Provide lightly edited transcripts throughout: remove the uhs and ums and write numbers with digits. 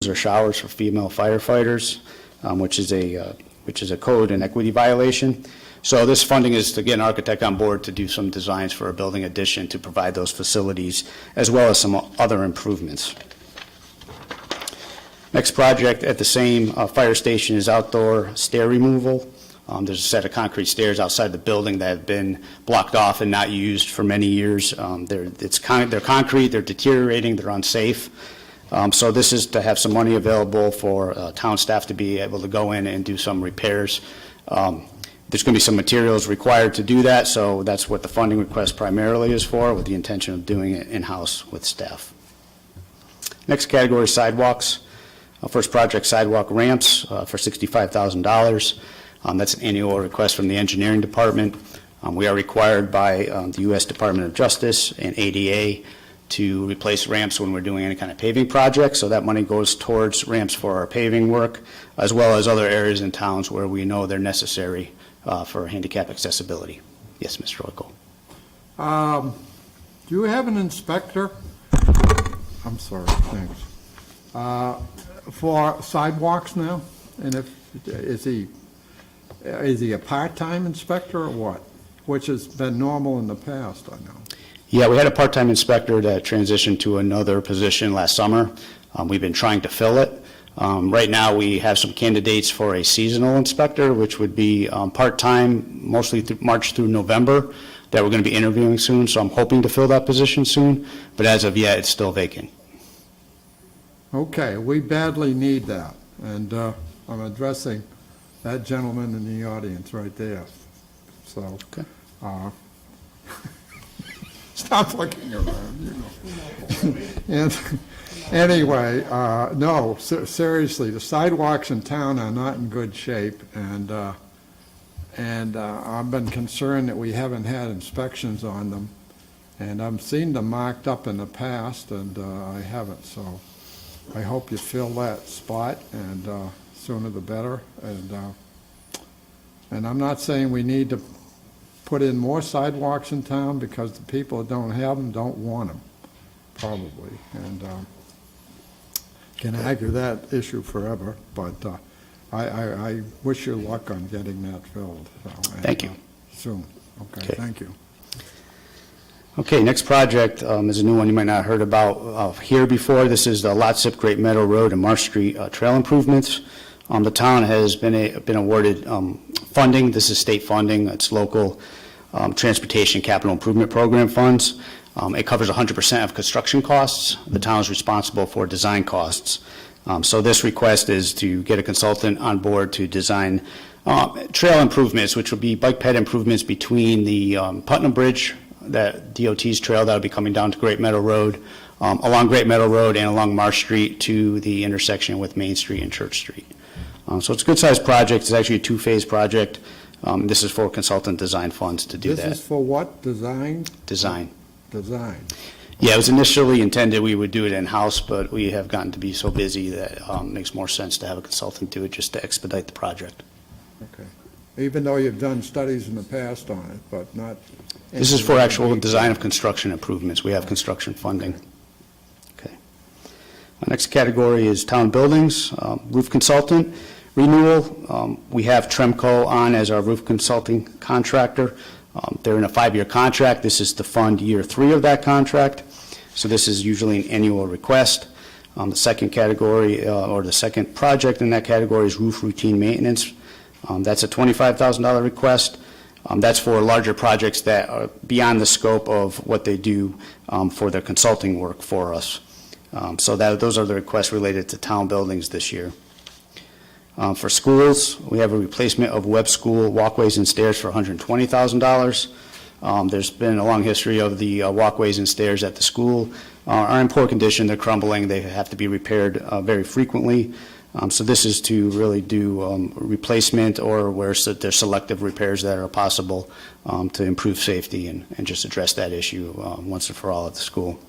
or showers for female firefighters, which is a code and equity violation. So this funding is to get an architect on board to do some designs for a building addition to provide those facilities, as well as some other improvements. Next project at the same fire station is outdoor stair removal. There's a set of concrete stairs outside the building that have been blocked off and not used for many years. They're concrete, they're deteriorating, they're unsafe. So this is to have some money available for town staff to be able to go in and do some repairs. There's going to be some materials required to do that, so that's what the funding request primarily is for, with the intention of doing it in-house with staff. Next category, sidewalks. First project, sidewalk ramps for $65,000. That's an annual request from the engineering department. We are required by the U.S. Department of Justice and ADA to replace ramps when we're doing any kind of paving project, so that money goes towards ramps for our paving work, as well as other areas in towns where we know they're necessary for handicap accessibility. Yes, Mr. Royko. Do you have an inspector? I'm sorry, thanks. For sidewalks now? And is he a part-time inspector or what? Which has been normal in the past, I know. Yeah, we had a part-time inspector that transitioned to another position last summer. We've been trying to fill it. Right now, we have some candidates for a seasonal inspector, which would be part-time, mostly through March through November, that we're going to be interviewing soon. So I'm hoping to fill that position soon, but as of yet, it's still vacant. Okay, we badly need that, and I'm addressing that gentleman in the audience right there. So, okay. Stop looking around, you know. And anyway, no, seriously, the sidewalks in town are not in good shape, and I've been concerned that we haven't had inspections on them, and I've seen them marked up in the past, and I haven't, so I hope you fill that spot, and sooner the better, and I'm not saying we need to put in more sidewalks in town, because the people that don't have them don't want them, probably, and can argue that issue forever, but I wish you luck on getting that filled. So, Thank you. Soon. Okay, thank you. Okay, next project is a new one you might not have heard about here before. This is the Lot Sip Great Meadow Road and Marsh Street trail improvements. The town has been awarded funding. This is state funding. It's local transportation capital improvement program funds. It covers 100% of construction costs. The town is responsible for design costs. So this request is to get a consultant on board to design trail improvements, which will be bike ped improvements between the Putnam Bridge, that DOT's trail that will be coming down to Great Meadow Road, along Great Meadow Road and along Marsh Street to the intersection with Main Street and Church Street. So it's a good-sized project. It's actually a two-phase project. This is for consultant design funds to do that. This is for what? Design? Design. Design. Yeah, it was initially intended we would do it in-house, but we have gotten to be so busy that it makes more sense to have a consultant do it just to expedite the project. Okay. Even though you've done studies in the past on it, but not... This is for actual design of construction improvements. We have construction funding. Okay. Our next category is town buildings, roof consultant renewal. We have Tremco on as our roof consulting contractor. They're in a 5-year contract. This is to fund year 3 of that contract. So this is usually an annual request. The second category, or the second project in that category, is roof routine maintenance. That's a $25,000 request. That's for larger projects that are beyond the scope of what they do for their consulting work for us. So those are the requests related to town buildings this year. For schools, we have a replacement of Webb School walkways and stairs for $120,000. There's been a long history of the walkways and stairs at the school are in poor condition. They're crumbling. They have to be repaired very frequently. So this is to really do replacement or where there's selective repairs that are possible to improve safety and just address that issue once and for all at the school.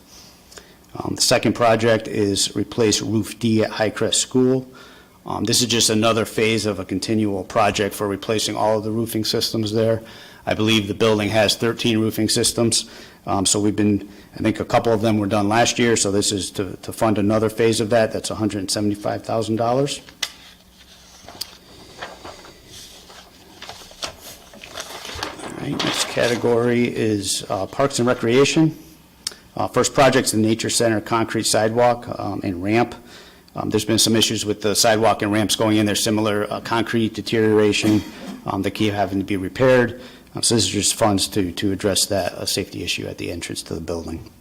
The second project is replace roof D at Highcrest School. This is just another phase of a continual project for replacing all of the roofing systems there. I believe the building has 13 roofing systems. So we've been, I think a couple of them were done last year, so this is to fund another phase of that. That's $175,000. All right, next category is Parks and Recreation. First project's the Nature Center concrete sidewalk and ramp. There's been some issues with the sidewalk and ramps going in there, similar concrete deterioration that keep having to be repaired. So this is just funds to address that safety issue at the entrance to the building.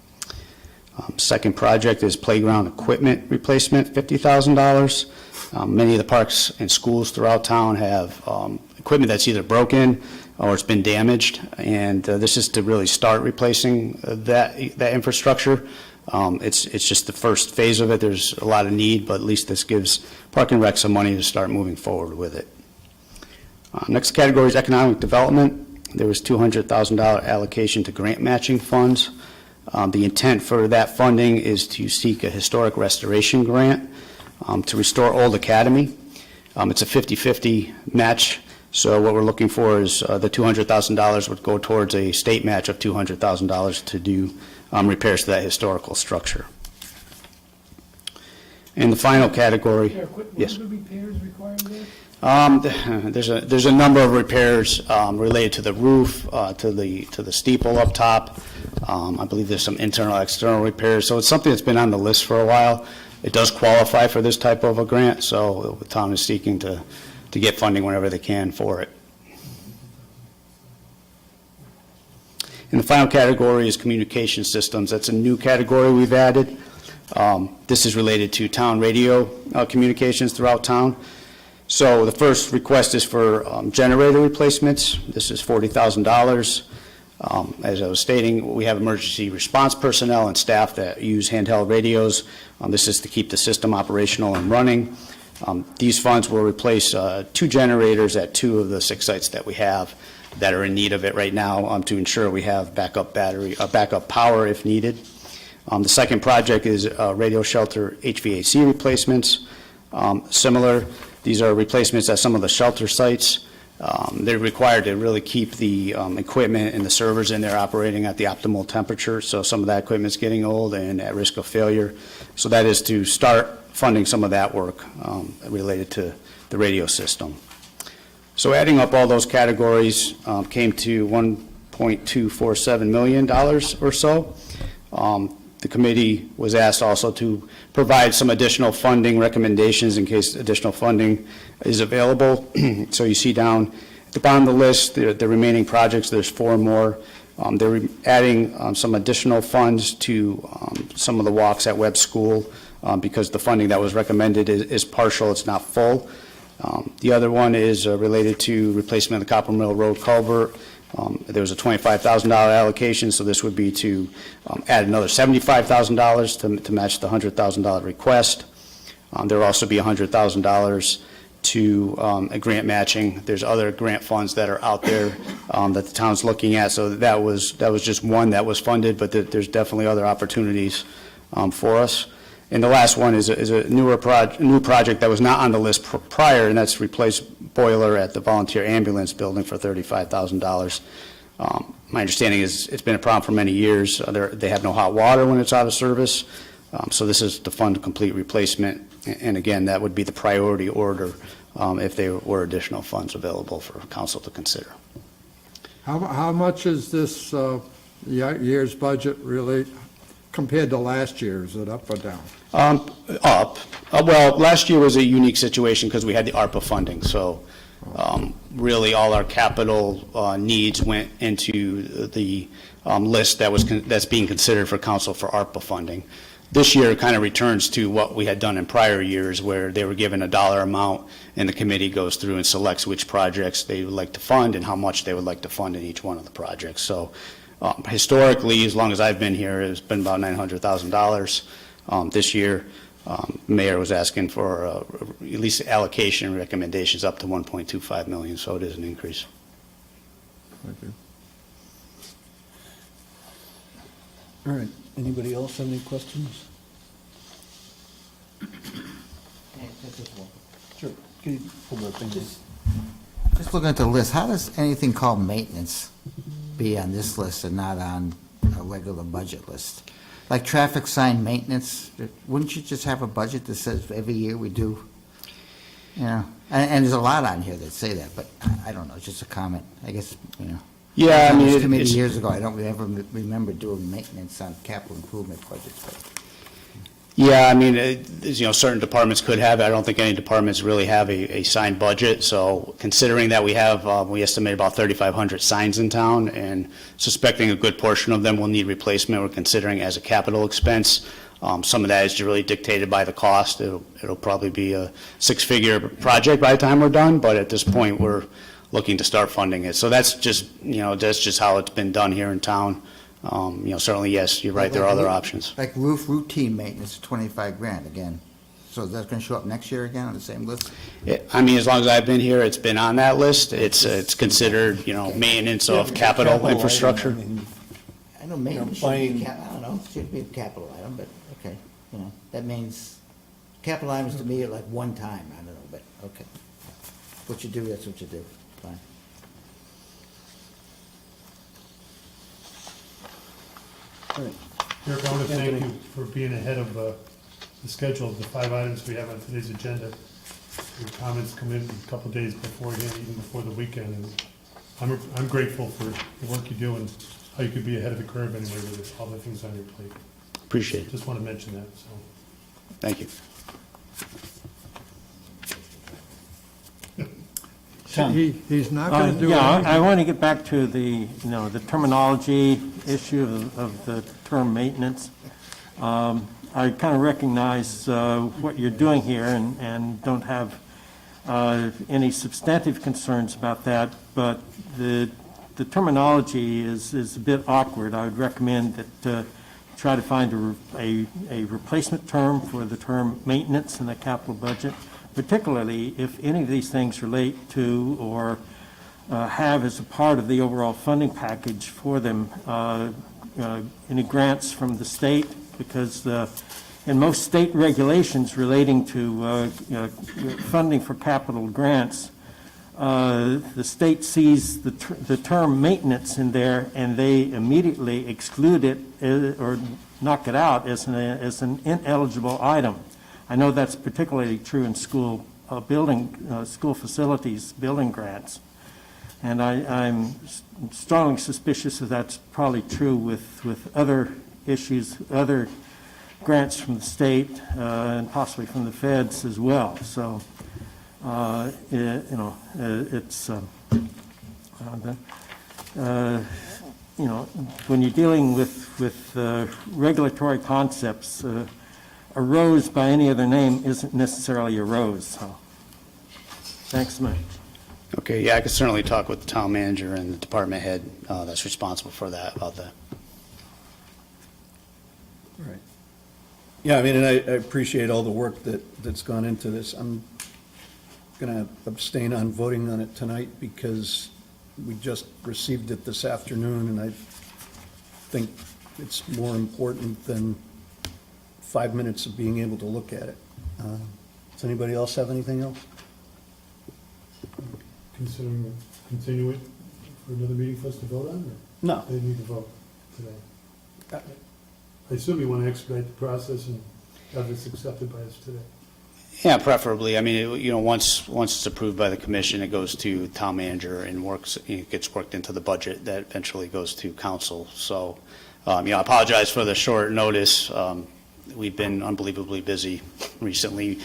Second project is playground equipment replacement, $50,000. Many of the parks and schools throughout town have equipment that's either broken or it's been damaged, and this is to really start replacing that infrastructure. It's just the first phase of it. There's a lot of need, but at least this gives Park and Rec some money to start moving forward with it. Next category is economic development. There was $200,000 allocation to grant matching funds. The intent for that funding is to seek a historic restoration grant to restore Old Academy. It's a 50-50 match. So what we're looking for is the $200,000 would go towards a state match of $200,000 to do repairs to that historical structure. And the final category, yes. What are the repairs required there? There's a number of repairs related to the roof, to the steeple up top. I believe there's some internal, external repairs. So it's something that's been on the list for a while. It does qualify for this type of a grant, so the town is seeking to get funding whenever they can for it. And the final category is communication systems. That's a new category we've added. This is related to town radio communications throughout town. So the first request is for generator replacements. This is $40,000. As I was stating, we have emergency response personnel and staff that use handheld radios. This is to keep the system operational and running. These funds will replace 2 generators at 2 of the 6 sites that we have that are in need of it right now to ensure we have backup power if needed. The second project is radio shelter HVAC replacements. Similar, these are replacements at some of the shelter sites. They're required to really keep the equipment and the servers in there operating at the optimal temperature. So some of that equipment's getting old and at risk of failure. So that is to start funding some of that work related to the radio system. So adding up all those categories came to $1.247 million or so. The committee was asked also to provide some additional funding recommendations in case additional funding is available. So you see down at the bottom of the list, the remaining projects, there's 4 more. They're adding some additional funds to some of the walks at Webb School because the funding that was recommended is partial, it's not full. The other one is related to replacement of the Copper Mill Road culvert. There was a $25,000 allocation, so this would be to add another $75,000 to match the $100,000 request. There will also be $100,000 to a grant matching. There's other grant funds that are out there that the town's looking at, so that was just one that was funded, but there's definitely other opportunities for us. And the last one is a new project that was not on the list prior, and that's replace boiler at the volunteer ambulance building for $35,000. My understanding is it's been a problem for many years. They have no hot water when it's out of service. So this is to fund a complete replacement. And again, that would be the priority order if there were additional funds available for council to consider. How much is this year's budget really compared to last year? Is it up or down? Up. Well, last year was a unique situation because we had the ARPA funding. So really all our capital needs went into the list that's being considered for council for ARPA funding. This year kind of returns to what we had done in prior years where they were given a dollar amount and the committee goes through and selects which projects they would like to fund and how much they would like to fund in each one of the projects. So historically, as long as I've been here, it's been about $900,000. This year, Mayor was asking for at least allocation recommendations up to $1.25 million, so it is an increase. Thank you. All right, anybody else have any questions? Sure. Can you pull the thing? Just looking at the list, how does anything called maintenance be on this list and not on regular budget list. Like traffic sign maintenance, wouldn't you just have a budget that says every year we do? You know, and there's a lot on here that say that, but I don't know, it's just a comment, I guess, you know. Yeah, I On mean, this committee it's- years ago, I don't ever remember doing maintenance on capital improvement budgets, but. Yeah, I mean, certain departments could have it. I don't think any departments really have a signed budget. So considering that we have, we estimate about 3,500 signs in town, and suspecting a good portion of them will need replacement, we're considering as a capital expense. Some of that is really dictated by the cost. It'll probably be a six-figure project by the time we're done, but at this point, we're looking to start funding it. So that's just how it's been done here in town. Certainly, yes, you're right, there are other options. Like roof routine maintenance, 25 grand again. So that's going to show up next year again on the same list? I mean, as long as I've been here, it's been on that list. It's considered, maintenance of capital infrastructure. I know maintenance should be, I don't know, should be a capital item, but, okay, that means, capital items to me are like one time, I don't know, but, okay. What you do, that's what you do, fine. Eric, I want to thank you for being ahead of the schedule of the 5 items we have on today's agenda. Your comments come in a couple days beforehand, even before the weekend, and I'm grateful for the work you do and how you could be ahead of the curve anyway with all the things on your plate. Appreciate it. Just want to mention that, so. Thank you. He's not going to do Yeah, anything. I want to get back to the terminology issue of the term maintenance. I kind of recognize what you're doing here and don't have any substantive concerns about that, but the terminology is a bit awkward. I would recommend that try to find a replacement term for the term maintenance in the capital budget, particularly if any of these things relate to or have as a part of the overall funding package for them any grants from the state, because in most state regulations relating to funding for capital grants, the state sees the term maintenance in there, and they immediately exclude it or knock it out as an ineligible item. I know that's particularly true in school school facilities building grants, and I'm strongly suspicious that that's probably true with other issues, other grants from the state and possibly from the feds as well. So. It's, when you're dealing with regulatory concepts, a rose by any other name isn't necessarily a rose. So, thanks so much. Okay, yeah, I could certainly talk with the town manager and the department head that's responsible for that, about that. Right. Yeah, I mean, and I appreciate all the work that's gone into this. I'm going to abstain on voting on it tonight because we just received it this afternoon, and I think it's more important than 5 minutes of being able to look at it. Does anybody else have anything else? Considering continue it for another meeting for us to vote on, or No. they need to vote today? I assume you want to expedite the process and have this accepted by us today. Yeah, preferably. I mean, once it's approved by the commission, it goes to town manager and gets worked into the budget. That eventually goes to council. So, I apologize for the short notice. We've been unbelievably busy recently,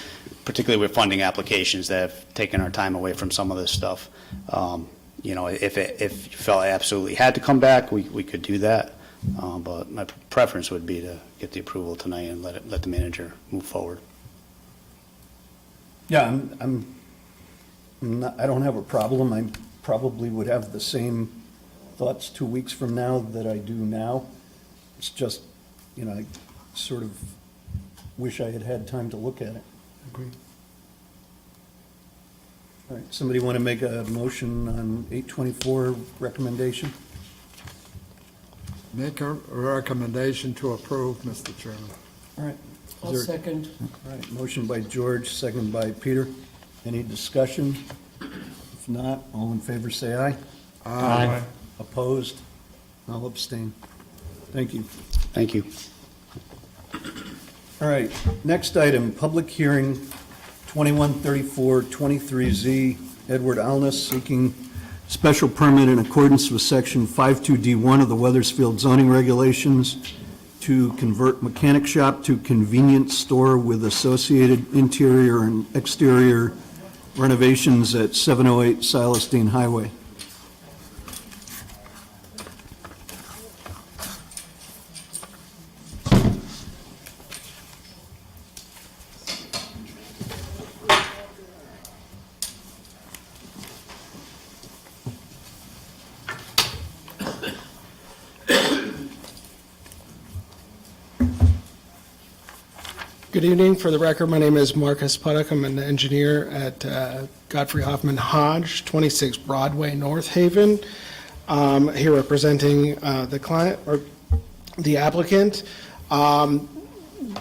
particularly with funding applications that have taken our time away from some of this stuff. If you felt I absolutely had to come back, we could do that. But my preference would be to get the approval tonight and let the manager move forward. Yeah, I'm not, I don't have a problem. I probably would have the same thoughts 2 weeks from now that I do now. It's just, I sort of wish I had had time to look at it. Agreed. All right, somebody want to make a motion on 824 recommendation? Make a recommendation to approve, Mr. Chairman. All right. I'll Is there- second. All right, motion by George, second by Peter. Any discussion? If not, all in favor say aye. Aye. Opposed? I'll abstain. Thank you. Thank you. All right, next item, public hearing, 213423Z, Edward Alnas seeking special permit in accordance with Section 52D1 of the Wethersfield Zoning Regulations to convert mechanic shop to convenience store with associated interior and exterior renovations at 708 Silas Deane Highway. Good evening. For the record, my name is Marcus Puttock. I'm an engineer at Godfrey Hoffman Hodge, 26 Broadway, North Haven. Here representing the client, or the applicant.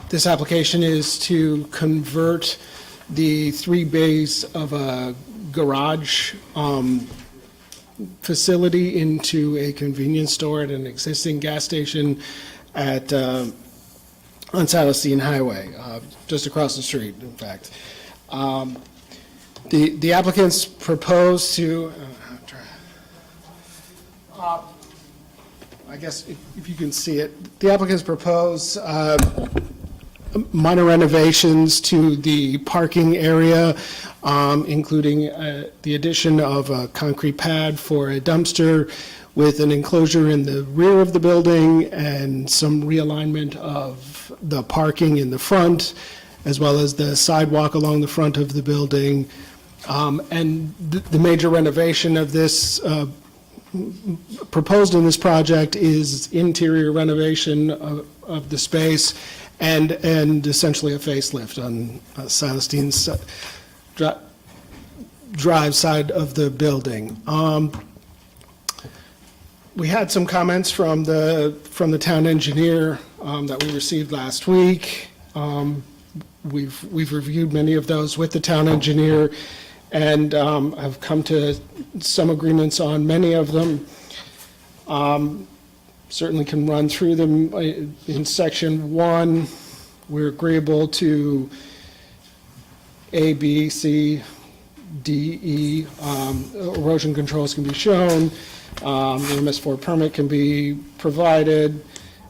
This application is to convert the 3 bays of a garage facility into a convenience store at an existing gas station at on Silas Deane Highway, just across the street, in fact. The applicants propose to, I guess if you can see it, the applicants propose minor renovations to the parking area, including the addition of a concrete pad for a dumpster with an enclosure in the rear of the building and some realignment of the parking in the front, as well as the sidewalk along the front of the building. And the major renovation of this, proposed in this project, is interior renovation of the space and essentially a facelift on Silas Deane's drive side of the building. We had some comments from the town engineer that we received last week. We've reviewed many of those with the town engineer and have come to some agreements on many of them. Certainly can run through them. In section 1, we're agreeable to A, B, C, D, E. Erosion controls can be shown. The MS4 permit can be provided.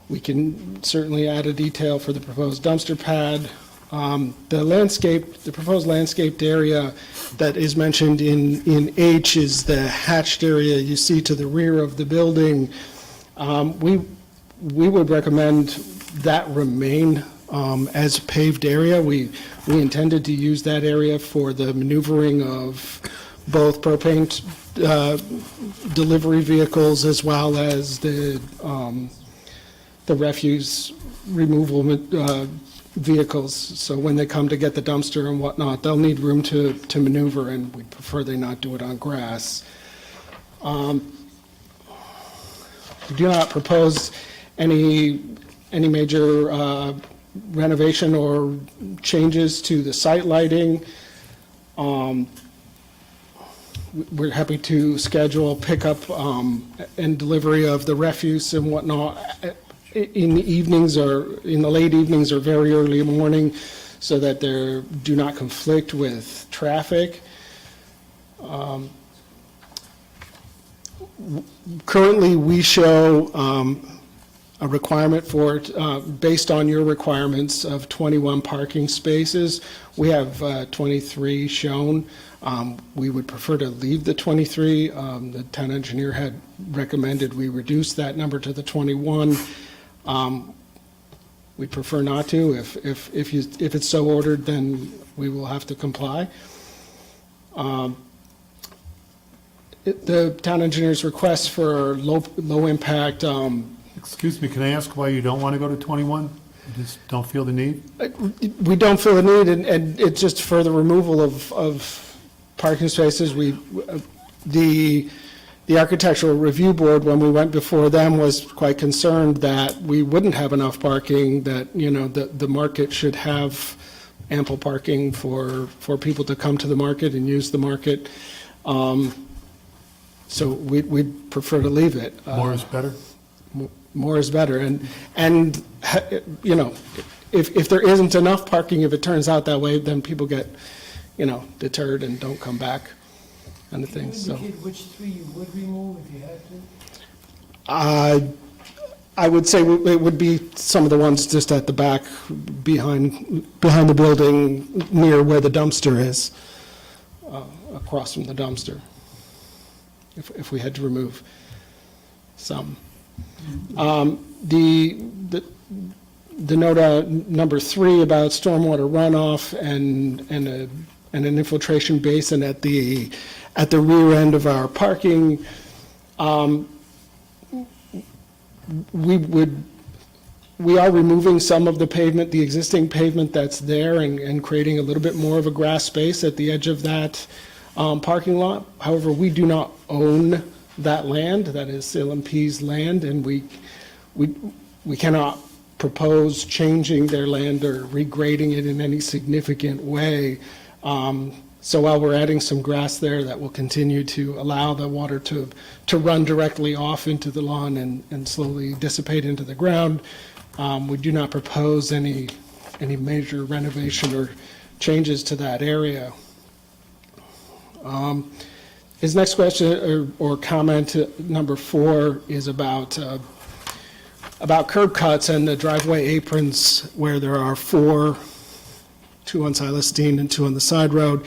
We can certainly add a detail for the proposed dumpster pad. The proposed landscaped area that is mentioned in H is the hatched area you see to the rear of the building. We would recommend that remain as a paved area. We intended to use that area for the maneuvering of both propane delivery vehicles as well as the refuse removal vehicles. So when they come to get the dumpster and whatnot, they'll need room to maneuver, and we'd prefer they not do it on grass. We do not propose any major renovation or changes to the site lighting. We're happy to schedule pickup and delivery of the refuse and whatnot in the evenings or in the late evenings or very early morning so that they do not conflict with traffic. Currently, we show a requirement for it, based on your requirements of 21 parking spaces. We have 23 shown. We would prefer to leave the 23. The town engineer had recommended we reduce that number to the 21. We'd prefer not to. If it's so ordered, then we will have to comply. The town engineer's request for low impact. Excuse me, can I ask why you don't want to go to 21? You just don't feel the need? We don't feel the need, and it's just further removal of parking spaces. The Architectural Review Board, when we went before them, was quite concerned that we wouldn't have enough parking, that, the market should have ample parking for people to come to the market and use the market. So we'd prefer to leave it. More is better? more is better. And you know, if there isn't enough parking, if it turns out that way, then people get, you know, deterred and don't come back, kind of thing, so. Can you indicate which three you would remove if you had to? I would say it would be some of the ones just at the back, behind the building, near where the dumpster is, across from the dumpster, if we had to remove some. The note number 3 about stormwater runoff and an infiltration basin at the rear end of our parking, we are removing some of the pavement, the existing pavement that's there, and creating a little bit more of a grass space at the edge of that parking lot. However, we do not own that land. That is CLMP's land, and we cannot propose changing their land or regrading it in any significant way. So while we're adding some grass there, that will continue to allow the water to run directly off into the lawn and slowly dissipate into the ground. We do not propose any major renovation or changes to that area. His next question or comment, number 4, is about curb cuts and the driveway aprons, where there are 4, 2 on Silas Deane and 2 on the side road.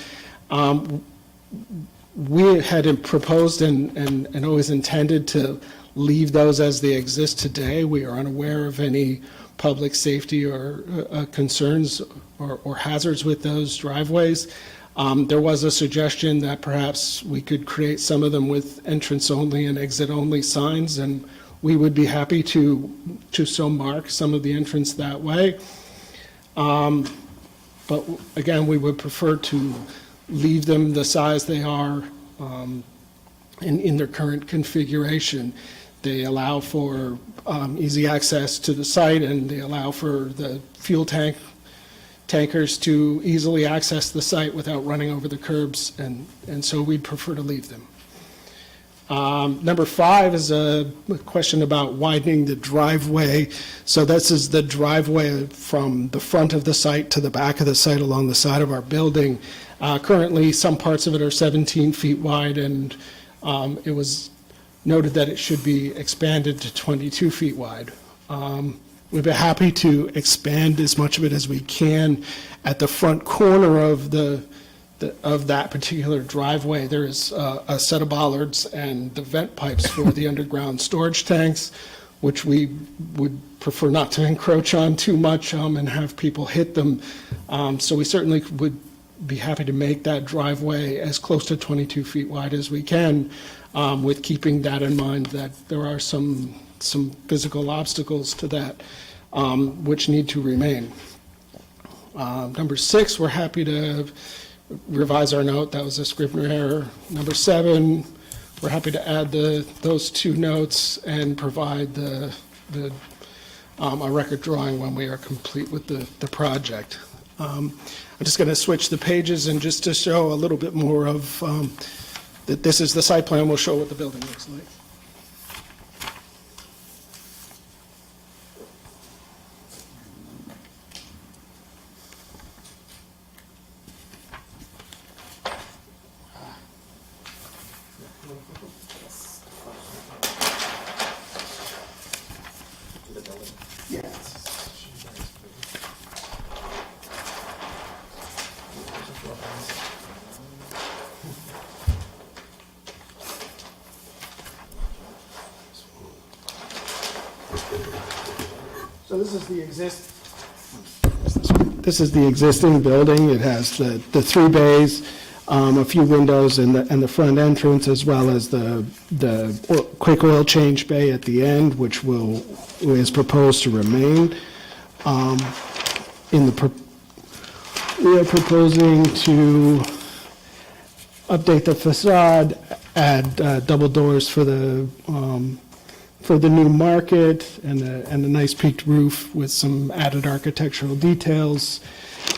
We had proposed and always intended to leave those as they exist today. We are unaware of any public safety or concerns or hazards with those driveways. There was a suggestion that perhaps we could create some of them with entrance-only and exit-only signs, and we would be happy to so mark some of the entrance that way. But again, we would prefer to leave them the size they are in their current configuration. They allow for easy access to the site, and they allow for the fuel tankers to easily access the site without running over the curbs, and so we'd prefer to leave them. Number 5 is a question about widening the driveway. So this is the driveway from the front of the site to the back of the site along the side of our building. Currently, some parts of it are 17 feet wide, and it was noted that it should be expanded to 22 feet wide. We'd be happy to expand as much of it as we can. At the front corner of that particular driveway, there is a set of bollards and the vent pipes for the underground storage tanks, which we would prefer not to encroach on too much and have people hit them. So we certainly would be happy to make that driveway as close to 22 feet wide as we can, with keeping that in mind, that there are some physical obstacles to that, which need to remain. Number 6, we're happy to revise our note. That was a Scrivener error. Number 7, we're happy to add those 2 notes and provide a record drawing when we are complete with the project. I'm just going to switch the pages, and just to show a little bit more of that this is the site plan. We'll show what the building looks like. So this is the existing building. It has the 3 bays, a few windows and the front entrance, as well as the quick oil change bay at the end, which is proposed to remain. We are proposing to update the facade, add double doors for the new market, and a nice peaked roof with some added architectural details,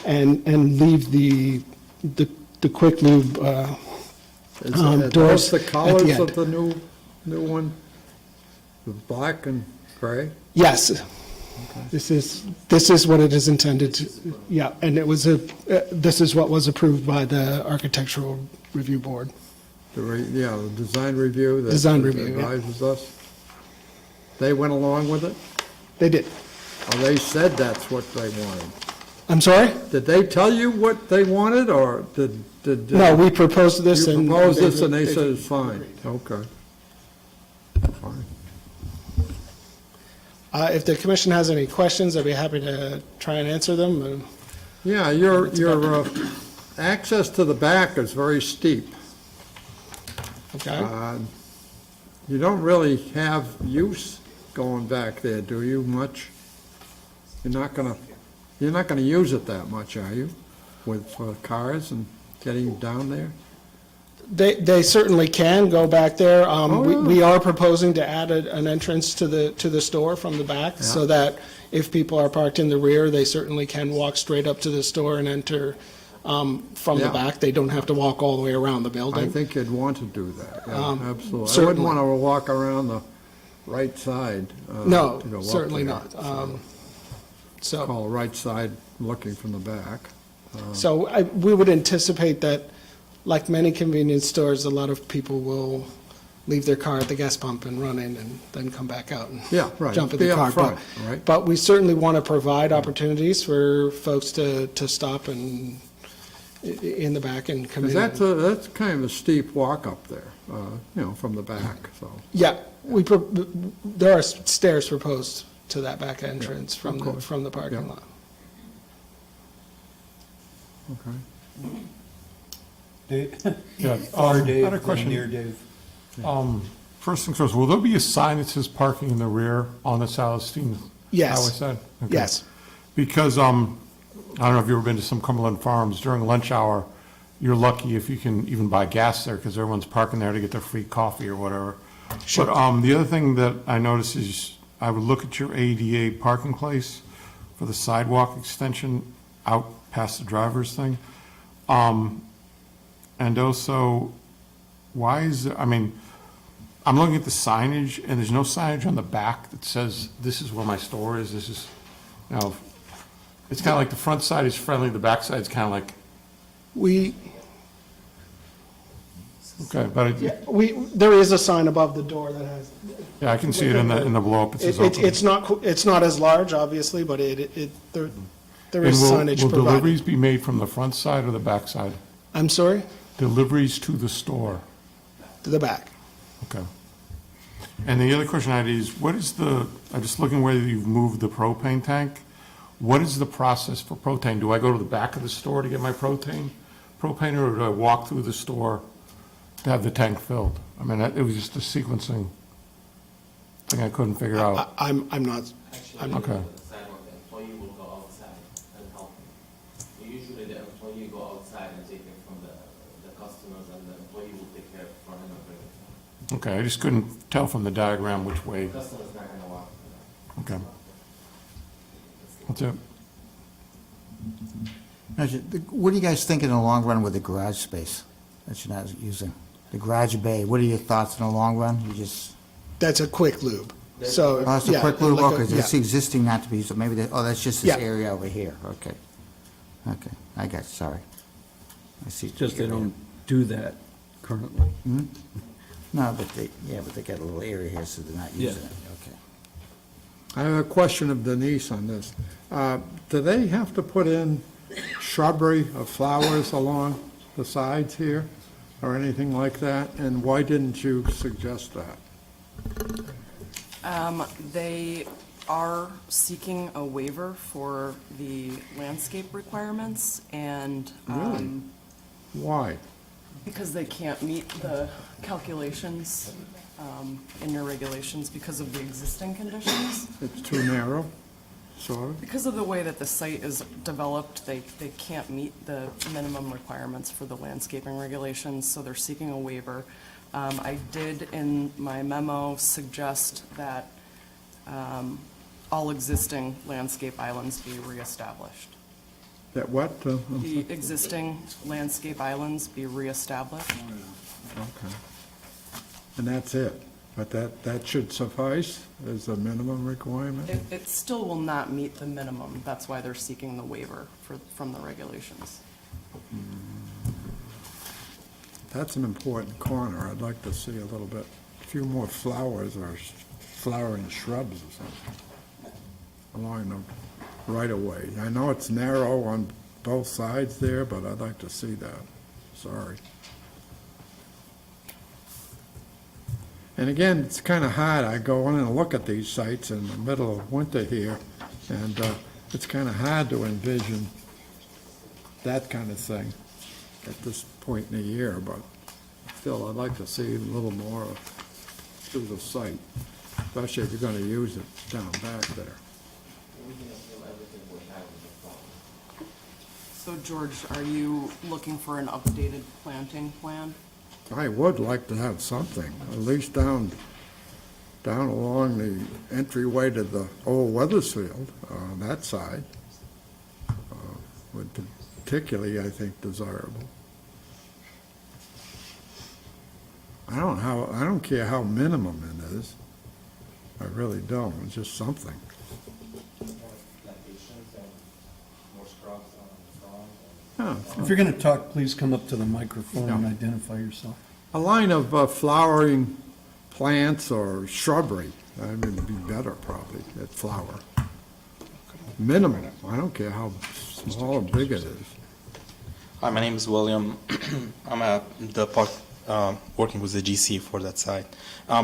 and leave the quick lube Are doors those the at the colors end. of the new one? The black and Gray? Yes. This is what it is intended to, yeah, and it was this is what was approved by the Architectural Review Board. The design review that Design review, yeah. advises us? They went along with it? They did. Or they said that's what they wanted? I'm sorry? Did they tell you what they wanted, or did? No, we proposed this and. You proposed this and they said it's fine? Okay. Fine. If the commission has any questions, I'd be happy to try and answer them. Yeah, your access to the back is very steep. Okay? You don't really have use going back there, do you, much? You're not gonna use it that much, are you, with cars and getting down there? They certainly can go back there. yeah. We are proposing to add an entrance to the store from the back, so that if people are parked in the rear, they certainly can walk straight up to the store and enter from the Yeah. back. They don't have to walk all the way around the building. I think you'd want to do that, yeah, absolutely. I certainly. wouldn't want to walk around the right side. No, to go up certainly there. not. So, Call right side looking from the back. we would anticipate that, like many convenience stores, a lot of people will leave their car at the gas pump and run in and then come back out and Yeah, right. jump in Be the up car. front, right? But we certainly want to provide opportunities for folks to stop and in the back and come in. Because that's kind of a steep walk up there, from the back, so. Yeah, there are stairs proposed to that back entrance of from course. the parking Yeah. lot. Okay. Dave? Yeah, Or I Dave, had a question. near Dave. First things first, will there be a sign that says parking in the rear on the Silas Deane Yes. Highway side? Okay. Yes. Because, I don't know if you've ever been to some Cumberland farms, during lunch hour, you're lucky if you can even buy gas there, because everyone's parking there to get their free coffee or whatever. Sure. But, the other thing that I noticed is, I would look at your ADA parking place for the sidewalk extension out past the driver's thing. And also, why is there, I'm looking at the signage, and there's no signage on the back that says, this is where my store is, this is, it's kind of like the front side is friendly, the back side's kind of like, okay, but, There is a sign above the door that has. yeah, I can see it in the blow-up, it says open. It's not as large, obviously, but there And is signage will provided. deliveries be made from the front side or the back side? I'm sorry? Deliveries to the store, To the back. okay. And the other question I had is, I'm just looking whether you've moved the propane tank. What is the process for propane? Do I go to the back of the store to get my propane, or do I walk through the store to have the tank filled? It was just a sequencing thing I couldn't figure out. I'm not, Okay. The sidewalk, the employee will go outside and help him. Usually the employee go outside and take it from the customers, and the employee will take care for him and bring it. Okay, I just couldn't tell from the diagram which way. The customer's not gonna walk. Okay. That's it. What do you guys think in the long run with the garage space that you're not using? The garage bay, what are your thoughts in the long run? You just, that's a quick lube. So, oh, it's a yeah, quick little like a- look, it's yeah. existing not to be used, so maybe, that's just this Yeah. area over here, okay. Okay, I got, sorry. I see. Just they don't do that currently. No, but they got a little area here, so they're not using it, okay. I have a question of Denise on this. Do they have to put in shrubbery of flowers along the sides here, or anything like that? And why didn't you suggest that? They are seeking a waiver for the landscape requirements, and Really? Why? because they can't meet the calculations in your regulations because of the existing conditions. It's too narrow, sort of? Because of the way that the site is developed, they can't meet the minimum requirements for the landscaping regulations, so they're seeking a waiver. I did, in my memo, suggest that all existing landscape islands be reestablished. That what? The existing landscape islands be reestablished. Okay. And that's it? But that should suffice as a minimum requirement? It still will not meet the minimum. That's why they're seeking the waiver from the regulations. That's an important corner. I'd like to see a little bit, a few more flowers or flowering shrubs or something along the right-of-way. I know it's narrow on both sides there, but I'd like to see that. Sorry. And again, it's kind of hard. I go in and look at these sites in the middle of winter here, and it's kind of hard to envision that kind of thing at this point in the year, but still, I'd like to see a little more through the site, especially if you're going to use it down back there. We can assume everything we have in the plan. So George, are you looking for an updated planting plan? I would like to have something, at least down along the entryway to the old Wethersfield, that side, would particularly, I think, desirable. I don't care how minimum it is. I really don't. It's just something. Plantations and more scrubs on the front. Yeah, If you're going to talk, please come up to the microphone and identify yourself. a line of flowering plants or shrubbery, I mean, it'd be better probably, that flower. Minimum, I don't care how small or big it is. Hi, my name is William. I'm at the park, working with the GC for that site.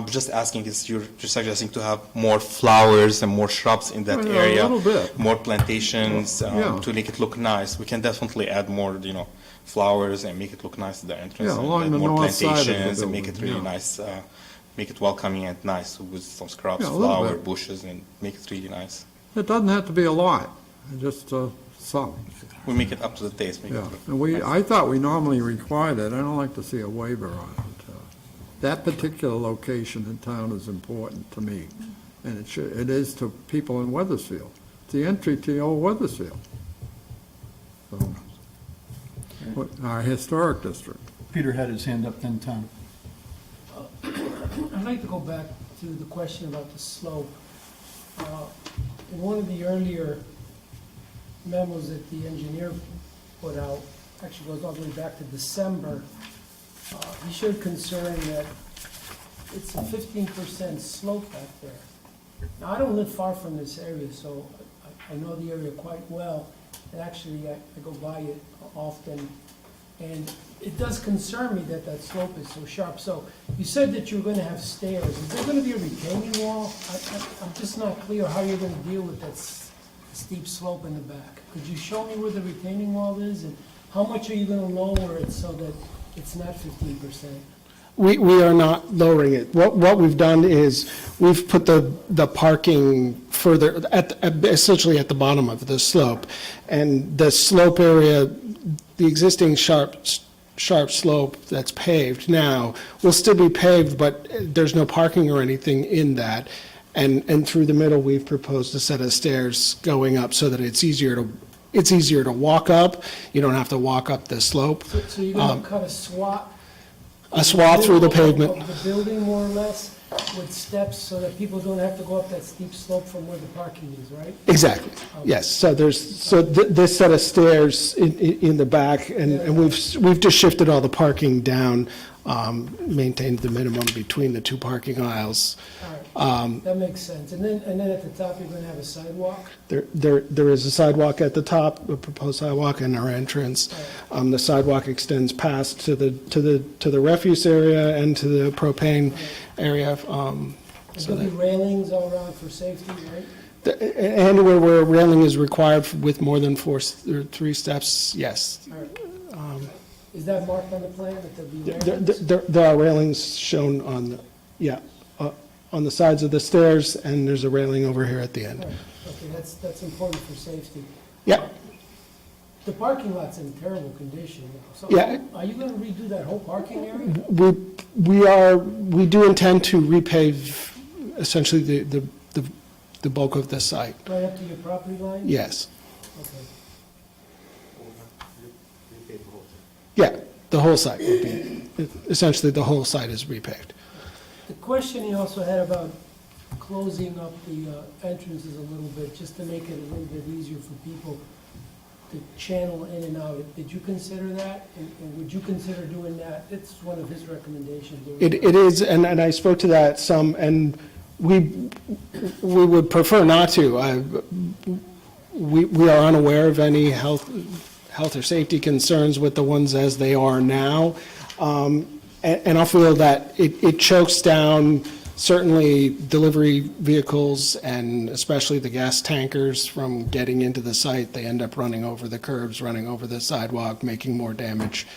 Just asking, is you're suggesting to have more flowers and more shrubs in that Well, area? a little bit. More plantations, Yeah. to make it look nice. We can definitely add more, flowers and make it look nice at the entrance. Yeah, and along add the more north side of the plantations and make it building, really yeah. nice, make it welcoming and nice with some scrubs, Yeah, a little flower, bit. bushes, and make it really nice. It doesn't have to be a lot, just some, We make it up to the taste. Make it yeah. look And nice. I thought we normally required it. I don't like to see a waiver on it. That particular location in town is important to me, and it is to people in Wethersfield. It's the entry to the old Wethersfield. So, our historic district. Peter had his hand up then, Tom. I'd like to go back to the question about the slope. In one of the earlier memos that the engineer put out, actually goes all the way back to December, he showed concern that it's a 15% slope back there. Now, I don't live far from this area, so I know the area quite well, and actually, I go by it often, and it does concern me that that slope is so sharp. So you said that you're going to have stairs. Is there going to be a retaining wall? I'm just not clear how you're going to deal with that steep slope in the back. Could you show me where the retaining wall is, and how much are you going to lower it so that it's not 15%? We are not lowering it. What we've done is, we've put the parking further, essentially at the bottom of the slope. And the slope area, the existing sharp slope that's paved now will still be paved, but there's no parking or anything in that. And through the middle, we've proposed a set of stairs going up so that it's easier to walk up. You don't have to walk up the slope. So you're going to cut a swath? A swath through the middle pavement. Of the building, more or less, with steps, so that people don't have to go up that steep slope from where the parking is, right? Exactly, yes. So this set of stairs in the back, and we've just shifted all the parking down, maintained the minimum between the two parking aisles. All right, that makes sense. And then at the top, you're going to have a sidewalk? There is a sidewalk at the top, a proposed sidewalk in our entrance. The sidewalk extends past to the refuse area and to the propane area. There'll be railings all around for safety, right? And where railing is required with more than 3 steps, yes. All right. Is that marked on the plan, that there'll be railings? There are railings shown on the sides of the stairs, and there's a railing over here at the end. All right. Okay, that's important for safety. Yeah, The parking lot's in terrible condition now. So Yeah. are you going to redo that whole parking area? we do intend to repave essentially the bulk of the site, Right up to your property line? yes. Okay. Yeah, the whole site would be, essentially the whole site is repaved. The question he also had about closing up the entrances a little bit, just to make it a little bit easier for people to channel in and out. Did you consider that? And would you consider doing that? It's one of his recommendations. It is, and I spoke to that some, and we would prefer not to. We are unaware of any health or safety concerns with the ones as they are now. And I feel that it chokes down certainly delivery vehicles and especially the gas tankers from getting into the site. They end up running over the curbs, running over the sidewalk, making more damage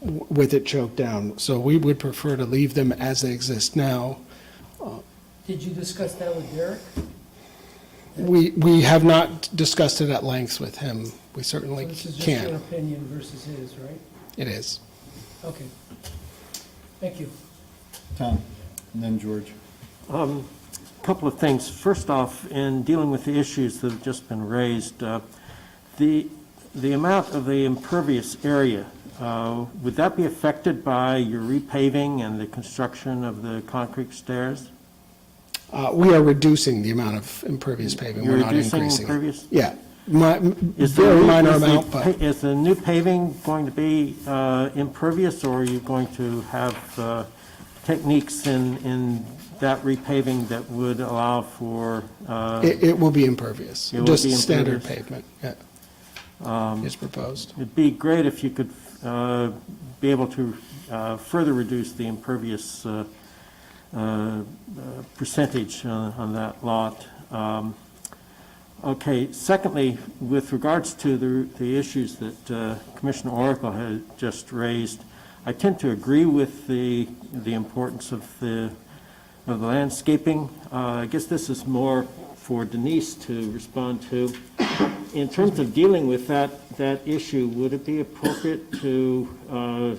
with it choked down. So we would prefer to leave them as they exist now. Did you discuss that with Derek? We have not discussed it at length with him. We So certainly this is just your can. opinion versus his, right? It is. Okay. Thank you. Tom, and then George. Couple of things. First off, in dealing with the issues that have just been raised, the amount of the impervious area, would that be affected by your repaving and the construction of the concrete stairs? We are reducing the amount of impervious paving. You're We're not reducing increasing it. impervious? Yeah, Is the very new- minor is the amount, pa- but Is the new paving going to be impervious, or are you going to have techniques in that repaving that would allow for, it will be impervious. It will Just be standard impervious. pavement, is proposed. it'd be great if you could be able to further reduce the impervious percentage on that lot. Okay, secondly, with regards to the issues that Commissioner Oracle had just raised, I tend to agree with the importance of the landscaping. I guess this is more for Denise to respond to. In terms of dealing with that issue, would it be appropriate to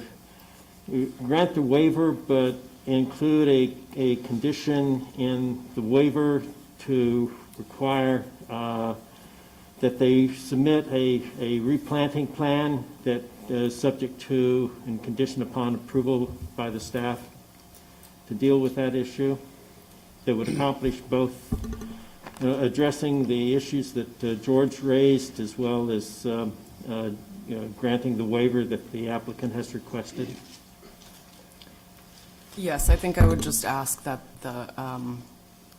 grant the waiver, but include a condition in the waiver to require that they submit a replanting plan that is subject to and conditioned upon approval by the staff to deal with that issue, that would accomplish both addressing the issues that George raised, as well as granting the waiver that the applicant has requested? Yes, I think I would just ask that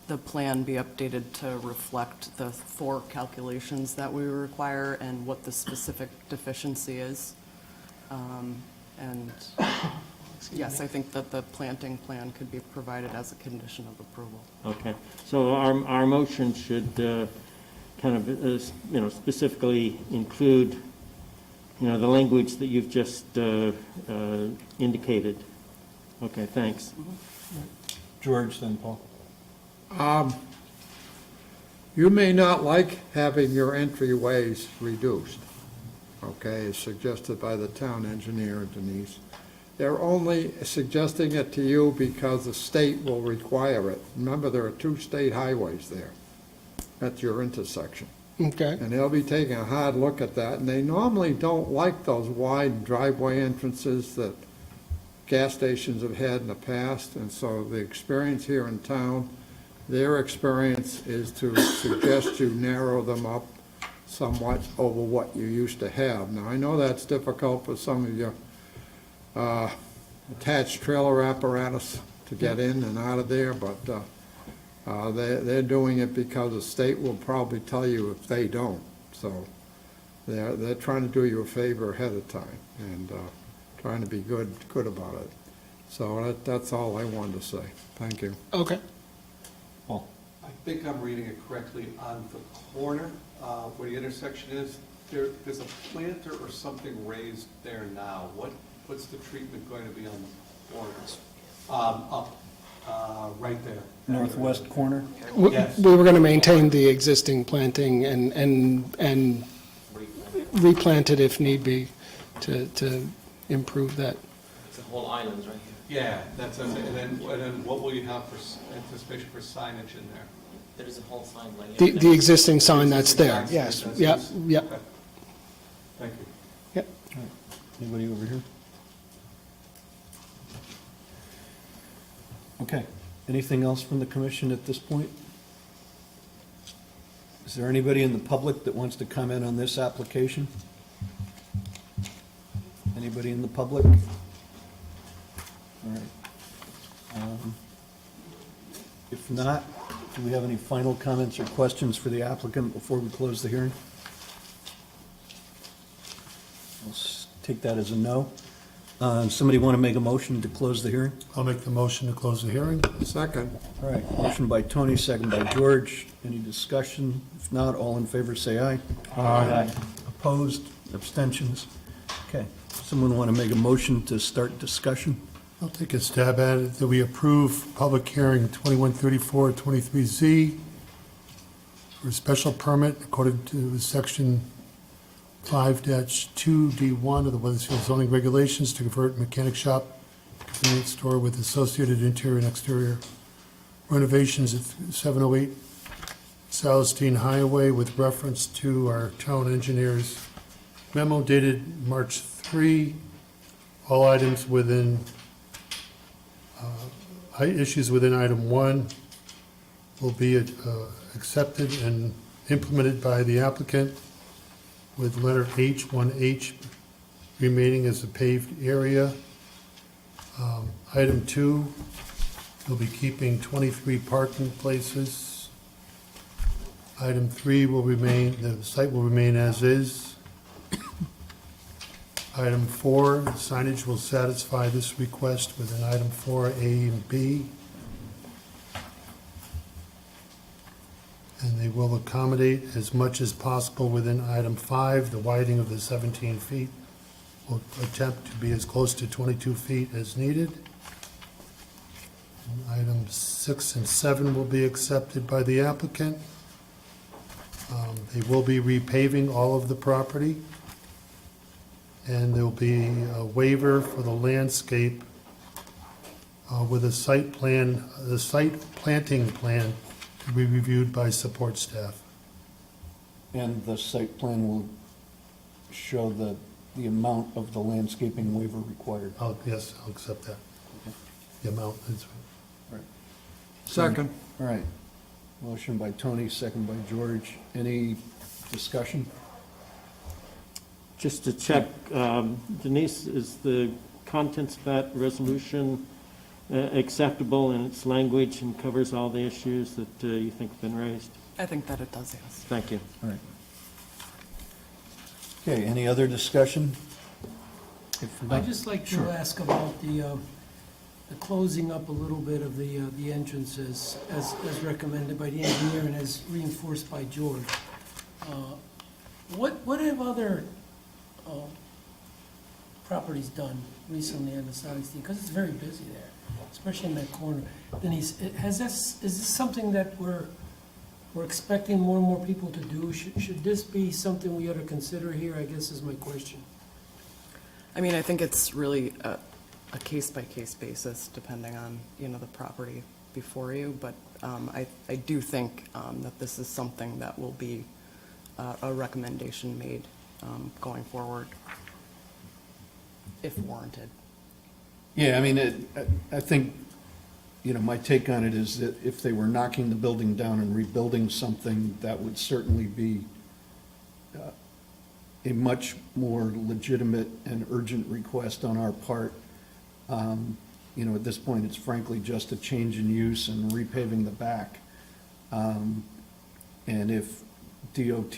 the plan be updated to reflect the 4 calculations that we require and what the specific deficiency is. And yes, I think that the planting plan could be provided as a condition of approval. Okay, so our motion should kind of, specifically include, the language that you've just indicated. Okay, thanks. George, then Paul. You may not like having your entryways reduced, okay, as suggested by the town engineer, Denise. They're only suggesting it to you because the state will require it. Remember, there are 2 state highways there at your intersection. Okay. And they'll be taking a hard look at that, and they normally don't like those wide driveway entrances that gas stations have had in the past, and so the experience here in town, their experience is to suggest you narrow them up somewhat over what you used to have. Now, I know that's difficult for some of your attached trailer apparatus to get in and out of there, but they're doing it because the state will probably tell you if they don't. So they're trying to do you a favor ahead of time and trying to be good about it. So that's all I wanted to say. Thank you. Okay. Paul. I think I'm reading it correctly, on the corner where the intersection is, there's a planter or something raised there now. What's the treatment going to be on the corners? Right there. Northwest corner? Yes. We were going to maintain the existing planting and replant it if need be to improve that. It's a whole island right here. Yeah, that's, and then what will you have for anticipation for signage in there? There is a whole sign like here. The existing sign that's there, yes. That's- Yep, that's- yep, okay. Thank you. yep. Anybody over here? Okay. Anything else from the commission at this point? Is there anybody in the public that wants to comment on this application? Anybody in the public? All right. If not, do we have any final comments or questions for the applicant before we close the hearing? Let's take that as a no. Somebody want to make a motion to close the hearing? I'll make the motion to close the hearing. Second. All right, motion by Tony, second by George. Any discussion? If not, all in favor, say aye. Aye. Opposed, abstentions? Okay. Someone want to make a motion to start discussion? I'll take a stab at it, that we approve public hearing 2134-23Z for a special permit according to section 5-2D1 of the Wethersfield Zoning Regulations to convert mechanic shop convenience store with associated interior and exterior renovations at 708 Silas Deane Highway with reference to our town engineer's memo dated March 3. All items within, issues within item 1 will be accepted and implemented by the applicant, with letter H, 1H remaining as a paved area. Item 2, we'll be keeping 23 parking places. Item 3 will remain, the site will remain as is. Item 4, signage will satisfy this request within item 4A and B. And they will accommodate as much as possible within item 5. The widening of the 17 feet will attempt to be as close to 22 feet as needed. And items 6 and 7 will be accepted by the applicant. They will be repaving all of the property. And there will be a waiver for the landscape with a site plan, the site planting plan to be reviewed by support staff. And the site plan will show the amount of the landscaping waiver required. Oh, yes, I'll accept that. The amount is, Second. All right. Motion by Tony, second by George. Any discussion? Just to check, Denise, is the contents of that resolution acceptable in its language and covers all the issues that you think have been raised? I think that it does, yes. Thank you. All right. Okay, any other discussion? If not- I'd just like to Sure. ask about the closing up a little bit of the entrances as recommended by the engineer and as reinforced by George. What have other properties done recently on the Silas Deane? Because it's very busy there, especially in that corner. Denise, is this something that we're expecting more and more people to do? Should this be something we ought to consider here, I guess is my question. I mean, I think it's really a case-by-case basis, depending on, the property before you, but I do think that this is something that will be a recommendation made going forward, if warranted. Yeah, I mean, I think, my take on it is that if they were knocking the building down and rebuilding something, that would certainly be a much more legitimate and urgent request on our part. At this point, it's frankly just a change in use and repaving the back. And if DOT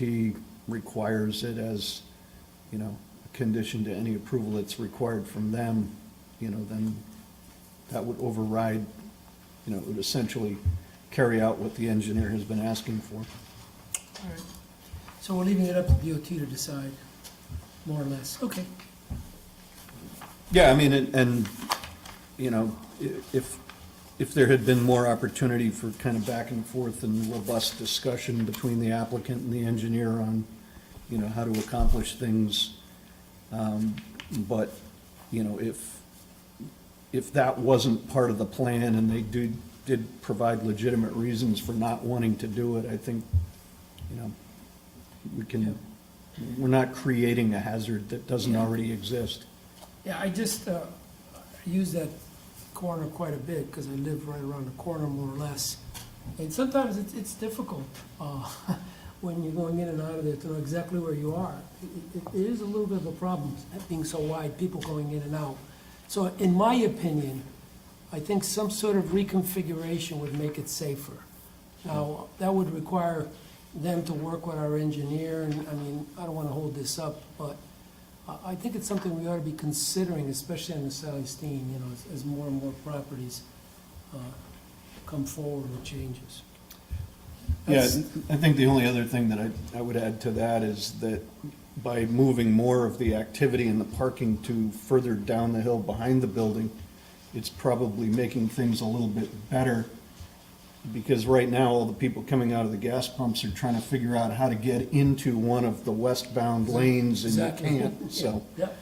requires it as, a condition to any approval that's required from them, then that would override, it would essentially carry out what the engineer has been asking for. All right. So we're leaving it up to DOT to decide, more or less. Okay. Yeah, I mean, and, if there had been more opportunity for kind of back and forth and robust discussion between the applicant and the engineer on, how to accomplish things, but, if that wasn't part of the plan and they did provide legitimate reasons for not wanting to do it, I think, we're not creating a hazard that doesn't already exist. Yeah, I just use that corner quite a bit, because I live right around the corner more or less. And sometimes it's difficult when you're going in and out of there to know exactly where you are. It is a little bit of a problem, being so wide, people going in and out. So in my opinion, I think some sort of reconfiguration would make it safer. Now, that would require them to work with our engineer, and, I mean, I don't want to hold this up, but I think it's something we ought to be considering, especially on the Silas Deane, you know, as more and more properties come forward with changes. Yeah, That's- I think the only other thing that I would add to that is that by moving more of the activity and the parking to further down the hill behind the building, it's probably making things a little bit better, because right now, all the people coming out of the gas pumps are trying to figure out how to get into one of the westbound lanes, and Exactly. you can't, so. Yep.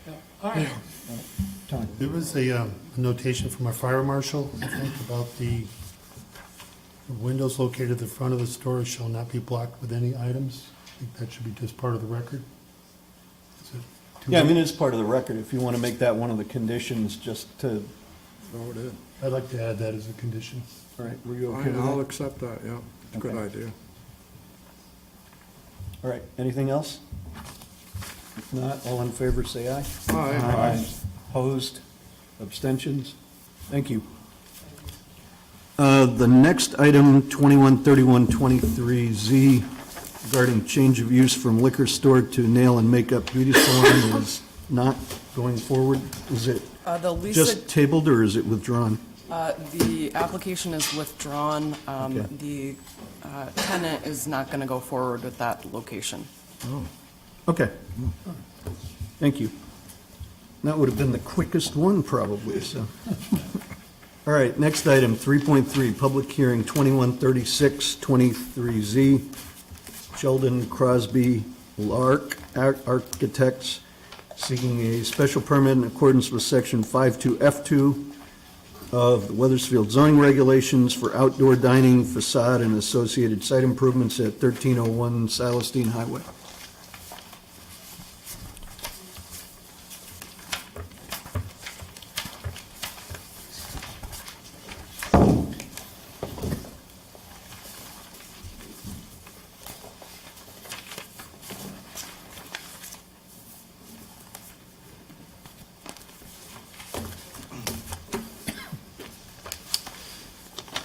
Yep. All right. Tony. There was a notation from our fire marshal, I think, about the windows located at the front of the store shall not be blocked with any items. I think that should be just part of the record. Is it too Yeah, I late? mean, it's part of the record, if you want to make that one of the conditions, just to, Throw it in. I'd like to add that as a condition. all right, were you okay with I'll that? accept that, yeah. It's a good Okay. idea. All right, anything else? If not, all in favor, say aye. Aye. Opposed? Abstentions? Thank you. The next item, 213123Z, regarding change of use from liquor store to nail and makeup beauty salon, is not going forward. Is it The lease, just tabled, or is it withdrawn? the application is withdrawn. Okay. The tenant is not going to go forward with that location. Okay. Thank you. That would have been the quickest one, probably, so. All right, next item, 3.3, public hearing, 213623Z, Sheldon, Crosby, Lark Architects, seeking a special permit in accordance with Section 52F2 of the Wethersfield Zoning Regulations for outdoor dining, facade, and associated site improvements at 1301 Silas Deane Highway.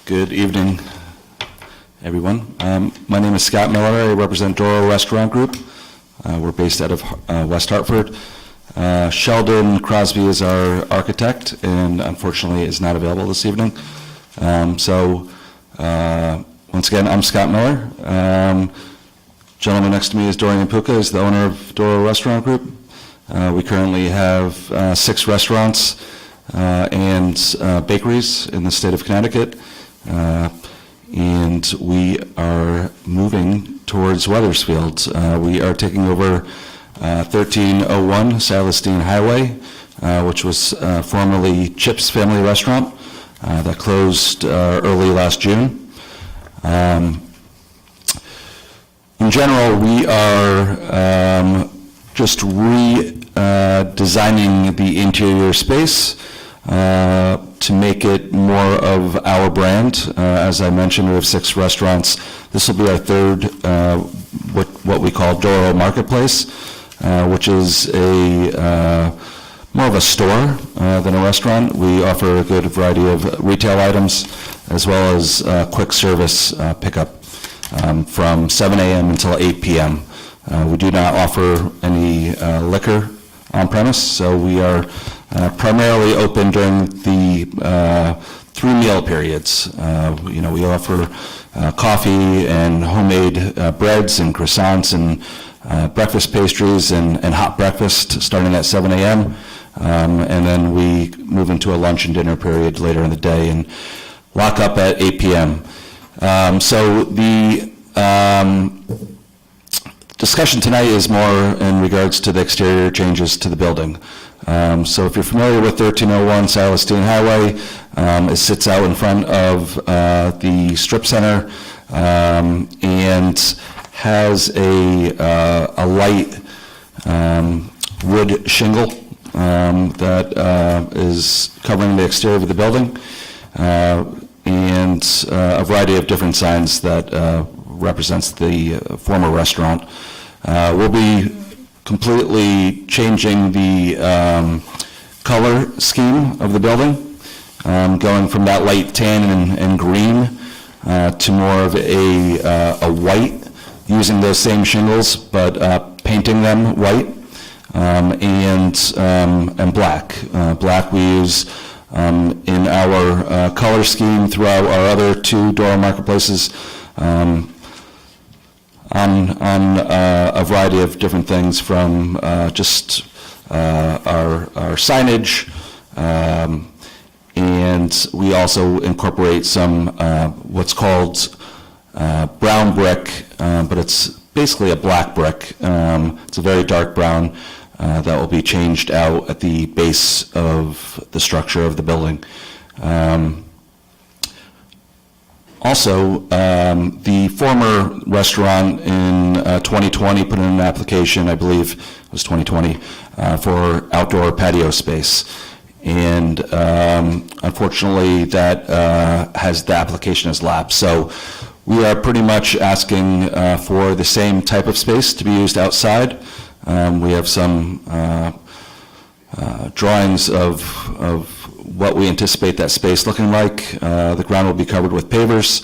Good evening, everyone. My name is Scott Miller. I represent Doro Restaurant Group. We're based out of West Hartford. Sheldon Crosby is our architect, and unfortunately is not available this evening. Once again, I'm Scott Miller. Gentleman next to me is Dorian Puka, is the owner of Doro Restaurant Group. We currently have 6 restaurants and bakeries in the state of Connecticut. And we are moving towards Wethersfield. We are taking over 1301 Silas Deane Highway, which was formerly Chip's Family Restaurant that closed early last June. In general, we are just redesigning the interior space to make it more of our brand. As I mentioned, we have 6 restaurants. This will be our third, what we call Doro Marketplace, which is more of a store than a restaurant. We offer a good variety of retail items, as well as quick service pickup from 7 a.m. until 8 p.m. We do not offer any liquor on premise, so we are primarily open during the 3 meal periods. We offer coffee and homemade breads and croissants and breakfast pastries and hot breakfast starting at 7 a.m. And then we move into a lunch and dinner period later in the day and lock up at 8 p.m. So the discussion tonight is more in regards to the exterior changes to the building. So if you're familiar with 1301 Silas Deane Highway, it sits out in front of the strip center and has a light wood shingle that is covering the exterior of the building, and a variety of different signs that represents the former restaurant. We'll be completely changing the color scheme of the building, going from that light tan and green to more of a white, using those same shingles, but painting them white, and black. Black we use in our color scheme throughout our other two Doral marketplaces, on a variety of different things, from just our signage, and we also incorporate some what's called brown brick, but it's basically a black brick. It's a very dark brown that will be changed out at the base of the structure of the building. Also, the former restaurant in 2020 put in an application, I believe it was 2020, for outdoor patio space. And unfortunately, that the application has lapsed. So we are pretty much asking for the same type of space to be used outside. We have some drawings of what we anticipate that space looking like. The ground will be covered with pavers.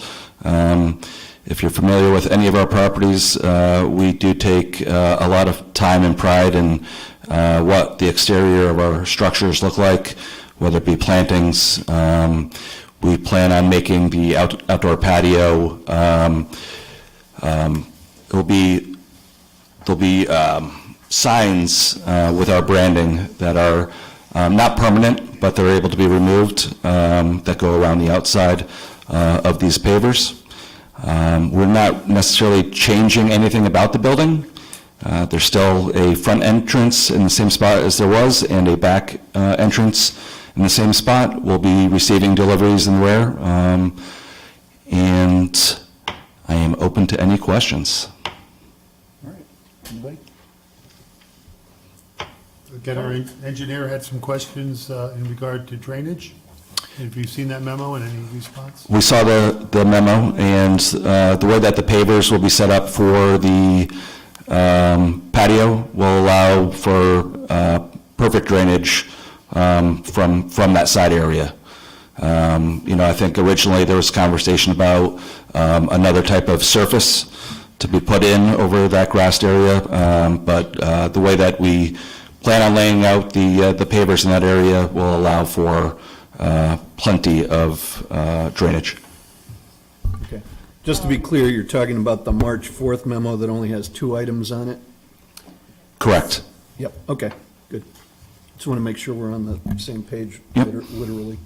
If you're familiar with any of our properties, we do take a lot of time and pride in what the exterior of our structures look like, whether it be plantings. We plan on making the outdoor patio, there'll be signs with our branding that are not permanent, but they're able to be removed, that go around the outside of these pavers. We're not necessarily changing anything about the building. There's still a front entrance in the same spot as there was, and a back entrance in the same spot. We'll be receiving deliveries in the rear, and I am open to any questions. All right, anybody? Again, our engineer had some questions in regard to drainage. Have you seen that memo and any response? We saw the memo, and the way that the pavers will be set up for the patio will allow for perfect drainage from that side area. I think originally there was conversation about another type of surface to be put in over that grassed area, but the way that we plan on laying out the pavers in that area will allow for plenty of drainage. Okay. Just to be clear, you're talking about the March 4th memo that only has 2 items on it? Correct. Yep, okay, good. Just want to make sure we're on the same page, Yep. literally.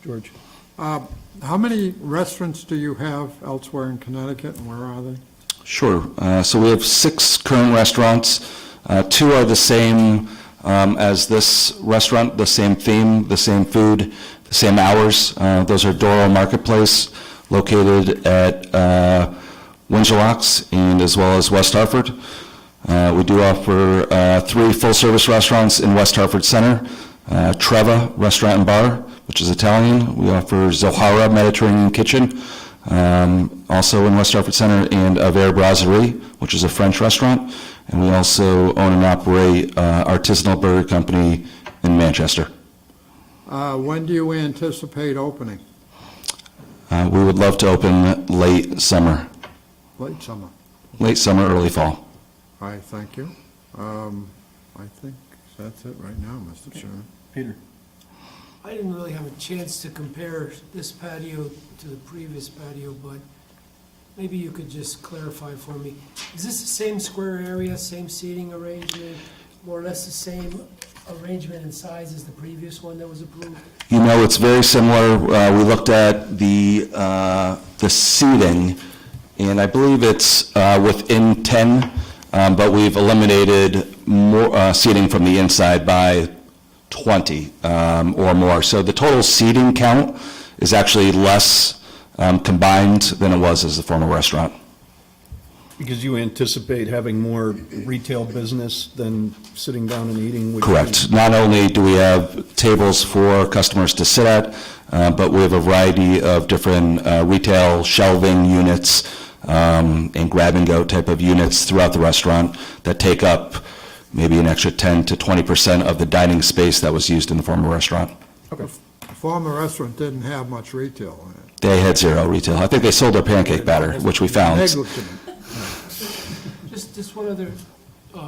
George? How many restaurants do you have elsewhere in Connecticut, and where are they? Sure. So we have 6 current restaurants. 2 are the same as this restaurant, the same theme, the same food, the same hours. Those are Doral Marketplace, located at Windsor Locks and as well as West Hartford. We do offer 3 full-service restaurants in West Hartford Center. Treva Restaurant and Bar, which is Italian. We offer Zohara Mediterranean Kitchen, also in West Hartford Center, and Aver Brasserie, which is a French restaurant. And we also own and operate Artisanal Burger Company in Manchester. When do you anticipate opening? We would love to open late summer, Late summer. early fall. All right, thank you. I think that's it right now, Mr. Chairman. Peter? I didn't really have a chance to compare this patio to the previous patio, but maybe you could just clarify for me. Is this the same square area, same seating arrangement, more or less the same arrangement and size as the previous one that was approved? It's very similar. We looked at the seating, and I believe it's within 10, but we've eliminated more seating from the inside by 20 or more. So the total seating count is actually less combined than it was as the former restaurant. Because you anticipate having more retail business than sitting down and eating? which Correct. Not only do we have tables for customers to sit at, but we have a variety of different retail shelving units and grab-and-go type of units throughout the restaurant that take up maybe an extra 10 to 20% of the dining space that was used in the former restaurant. The former restaurant didn't have much retail in it. They had zero retail. I think they sold their pancake batter, which we found. Negligible. Just one other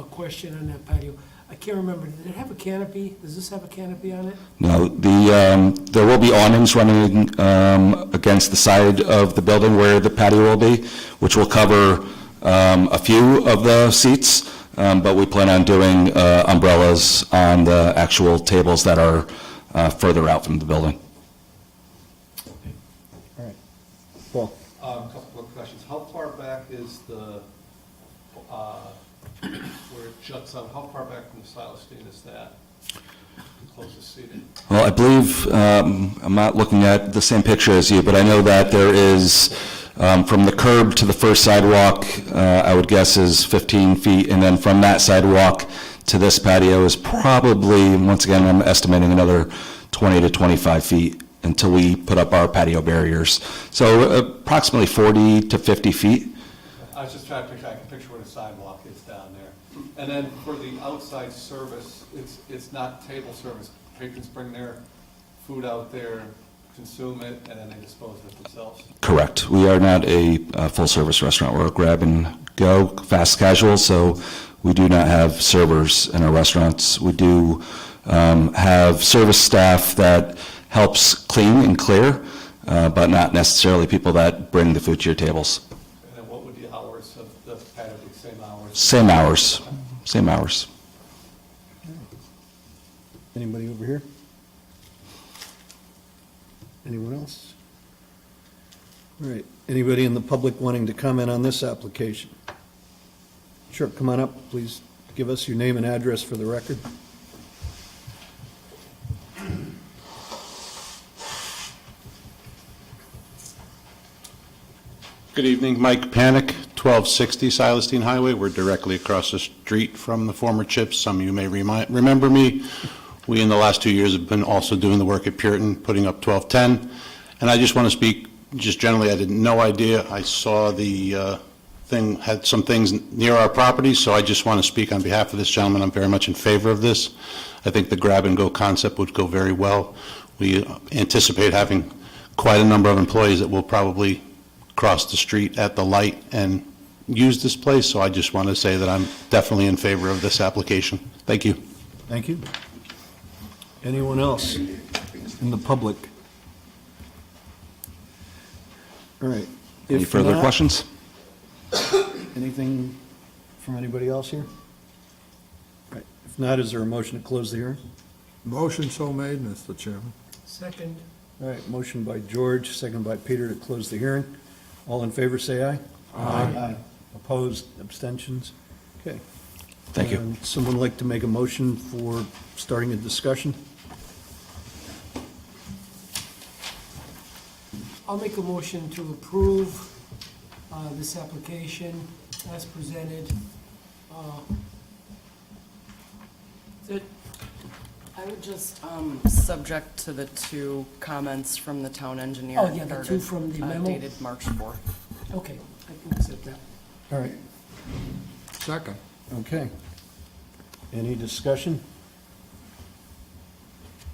question on that patio. I can't remember, did it have a canopy? Does this have a canopy on it? No, there will be awnings running against the side of the building where the patio will be, which will cover a few of the seats, but we plan on doing umbrellas on the actual tables that are further out from the building. All right. Paul? A couple more questions. How far back is the, where it juts out, how far back from the Silas Deane is that? The closest seating? Well, I believe, I'm not looking at the same picture as you, but I know that there is, from the curb to the first sidewalk, I would guess is 15 feet, and then from that sidewalk to this patio is probably, once again, I'm estimating another 20 to 25 feet until we put up our patio barriers. So approximately 40 to 50 feet. I was just trying to picture, I can picture where the sidewalk is down there. And then for the outside service, it's not table service. Patrons bring their food out there, consume it, and then they dispose of it themselves. Correct. We are not a full-service restaurant. We're a grab-and-go, fast casual, so we do not have servers in our restaurants. We do have service staff that helps clean and clear, but not necessarily people that bring the food to your tables. And then what would the hours of the patio be, same hours? Same hours, same hours. Anybody over here? Anyone else? All right, anybody in the public wanting to comment on this application? Sure, come on up, please give us your name and address for the record. Good evening, Mike Panic, 1260 Silas Deane Highway. We're directly across the street from the former Chips. Some of you may remember me. We, in the last 2 years, have been also doing the work at Puritan, putting up 1210. And I just want to speak, just generally, I had no idea. I saw the thing, had some things near our property, so I just want to speak on behalf of this gentleman. I'm very much in favor of this. I think the grab-and-go concept would go very well. We anticipate having quite a number of employees that will probably cross the street at the light and use this place, so I just want to say that I'm definitely in favor of this application. Thank you. Thank you. Anyone else in the public? All right. Any If further not, questions? Anything from anybody else here? All right. If not, is there a motion to close the hearing? Motion so made, Mr. Chairman. Second. All right, motion by George, second by Peter to close the hearing. All in favor, say aye. Aye. Opposed, abstentions? Okay. Thank you. Someone like to make a motion for starting a discussion? I'll make a motion to approve this application as presented. That I would just, subject to the two comments from the town engineer. Oh, yeah, the that two are, from the memo? Dated March 4th. Okay, I can accept that. All right, Second. okay. Any discussion?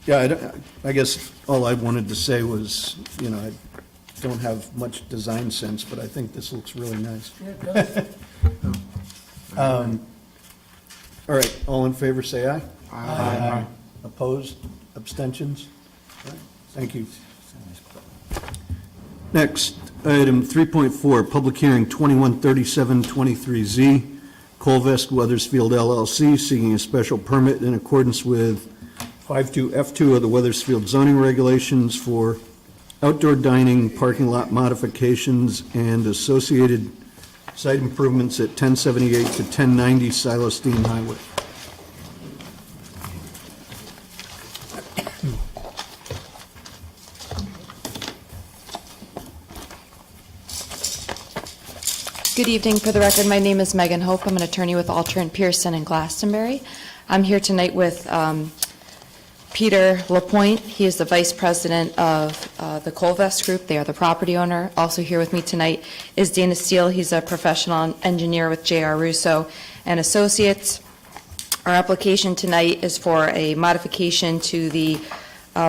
Yeah, I guess all I wanted to say was, you know, I don't have much design sense, but I think this looks really nice. Yeah, it does. All right, all in favor, say aye. Aye. Opposed, abstentions? All right, thank you. Next, item 3.4, public hearing 213723Z, Colvest Wethersfield LLC, seeking a special permit in accordance with 52F2 of the Wethersfield Zoning Regulations for outdoor dining, parking lot modifications, and associated site improvements at 1078 to 1090 Silas Deane Highway. Good evening. For the record, my name is Megan Hope. I'm an attorney with Alter and Pearson in Glastonbury. I'm here tonight with Peter Lapointe. He is the vice president of the Colvest Group. They are the property owner. Also here with me tonight is Dana Steele. He's a professional engineer with J.R. Russo and Associates. Our application tonight is for a modification to the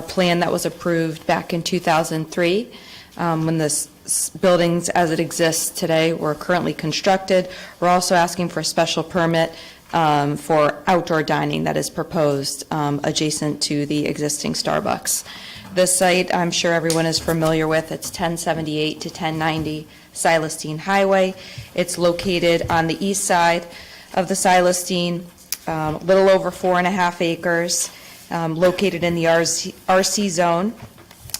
plan that was approved back in 2003 when the buildings as it exists today were currently constructed. We're also asking for a special permit for outdoor dining that is proposed adjacent to the existing Starbucks. This site, I'm sure everyone is familiar with. It's 1078 to 1090 Silas Deane Highway. It's located on the east side of the Silas Deane, a little over 4.5 acres, located in the RC zone.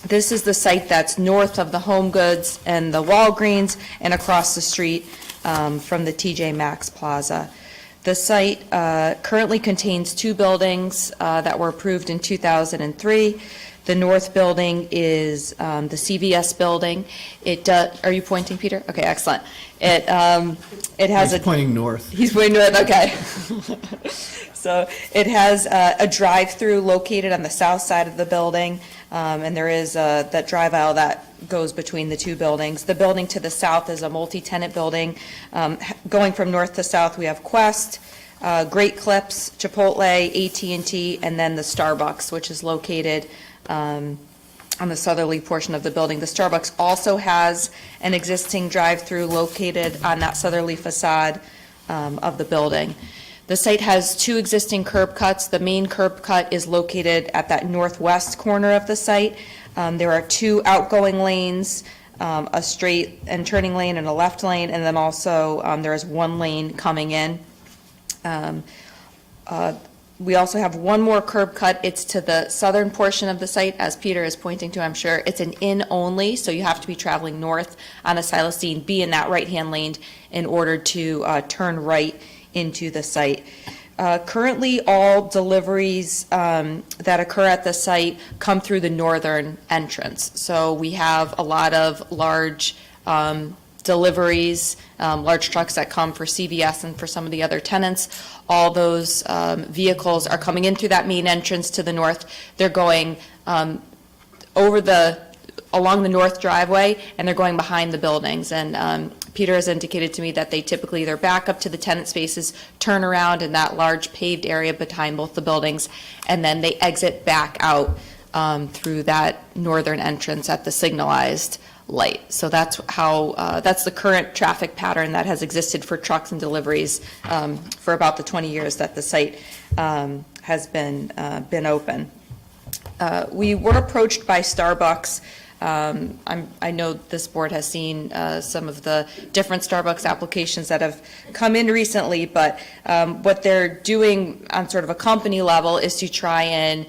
This is the site that's north of the Home Goods and the Walgreens and across the street from the TJ Maxx Plaza. The site currently contains 2 buildings that were approved in 2003. The north building is the CVS building. Are you pointing, Peter? Okay, excellent. It has He's pointing north. He's pointing north, okay. So it has a drive-through located on the south side of the building, and there is that drive aisle that goes between the 2 buildings. The building to the south is a multi-tenant building. Going from north to south, we have Quest, Great Clips, Chipotle, AT&T, and then the Starbucks, which is located on the southerly portion of the building. The Starbucks also has an existing drive-through located on that southerly facade of the building. The site has 2 existing curb cuts. The main curb cut is located at that northwest corner of the site. There are 2 outgoing lanes, a straight and turning lane and a left lane, and then also there is 1 lane coming in. We also have 1 more curb cut. It's to the southern portion of the site, as Peter is pointing to, I'm sure. It's an in only, so you have to be traveling north on a Silas Deane, be in that right-hand lane in order to turn right into the site. Currently, all deliveries that occur at the site come through the northern entrance. So we have a lot of large deliveries, large trucks that come for CVS and for some of the other tenants. All those vehicles are coming in through that main entrance to the north. They're going along the north driveway, and they're going behind the buildings. And Peter has indicated to me that they typically either back up to the tenant spaces, turn around in that large paved area behind both the buildings, and then they exit back out through that northern entrance at the signalized light. So that's how that's the current traffic pattern that has existed for trucks and deliveries for about the 20 years that the site has been open. We were approached by Starbucks. I know this board has seen some of the different Starbucks applications that have come in recently, but what they're doing on sort of a company level is to try and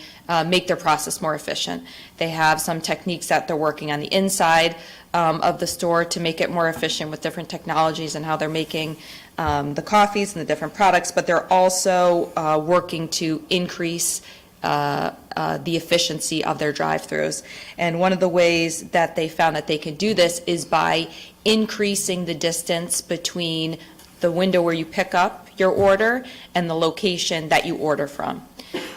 make their process more efficient. They have some techniques that they're working on the inside of the store to make it more efficient with different technologies and how they're making the coffees and the different products, but they're also working to increase the efficiency of their drive-throughs. And one of the ways that they found that they can do this is by increasing the distance between the window where you pick up your order and the location that you order from.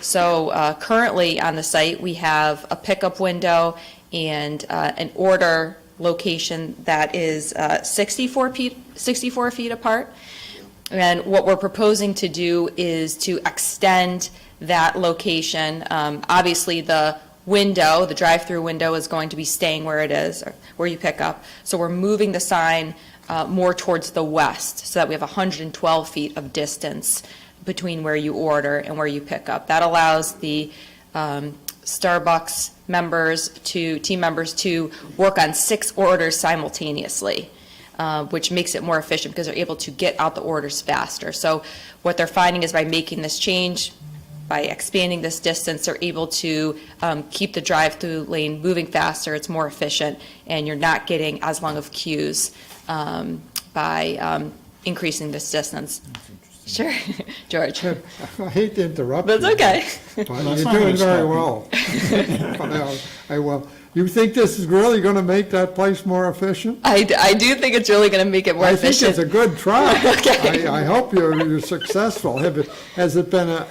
So currently on the site, we have a pickup window and an order location that is 64 feet apart. And what we're proposing to do is to extend that location. Obviously, the window, the drive-through window, is going to be staying where it is, or where you pick up. So we're moving the sign more towards the west so that we have 112 feet of distance between where you order and where you pick up. That allows the Starbucks team members to work on 6 orders simultaneously, which makes it more efficient because they're able to get out the orders faster. So what they're finding is by making this change, by expanding this distance, they're able to keep the drive-through lane moving faster. It's more efficient, and you're not getting as long of queues by increasing this distance. Sure, George. I hate to interrupt you. That's okay. But you're doing very well. I will. You think this is really going to make that place more efficient? I do think it's really going to make it more I think efficient. it's a good try. Okay. I hope you're successful. Has it been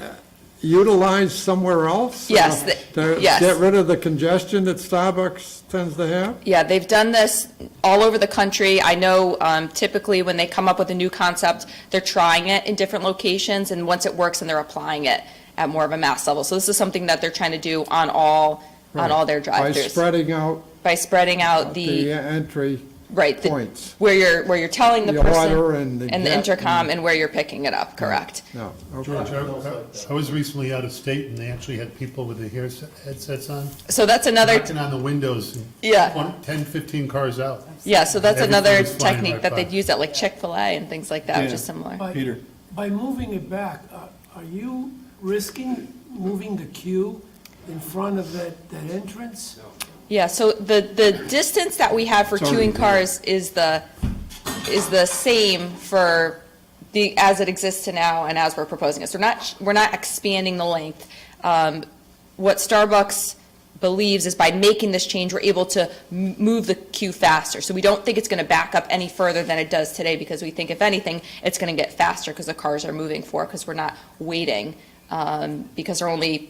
utilized somewhere else? Yes, To yes. get rid of the congestion that Starbucks tends to have? Yeah, they've done this all over the country. I know typically when they come up with a new concept, they're trying it in different locations, and once it works, then they're applying it at more of a mass level. So this is something that they're trying to do on all their By drive-throughs. spreading out the entry right the- points. where you're telling the The person order and the and the get intercom and where you're picking it up. Correct. No, okay. George, I was recently out of state, and they actually had people with the headsets on, So that's another knocking on the windows, and yeah 10, 15 cars out. yeah. So that's Everything another was flying technique right that by. they'd use at like Chick-fil-A and things like that, which Yeah. is similar. Peter? By moving it back, are you risking moving the queue in front of that entrance? Yeah, so the distance that we have for queuing cars is the same for as it exists to now and as we're proposing it. So we're not expanding the length. What Starbucks believes is by making this change, we're able to move the queue faster. So we don't think it's going to back up any further than it does today, because we think, if anything, it's going to get faster because the cars are moving forward, because we're not waiting, because they're only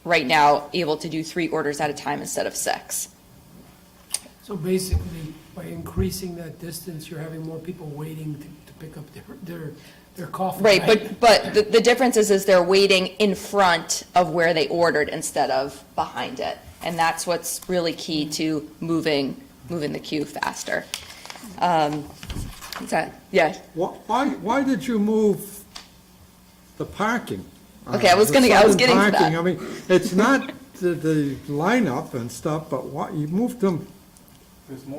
right now able to do 3 orders at a time instead of 6. So basically, by increasing that distance, you're having more people waiting to pick up their coffee. Right, but the difference is they're waiting in front of where they ordered instead of behind it. And that's what's really key to moving the queue faster. Yeah. Why did you move the parking? Okay, I was The getting to sudden that. parking. I mean, it's not the lineup and stuff, but why, you moved them,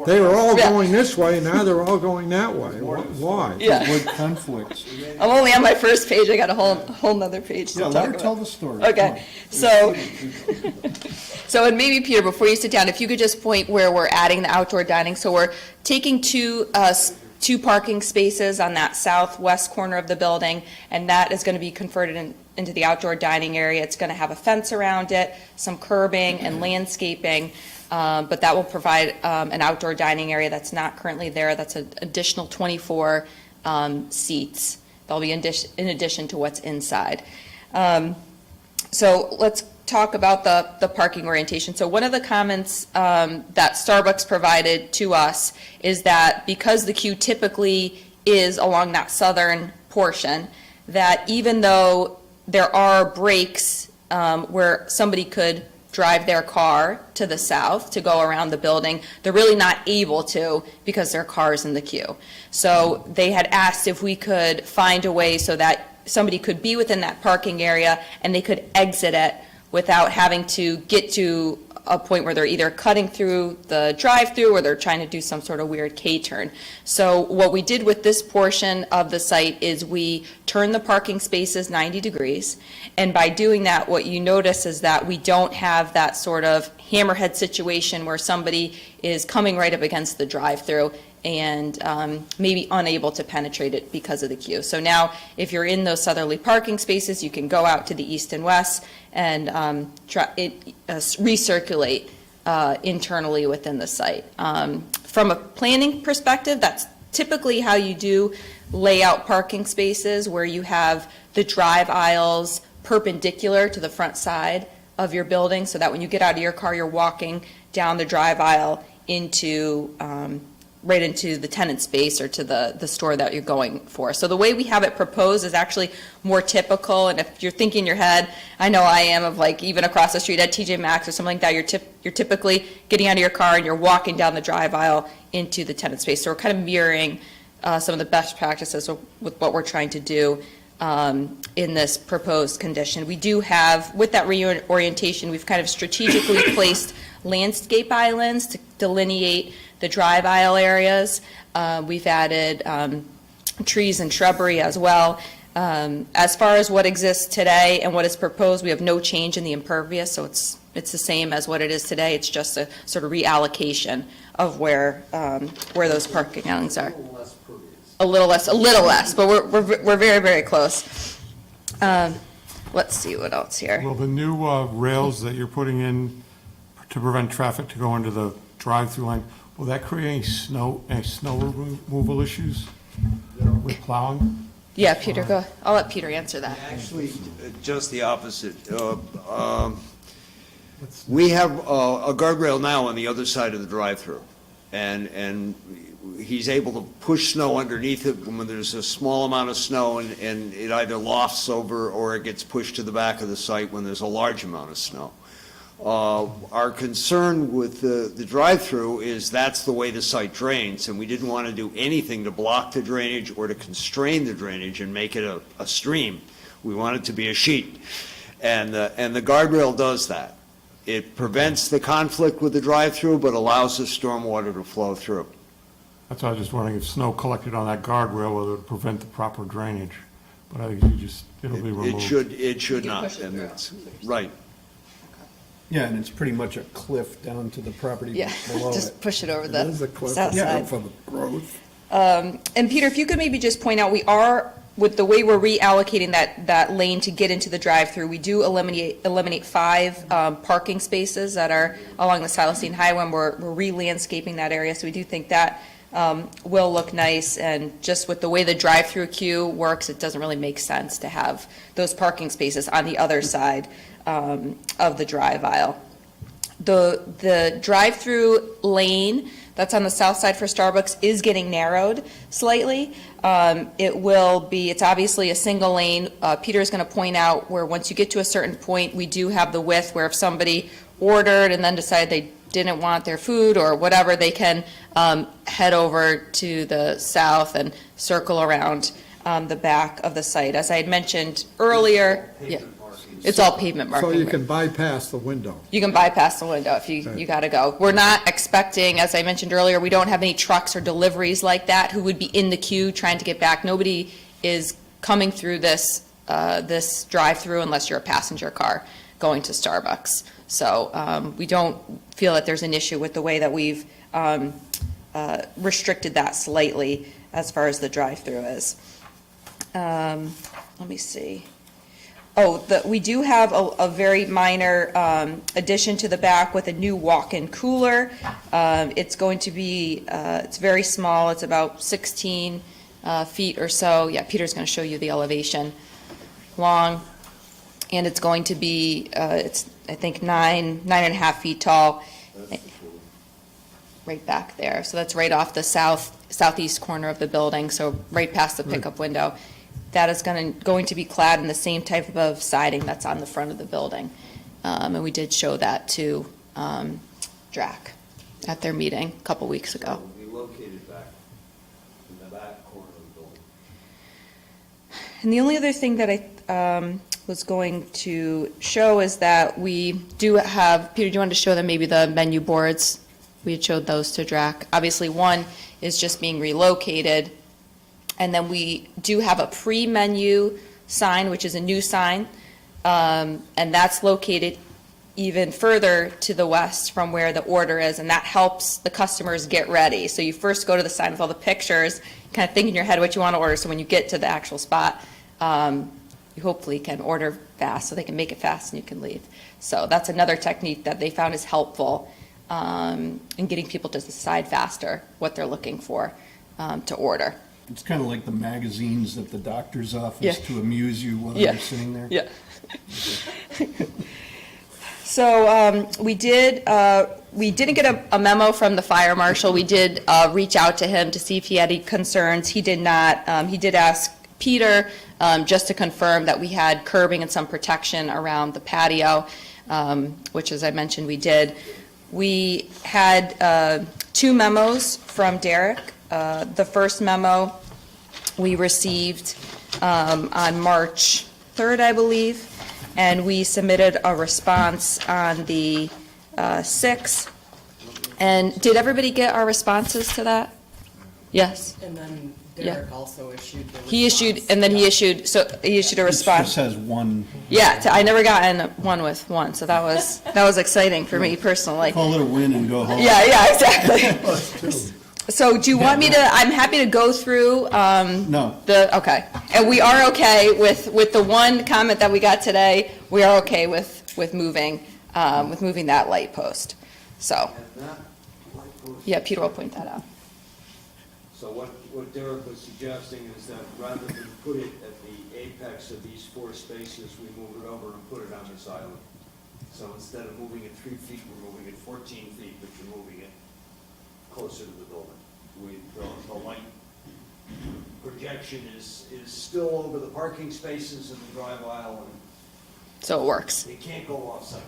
they were all Yeah. going this way, now they're all going that way. Why? Yeah. Avoid conflicts. I'm only on my first page. I got a whole nother page to Yeah, talk let her about. tell the story. Okay, so and maybe Peter, before you sit down, if you could just point where we're adding the outdoor dining. So we're taking two parking spaces on that southwest corner of the building, and that is going to be converted into the outdoor dining area. It's going to have a fence around it, some curbing and landscaping, but that will provide an outdoor dining area that's not currently there. That's an additional 24 seats. They'll be in addition to what's inside. So let's talk about the parking orientation. So one of the comments that Starbucks provided to us is that because the queue typically is along that southern portion, that even though there are breaks where somebody could drive their car to the south to go around the building, they're really not able to because their car's in the queue. So they had asked if we could find a way so that somebody could be within that parking area and they could exit it without having to get to a point where they're either cutting through the drive-through or they're trying to do some sort of weird K-turn. So what we did with this portion of the site is we turned the parking spaces 90 degrees. And by doing that, what you notice is that we don't have that sort of hammerhead situation where somebody is coming right up against the drive-through and maybe unable to penetrate it because of the queue. So now, if you're in those southerly parking spaces, you can go out to the east and west and recirculate internally within the site. From a planning perspective, that's typically how you do lay out parking spaces, where you have the drive aisles perpendicular to the front side of your building, so that when you get out of your car, you're walking down the drive aisle into right into the tenant space or to the store that you're going for. So the way we have it proposed is actually more typical, and if you're thinking in your head, I know I am, of like even across the street at TJ Maxx or something like that, you're typically getting out of your car and you're walking down the drive aisle into the tenant space. So we're kind of mirroring some of the best practices with what we're trying to do in this proposed condition. We do have, with that reorientation, we've kind of strategically placed landscape islands to delineate the drive aisle areas. We've added trees and shrubbery as well. As far as what exists today and what is proposed, we have no change in the impervious, so it's the same as what it is today. It's just a sort of reallocation of where those parking islands are. A little less, but we're very, very close. Let's see what else here. Will the new rails that you're putting in to prevent traffic to go into the drive-through lane, will that create any snow removal issues with plowing? Yeah, Peter, go, I'll let Peter answer that. Actually, just the opposite. We have a guardrail now on the other side of the drive-through, and he's able to push snow underneath it when there's a small amount of snow, and it either lofts over or it gets pushed to the back of the site when there's a large amount of snow. Our concern with the drive-through is that's the way the site drains, and we didn't want to do anything to block the drainage or to constrain the drainage and make it a stream. We want it to be a sheet. And the guardrail does that. It prevents the conflict with the drive-through, but allows the stormwater to flow through. That's why I was just wondering if snow collected on that guardrail, whether it would prevent the proper drainage. But I think it'll be removed. It should You can not, push it and through. that's, right. Yeah, and it's pretty much a cliff down to the property Yeah, below it. just push it over It is a the cliff south side. for the growth. And Peter, if you could maybe just point out, we are, with the way we're reallocating that lane to get into the drive-through, we do eliminate 5 parking spaces that are along the Silas Deane Highway, and we're re-landscaping that area, so we do think that will look nice, and just with the way the drive-through queue works, it doesn't really make sense to have those parking spaces on the other side of the drive aisle. The drive-through lane that's on the south side for Starbucks is getting narrowed slightly. It's obviously a single lane. Peter's going to point out where once you get to a certain point, we do have the width where if somebody ordered and then decided they didn't want their food or whatever, they can head over to the south and circle around the back of the site. As I had mentioned earlier, it's all pavement So marking. you can bypass the window. You can bypass the window if you got to go. We're not expecting, as I mentioned earlier, we don't have any trucks or deliveries like that who would be in the queue trying to get back. Nobody is coming through this drive-through unless you're a passenger car going to Starbucks. So we don't feel that there's an issue with the way that we've restricted that slightly as far as the drive-through is. Let me see. We do have a very minor addition to the back with a new walk-in cooler. It's going to be, it's very small, it's about 16 feet or so. Yeah, Peter's going to show you the elevation long. And it's going to be, it's, I think, 9.5 feet tall. Right back there. So that's right off the southeast corner of the building, so right past the pickup window. That is going to be clad in the same type of siding that's on the front of the building. And we did show that to DRAC at their meeting a couple weeks ago. We located back in the back corner of the building. And the only other thing that I was going to show is that we do have, Peter, do you want to show them maybe the menu boards? We had showed those to DRAC. Obviously, one is just being relocated. And then we do have a pre-menu sign, which is a new sign, and that's located even further to the west from where the order is, and that helps the customers get ready. So you first go to the sign with all the pictures, kind of think in your head what you want to order, so when you get to the actual spot, you hopefully can order fast, so they can make it fast and you can leave. So that's another technique that they found is helpful in getting people to decide faster what they're looking for to order. It's kind of like the magazines at the doctor's office Yeah. to amuse you while Yeah. you're sitting there. Yeah. So we didn't get a memo from the fire marshal. We did reach out to him to see if he had any concerns. He did not. He did ask Peter just to confirm that we had curbing and some protection around the patio, which, as I mentioned, we did. We had 2 memos from Derek. The first memo we received on March 3rd, I believe, and we submitted a response on the 6th. And did everybody get our responses to that? Yes. And then Yeah. Derek also issued the He issued, response. and then he issued a It response. just has one. Yeah, I never gotten one with one, so that was exciting for me personally. Call it a win and go home. Yeah, exactly. So do you want me to, I'm happy to go through No. okay. And we are okay with the one comment that we got today, we are okay with moving with moving that light post. So, And that light post- yeah, Peter will point that out. So what Derek was suggesting is that rather than put it at the apex of these 4 spaces, we move it over and put it on this island. So instead of moving it 3 feet, we're moving it 14 feet, but you're moving it closer to the building. The light projection is still over the parking spaces in the drive aisle, and So it works. it can't go off-site.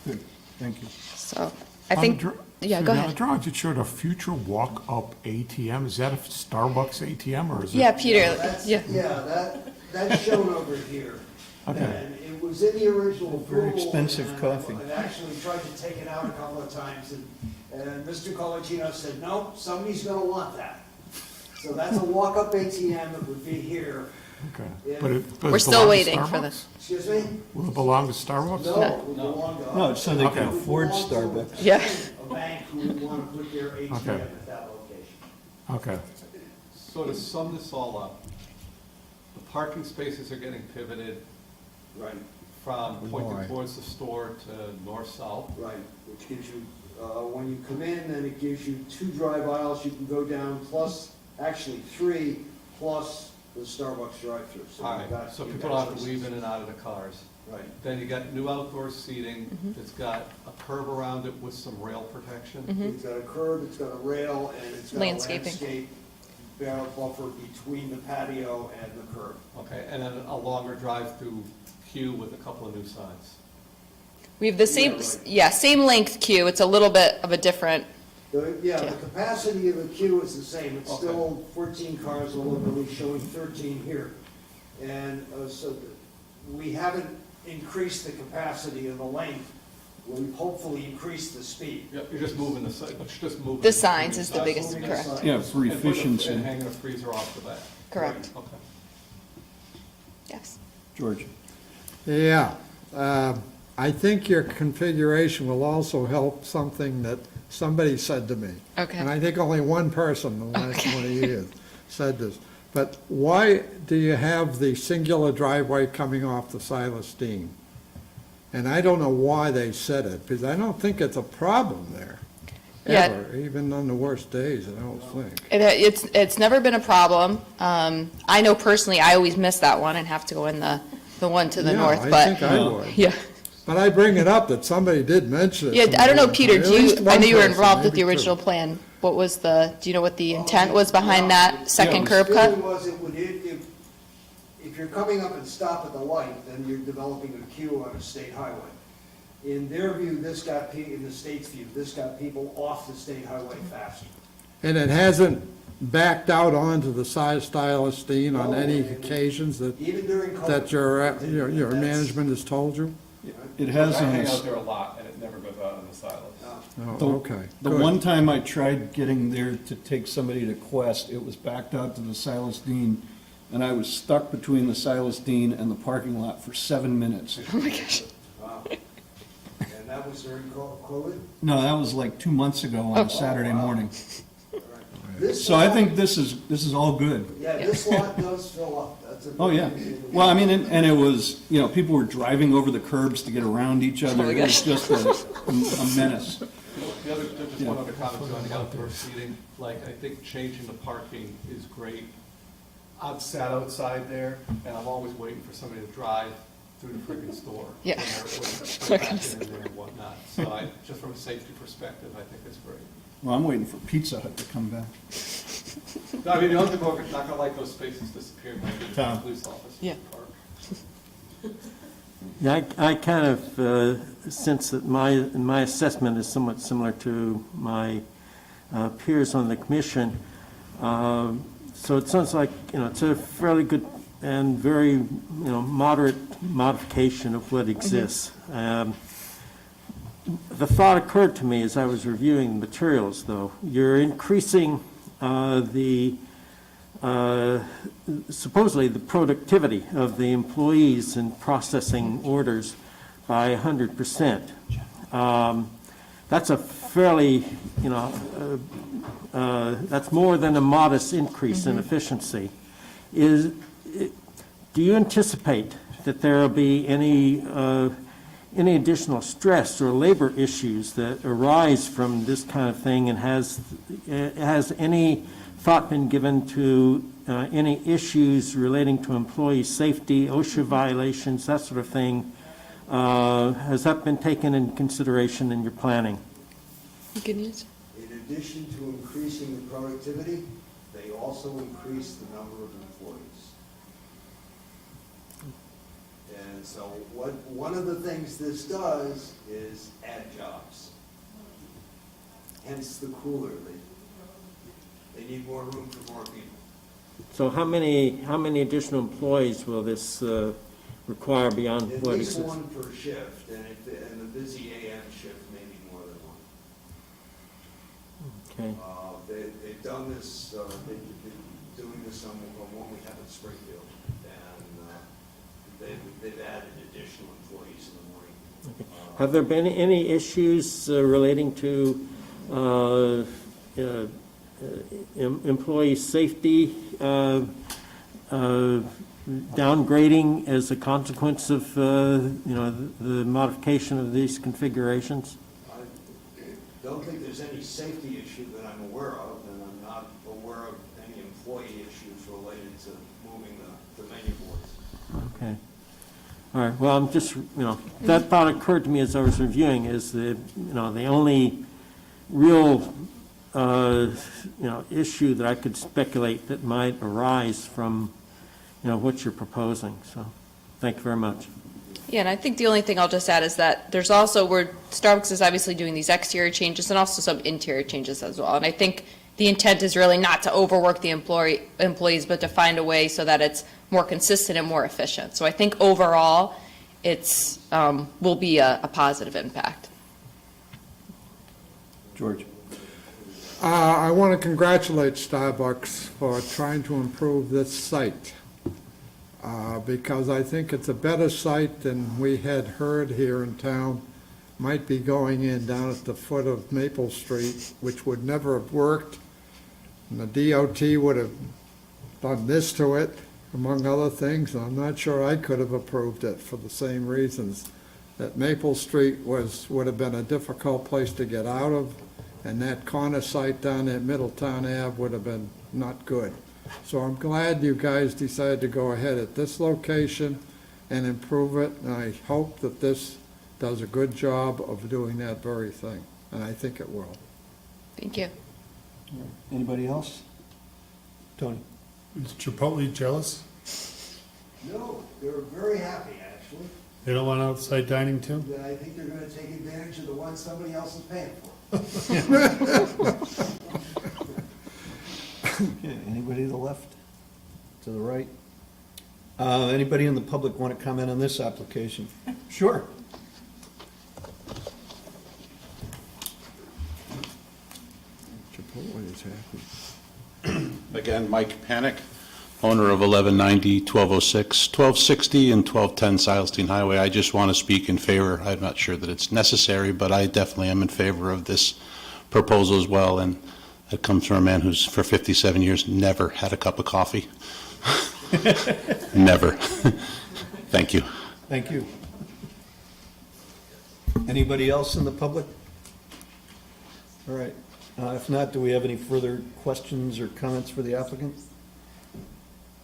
Good, thank you. So I think, yeah, go On the ahead. drawings, it showed a future walk-up ATM. Is that a Starbucks ATM, or is it? Yeah, Peter, That's- yeah. That's shown over here. Okay. And it was in the original Very approval. expensive and coffee. I actually tried to take it out a couple of times, and Mr. Colacino said, no, somebody's gonna want that. So that's a walk-up ATM that would be here. Okay. Yeah. But it We're still waiting for the, Excuse me? Will it belong to Starbucks? No, it would belong to us. No, it's so they can Okay. afford It would belong to Starbucks. Yeah. A bank who would want to put their ATM Okay. at that location. Okay. So to sum this all up, the parking spaces are getting pivoted Right, from Why? pointing towards the store to north-south. right, which gives you, when you come in, then it gives you 2 drive aisles you can go down, plus, actually 3, plus the Starbucks drive-through. So All you've got- right, so you've people got don't have to choices. weave in and out of the cars. Right. Then you got new outdoor seating, it's got a curb around it with some rail protection. It's got a curb, it's got a rail, and it's got a Landscaping. landscape barrel buffer between the patio and the curb. Okay, and then a longer drive-through queue with a couple of new signs. we have the same, Yeah, right. yeah, same length queue. It's a little bit of a different, Yeah, Yeah. the capacity of the queue is the same, it's Okay. still 14 cars, although we're showing 13 here. And so we haven't increased the capacity of the length, we've hopefully increased the speed. Yep, you're just moving just moving. the signs is the That's biggest, moving the correct, sign. Yeah, for And putting efficiency. And hanging a freezer off the back. correct, Okay. yes. George? Yeah, I think your configuration will also help something that somebody said to me. Okay. And I think only one person in the last 20 years said this. But why do you have the singular driveway coming off the Silas Deane? And I don't know why they said it, because I don't think it's a problem there, Yeah. ever, even on the worst days, I don't think. It's never been a problem. I know personally, I always miss that one and have to go in the one to the Yeah, north, I but, think I would. yeah. But I bring it up that somebody did mention it. Yeah, I don't know, Peter, At least I one know you were person, involved with the maybe two. original plan. What was do you know what the intent was behind Yeah, that second the curb feeling cut? was it would, if you're coming up and stop at the light, then you're developing a queue on a state highway. In their view, in the state's view, this got people off the state highway faster. And it hasn't backed out onto the Silas Deane on any occasions that, Even during COVID. that your That's- management has told you? It has I on hang this. out there a lot, and it never goes out in the silos. Oh, The- okay. The good. one time I tried getting there to take somebody to Quest, it was backed out to the Silas Deane, and I was stuck between the Silas Deane and the parking lot for 7 minutes. Oh my gosh. Wow. And that was during COVID? No, that was like 2 months ago on a Saturday morning. This So I lot- think this is all good. Yeah, this lot does fill up. That's a. Oh, yeah. Well, I mean, and it was, people were driving over the curbs to get around each other. my It was just a menace. The other, just one other comment on the outdoor seating, like, I think changing the parking is great. I've sat outside there, and I'm always waiting for somebody to drive through the friggin' store. Yeah. When they're back in there and whatnot. So just from a safety perspective, I think it's great. Well, I'm waiting for Pizza Hut to come back. No, I mean, the other thing, not gonna like those spaces disappearing when the Tom. police office Yeah. park. Yeah, I kind of sense that my assessment is somewhat similar to my peers on the commission. So it sounds like, it's a fairly good and very, moderate modification of what exists. The thought occurred to me as I was reviewing the materials, though. You're increasing supposedly the productivity of the employees in processing orders by 100%. That's a fairly, that's more than a modest increase in efficiency. Do you anticipate that there will be any any additional stress or labor issues that arise from this kind of thing, and has any thought been given to any issues relating to employee safety, OSHA violations, that sort of thing? Has that been taken into consideration in your planning? In addition to increasing the productivity, they also increase the number of employees. And so one of the things this does is add jobs. Hence the cooler. They need more room for more people. So how many additional employees will this require beyond At what least exists? one per shift, and the busy AM shift, maybe more than one. Okay. They've done this, they've been doing this on what we have in Springfield, and they've added additional employees in the morning. Okay. Have there been any issues relating to employee safety downgrading as a consequence of the modification of these configurations? I don't think there's any safety issue that I'm aware of, and I'm not aware of any employee issues related to moving the menu boards. Okay. All right, well, I'm just, that thought occurred to me as I was reviewing, is the only real, issue that I could speculate that might arise from, what you're proposing. So, thank you very much. Yeah, and I think the only thing I'll just add is that there's also, Starbucks is obviously doing these exterior changes and also some interior changes as well. And I think the intent is really not to overwork the employees, but to find a way so that it's more consistent and more efficient. So I think overall, it's will be a positive impact. George? I want to congratulate Starbucks for trying to improve this site, because I think it's a better site than we had heard here in town. Might be going in down at the foot of Maple Street, which would never have worked. And the DOT would have done this to it, among other things. I'm not sure I could have approved it for the same reasons. That Maple Street would have been a difficult place to get out of, and that corner site down at Middletown Ave would have been not good. So I'm glad you guys decided to go ahead at this location and improve it, and I hope that this does a good job of doing that very thing, and I think it will. Thank you. Anybody else? Tony? Is Chipotle jealous? No, they're very happy, actually. They don't want outside dining too? That I think they're gonna take advantage of the one somebody else is paying for. Okay, anybody to the left? To the right? Anybody in the public want to comment on this application? Sure. Chipotle is happy. Again, Mike Panic, owner of 1190, 1206, 1260, and 1210 Silas Deane Highway. I just want to speak in favor. I'm not sure that it's necessary, but I definitely am in favor of this proposal as well, and it comes from a man who's, for 57 years, never had a cup of coffee. Never. Thank you. Thank you. Anybody else in the public? All right. If not, do we have any further questions or comments for the applicant?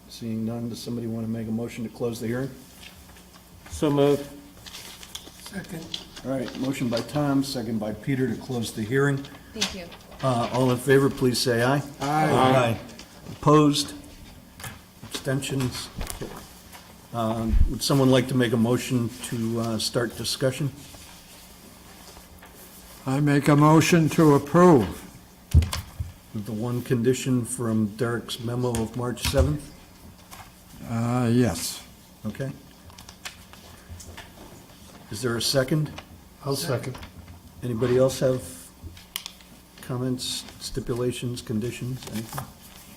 Seeing none, does somebody want to make a motion to close the hearing? So moved. Second. All right, motion by Tom, second by Peter to close the hearing. Thank you. All in favor, please say aye. Aye. Opposed? Abstentions? Would someone like to make a motion to start discussion? I make a motion to approve. With the one condition from Derek's memo of March 7th? Yes. Okay. Is there a second? I'll second. Anybody else have comments, stipulations, conditions, anything?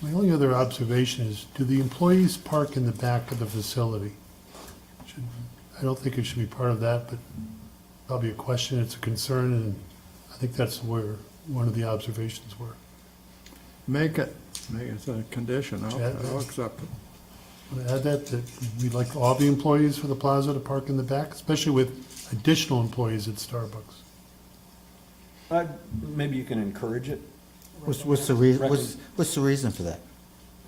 My only other observation is, do the employees park in the back of the facility? I don't think it should be part of that, but probably a question, it's a concern, and I think that's where one of the observations were. Make it a condition. Chad? I'll accept it. Want to add that we'd like all the employees for the plaza to park in the back, especially with additional employees at Starbucks. Maybe you can encourage it, What's the reason for that?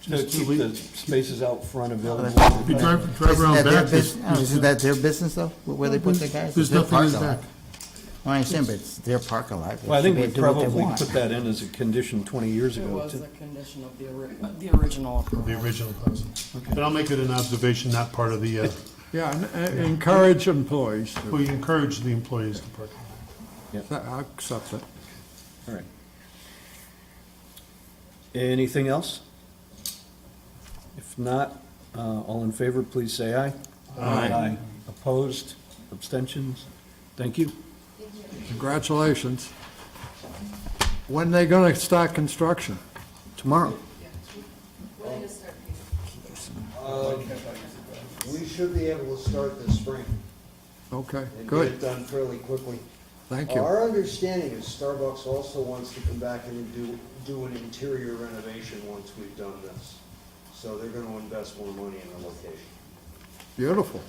to keep the spaces out front available. If you drive around back, Isn't that their business, though, where they put their guys? there's It's their nothing in the parking lot. back. Well, I understand, but it's their parking lot. They Well, I think should we be able to do what they probably want. put that in as a condition 20 years It ago. was too. a condition of the original approval. The original plaza. But I'll make it an observation, not part of the, Yeah, and encourage employees to, we encourage the employees to park. I accept it. All right. Anything else? If not, all in favor, please say aye. Aye. Opposed? Abstentions? Thank you. Congratulations. When they gonna start construction? Tomorrow. We should be able to start this spring Okay, and get it good, done fairly quickly. thank you. Our understanding is Starbucks also wants to come back and do an interior renovation once we've done this. So they're gonna invest more money in the location. Beautiful.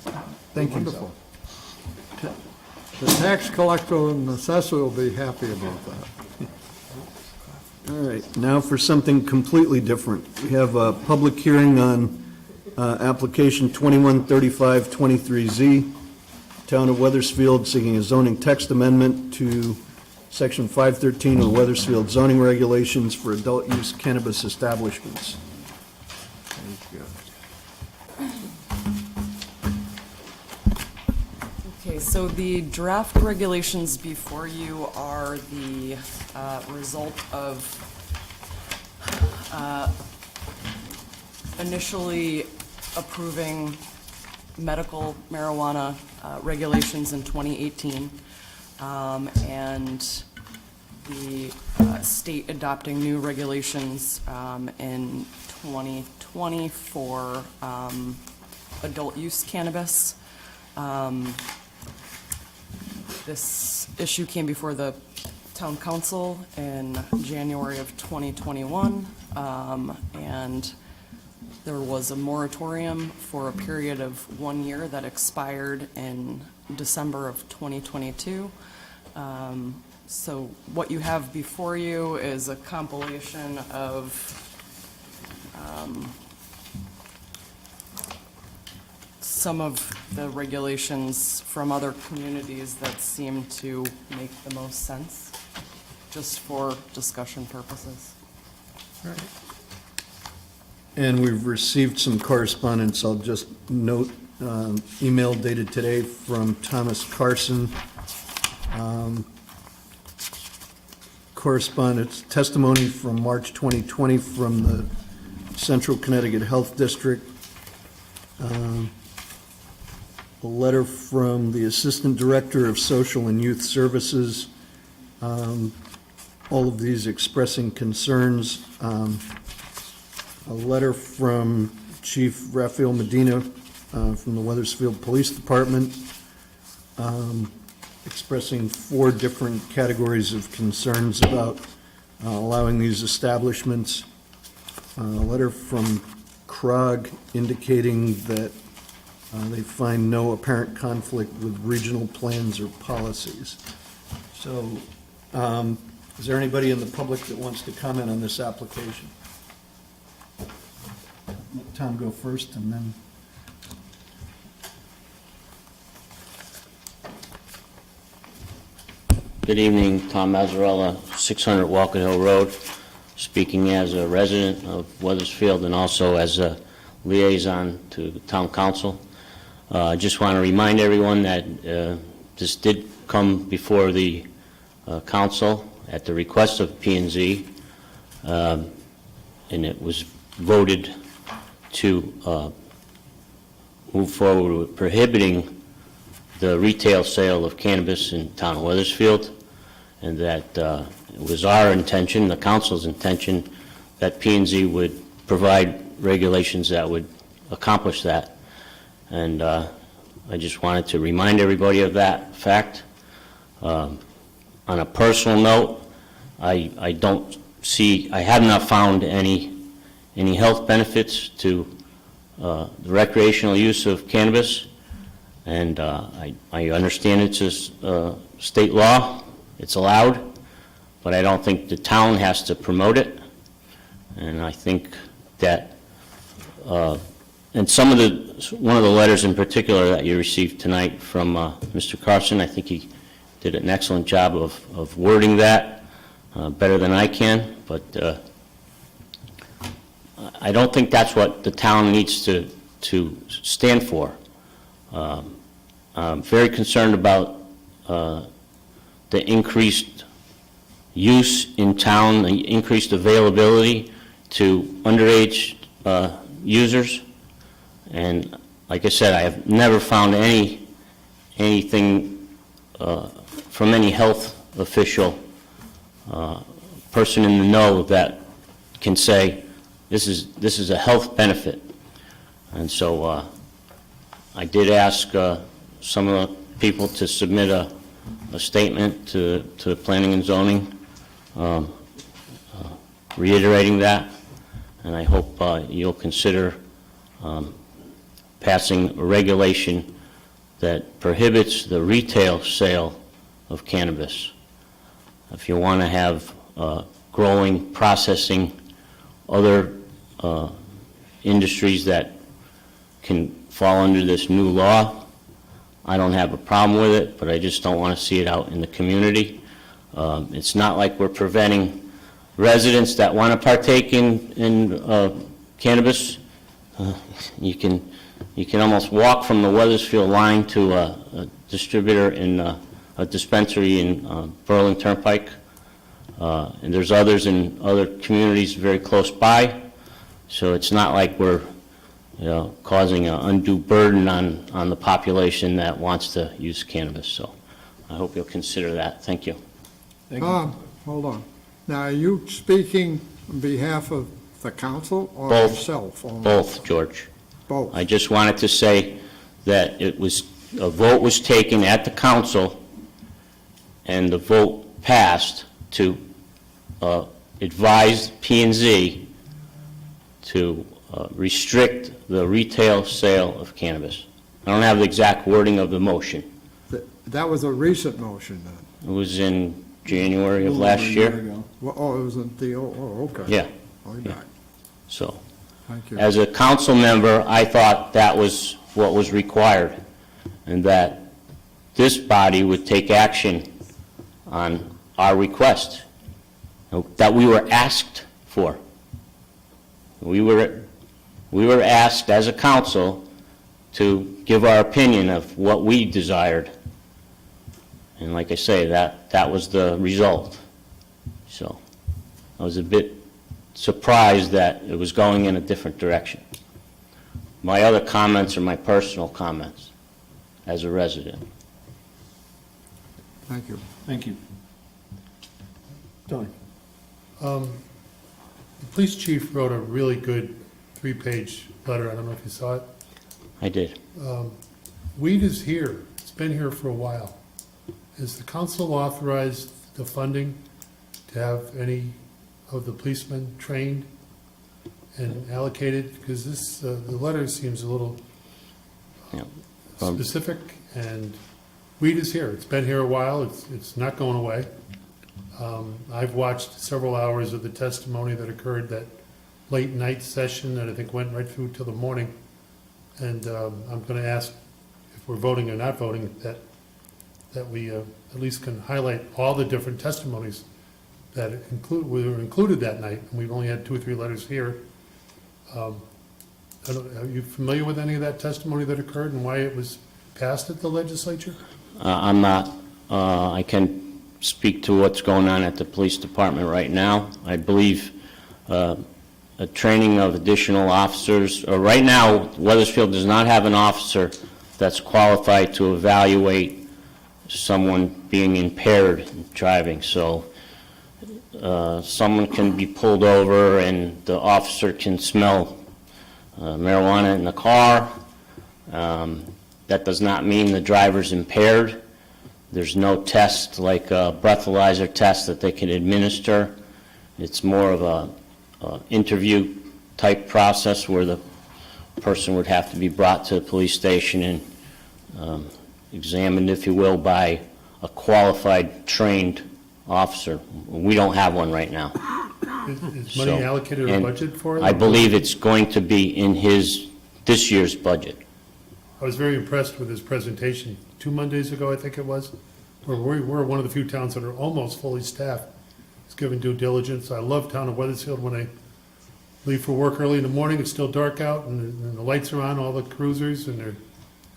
Thank you. Wonderful. The tax collector and assessor will be happy about that. All right, now for something completely different. We have a public hearing on application 213523Z, Town of Wethersfield seeking a zoning text amendment to Section 513 of the Wethersfield Zoning Regulations for adult use cannabis establishments. Okay, so the draft regulations before you are the result of initially approving medical marijuana regulations in 2018, and the state adopting new regulations in 2020 for adult use cannabis. This issue came before the town council in January of 2021, and there was a moratorium for a period of 1 year that expired in December of 2022. So what you have before you is a compilation of some of the regulations from other communities that seem to make the most sense, just for discussion purposes. And we've received some correspondence, I'll just note, email dated today from Thomas Carson. Correspondence, testimony from March 2020 from the Central Connecticut Health District. A letter from the Assistant Director of Social and Youth Services. All of these expressing concerns. A letter from Chief Rafael Medina from the Wethersfield Police Department, expressing 4 different categories of concerns about allowing these establishments. A letter from CROG indicating that they find no apparent conflict with regional plans or policies. So, is there anybody in the public that wants to comment on this application? Let Tom go first, and then... Good evening, Tom Mazzarella, 600 Walcott Hill Road, speaking as a resident of Wethersfield and also as a liaison to the town council. I just want to remind everyone that this did come before the council at the request of P&Z, and it was voted to move forward with prohibiting the retail sale of cannabis in town of Wethersfield, and that it was our intention, the council's intention, that P&Z would provide regulations that would accomplish that. And I just wanted to remind everybody of that fact. On a personal note, I have not found any health benefits to the recreational use of cannabis, and I understand it's a state law, it's allowed, but I don't think the town has to promote it. And I think that, and one of the letters in particular that you received tonight from Mr. Carson, I think he did an excellent job of wording that better than I can, but I don't think that's what the town needs to stand for. I'm very concerned about the increased use in town, the increased availability to underage users. And like I said, I have never found anything from any health official, person in the know that can say this is a health benefit. And so I did ask some of the people to submit a statement to planning and zoning reiterating that, and I hope you'll consider passing a regulation that prohibits the retail sale of cannabis. If you want to have growing, processing, other industries that can fall under this new law, I don't have a problem with it, but I just don't want to see it out in the community. It's not like we're preventing residents that want to partake in cannabis. You can almost walk from the Wethersfield line to a distributor in a dispensary in Berlin Turnpike, and there's others in other communities very close by. So it's not like we're causing an undue burden on the population that wants to use cannabis. So I hope you'll consider that. Thank you. Hold on. Now, are you speaking on behalf of the council or Both. yourself? only? Both, George. Both. I just wanted to say that a vote was taken at the council, and the vote passed to advise P&Z to restrict the retail sale of cannabis. I don't have the exact wording of the motion. That was a recent motion then? It was in January of last year. Well, it was in the, okay. Yeah. Way Yeah. back. So, Thank you. as a council member, I thought that was what was required, and that this body would take action on our request that we were asked for. We were asked as a council to give our opinion of what we desired. And like I say, that was the result. So I was a bit surprised that it was going in a different direction. My other comments are my personal comments as a resident. Thank you. Thank you. Tony? The police chief wrote a really good 3-page letter. I don't know if you saw it. I did. Weed is here. It's been here for a while. Has the council authorized the funding to have any of the policemen trained and allocated? Because this, the letter seems a little Yeah. specific, and weed is here. It's been here a while. It's not going away. I've watched several hours of the testimony that occurred that late night session that I think went right through till the morning. And I'm going to ask if we're voting or not voting, that we at least can highlight all the different testimonies that were included that night. And we've only had 2 or 3 letters here. Are you familiar with any of that testimony that occurred and why it was passed at the legislature? I'm not. I can speak to what's going on at the police department right now. I believe a training of additional officers. Right now, Wethersfield does not have an officer that's qualified to evaluate someone being impaired driving. So someone can be pulled over and the officer can smell marijuana in the car. That does not mean the driver's impaired. There's no test like a breathalyzer test that they can administer. It's more of a interview type process where the person would have to be brought to the police station and examined, if you will, by a qualified, trained officer. We don't have one right now. Is money So, allocated or and budget for it? I believe it's going to be in this year's budget. I was very impressed with his presentation 2 Mondays ago, I think it was, where we're one of the few towns that are almost fully staffed. It's given due diligence. I love town of Wethersfield. When I leave for work early in the morning, it's still dark out, and the lights are on, all the cruisers, and they're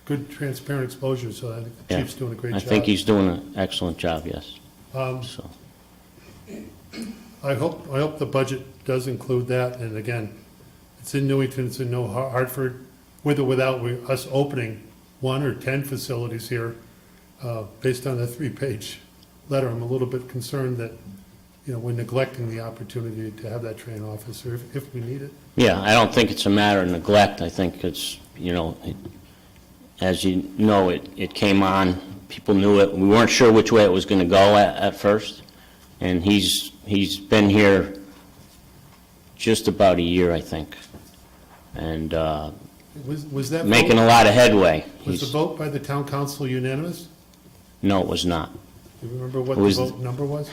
good, transparent exposure, so I think the Yeah. chief's doing a great I job. think he's doing an excellent job, yes. So, I hope the budget does include that, and again, it's in Newington, it's in New Hartford, with or without us opening 1 or 10 facilities here, based on the 3-page letter, I'm a little bit concerned that, we're neglecting the opportunity to have that trained officer if we need it. yeah, I don't think it's a matter of neglect. I think it's, as you know, it came on, people knew it. We weren't sure which way it was going to go at first, and he's been here just about a year, I think, and Was that making a vote- lot of headway. Was the vote by the town council unanimous? No, it was not. Do you remember what It was- the vote number was?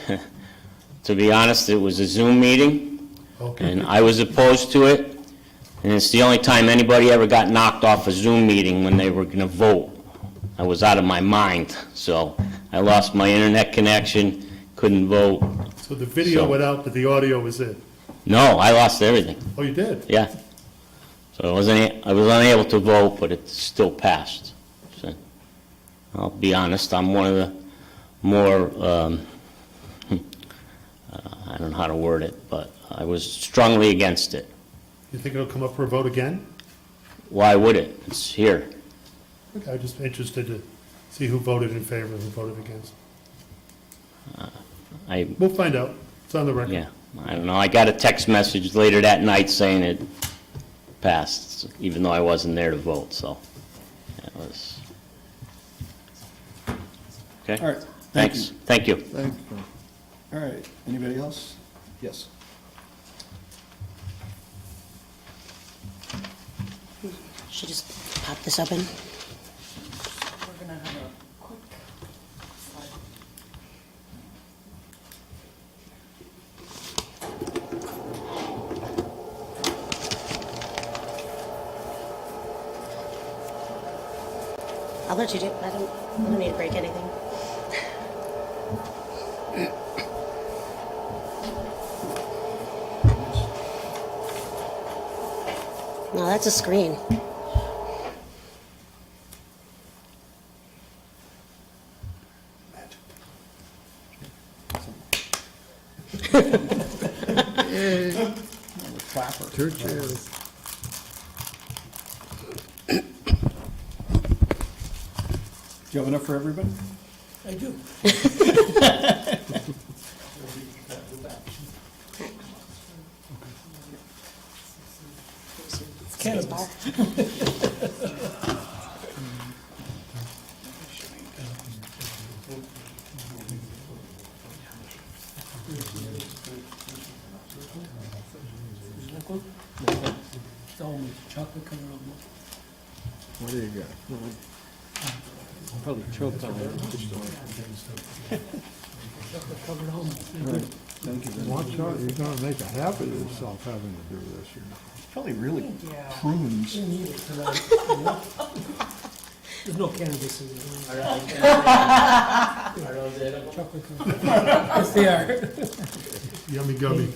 To be honest, it was a Zoom meeting, Okay. and I was opposed to it, and it's the only time anybody ever got knocked off a Zoom meeting when they were going to vote. I was out of my mind, so I lost my internet connection, couldn't vote. So the video So- went out, but the audio was in? No, I lost everything, Oh, you did? yeah. So I was unable to vote, but it still passed. So, I'll be honest, I'm one of the more, I don't know how to word it, but I was strongly against it. You think it'll come up for a vote again? Why would it? It's here. Okay, I'm just interested to see who voted in favor and who voted against. We'll find out. It's on the record. Yeah, I don't know. I got a text message later that night saying it passed, even though I wasn't there to vote, so it was. Okay? All right, thank you. Thanks. Thank you. Thank you. All right, anybody else? Yes. Should just pop this open. We're going to have a quick slide. I'll let you do it. I don't need to break anything. No, that's a screen. Clapper. 2 chairs. Do you have enough for everybody? I do. Cannabis. Chocolate covered almond. What do you got? Probably choked on it. Chocolate covered almond. Thank you very much. Watch out, you're gonna make a habit of yourself having to do this. Probably really Yeah. prunes. Didn't need it tonight. There's no cannabis in it. Chocolate covered. Yes, they are. Yummy gummy.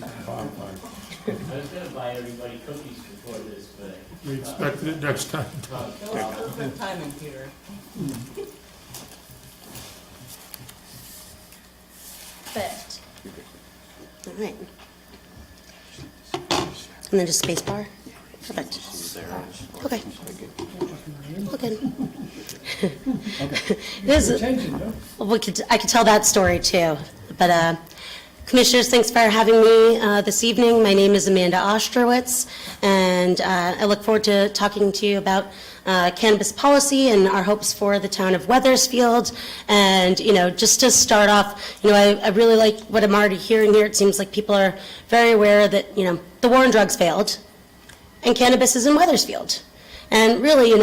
I was going to buy everybody cookies before this, but. We expected it next time. Good timing, Peter. Perfect. All right. And then just space bar? Perfect. Okay. Okay. This is, I could tell that story too. But Commissioners, thanks for having me this evening. My name is Amanda Ostrowitz, and I look forward to talking to you about cannabis policy and our hopes for the town of Wethersfield. And, just to start off, I really like what I'm already hearing here. It seems like people are very aware that, the war on drugs failed, and cannabis is in Wethersfield. And really, in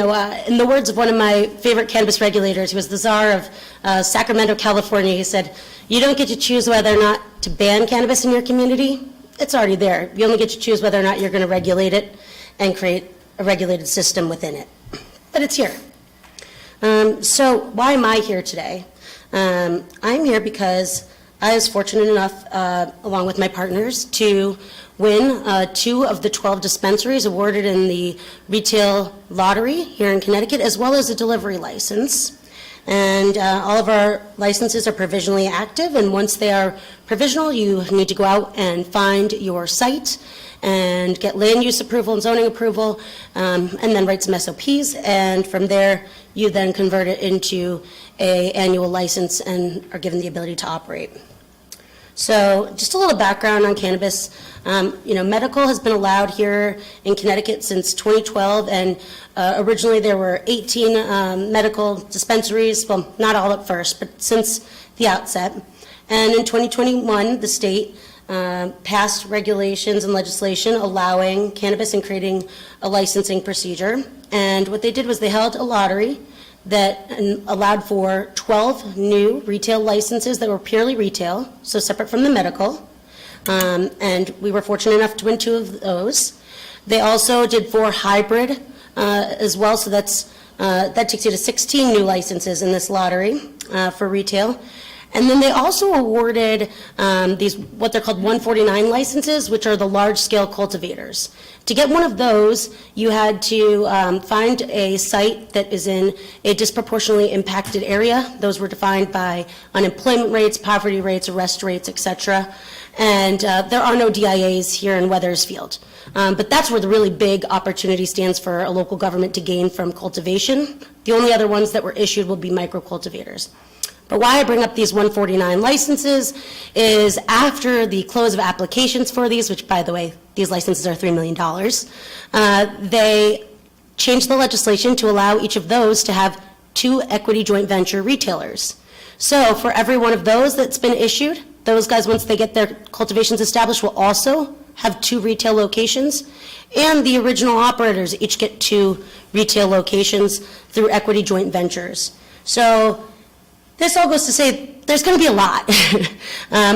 the words of one of my favorite cannabis regulators, who was the czar of Sacramento, California, he said, "You don't get to choose whether or not to ban cannabis in your community. It's already there. You only get to choose whether or not you're going to regulate it and create a regulated system within it." But it's here. So why am I here today? I'm here because I was fortunate enough, along with my partners, to win 2 of the 12 dispensaries awarded in the retail lottery here in Connecticut, as well as a delivery license. And all of our licenses are provisionally active, and once they are provisional, you need to go out and find your site and get land use approval and zoning approval, and then write some SOPs, and from there, you then convert it into an annual license and are given the ability to operate. So just a little background on cannabis. Medical has been allowed here in Connecticut since 2012, and originally there were 18 medical dispensaries, well, not all at first, but since the outset. And in 2021, the state passed regulations and legislation allowing cannabis and creating a licensing procedure. And what they did was they held a lottery that allowed for 12 new retail licenses that were purely retail, so separate from the medical. And we were fortunate enough to win 2 of those. They also did 4 hybrid as well, so that takes you to 16 new licenses in this lottery for retail. And then they also awarded these, what they're called 149 licenses, which are the large-scale cultivators. To get one of those, you had to find a site that is in a disproportionately impacted area. Those were defined by unemployment rates, poverty rates, arrest rates, et cetera. And there are no DIAs here in Wethersfield. But that's where the really big opportunity stands for a local government to gain from cultivation. The only other ones that were issued will be micro-cultivators. But why I bring up these 149 licenses is after the close of applications for these, which, by the way, these licenses are $3 million, they changed the legislation to allow each of those to have 2 equity joint venture retailers. So for every one of those that's been issued, those guys, once they get their cultivations established, will also have 2 retail locations, and the original operators each get 2 retail locations through equity joint ventures. So this all goes to say there's going to be a lot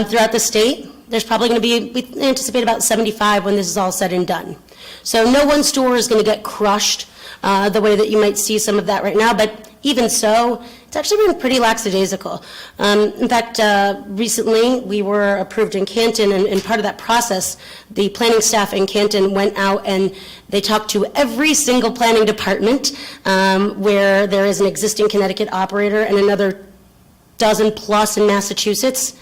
throughout the state. There's probably going to be, we anticipate about 75 when this is all said and done. So no one store is going to get crushed the way that you might see some of that right now, but even so, it's actually been pretty lackadaisical. In fact, recently we were approved in Canton, and part of that process, the planning staff in Canton went out and they talked to every single planning department where there is an existing Connecticut operator and another dozen plus in Massachusetts.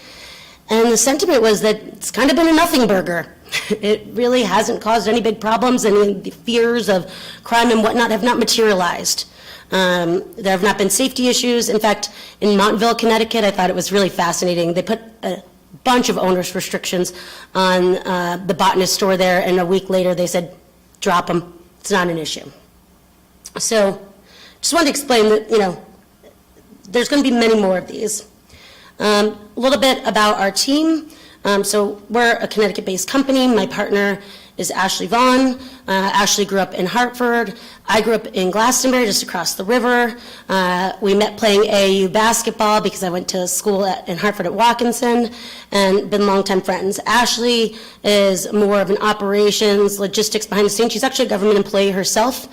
And the sentiment was that it's kind of been a nothing burger. It really hasn't caused any big problems, and the fears of crime and whatnot have not materialized. There have not been safety issues. In fact, in Montville, Connecticut, I thought it was really fascinating. They put a bunch of owners' restrictions on the botanist store there, and a week later they said, drop them, it's not an issue. So just wanted to explain that, there's going to be many more of these. A little bit about our team. So we're a Connecticut-based company. My partner is Ashley Vaughn. Ashley grew up in Hartford. I grew up in Glastonbury, just across the river. We met playing AAU basketball because I went to school in Hartford at Watkinson, and been longtime friends. Ashley is more of an operations, logistics behind the scenes. She's actually a government employee herself.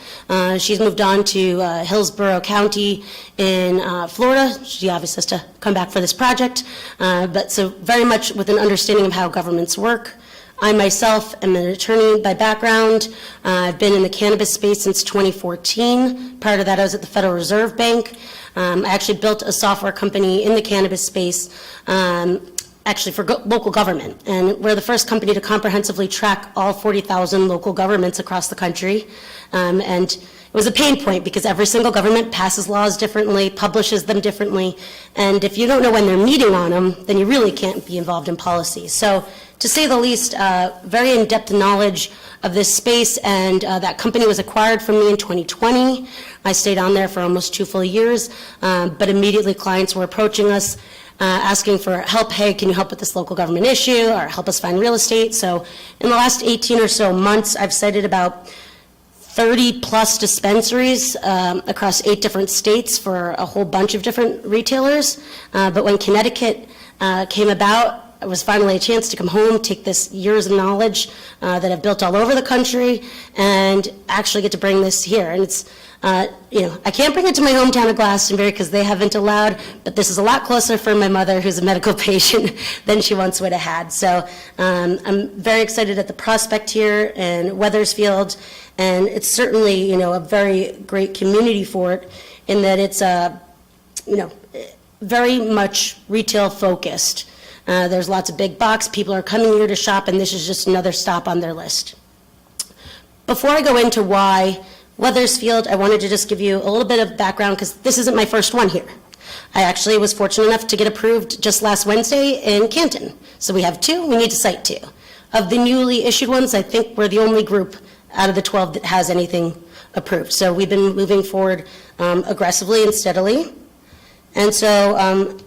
She's moved on to Hillsborough County in Florida. She obviously has to come back for this project, but so very much with an understanding of how governments work. I myself am an attorney by background. I've been in the cannabis space since 2014. Prior to that, I was at the Federal Reserve Bank. I actually built a software company in the cannabis space, actually for local government. And we're the first company to comprehensively track all 40,000 local governments across the country. And it was a pain point because every single government passes laws differently, publishes them differently, and if you don't know when they're meeting on them, then you really can't be involved in policy. So, to say the least, very in-depth knowledge of this space, and that company was acquired from me in 2020. I stayed on there for almost 2 full years, but immediately clients were approaching us, asking for help. Hey, can you help with this local government issue, or help us find real estate? So in the last 18 or so months, I've cited about 30-plus dispensaries across 8 different states for a whole bunch of different retailers. But when Connecticut came about, it was finally a chance to come home, take this years of knowledge that I've built all over the country, and actually get to bring this here. And it's, I can't bring it to my hometown of Glastonbury because they haven't allowed, but this is a lot closer for my mother, who's a medical patient, than she once would have had. So I'm very excited at the prospect here in Wethersfield, and it's certainly, a very great community for it in that it's, very much retail focused. There's lots of big box, people are coming here to shop, and this is just another stop on their list. Before I go into why Wethersfield, I wanted to just give you a little bit of background because this isn't my first one here. I actually was fortunate enough to get approved just last Wednesday in Canton. So we have 2, we need to cite 2. Of the newly issued ones, I think we're the only group out of the 12 that has anything approved. So we've been moving forward aggressively and steadily. And so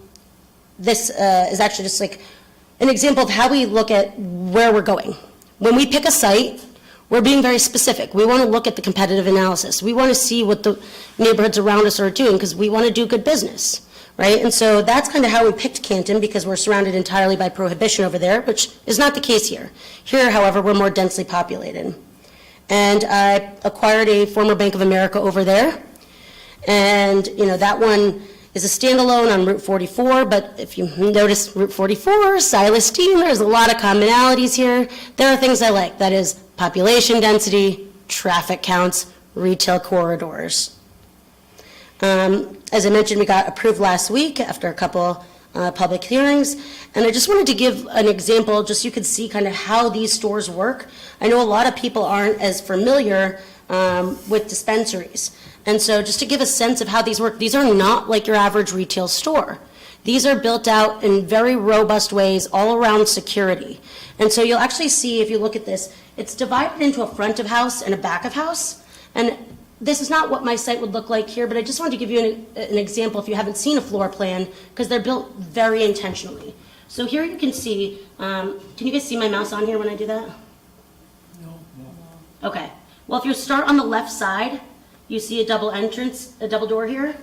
this is actually just like an example of how we look at where we're going. When we pick a site, we're being very specific. We want to look at the competitive analysis. We want to see what the neighborhoods around us are doing because we want to do good business, right? And so that's kind of how we picked Canton because we're surrounded entirely by prohibition over there, which is not the case here. Here, however, we're more densely populated. And I acquired a former Bank of America over there. And, that one is a standalone on Route 44, but if you notice Route 44, Silas Deane, there's a lot of commonalities here. There are things I like, that is population density, traffic counts, retail corridors. As I mentioned, we got approved last week after a couple public hearings, and I just wanted to give an example just so you could see kind of how these stores work. I know a lot of people aren't as familiar with dispensaries. And so just to give a sense of how these work, these are not like your average retail store. These are built out in very robust ways all around security. And so you'll actually see, if you look at this, it's divided into a front of house and a back of house. And this is not what my site would look like here, but I just wanted to give you an example if you haven't seen a floor plan, because they're built very intentionally. So here you can see, can you guys see my mouse on here when I do that? No. Okay. Well, if you start on the left side, you see a double entrance, a double door here.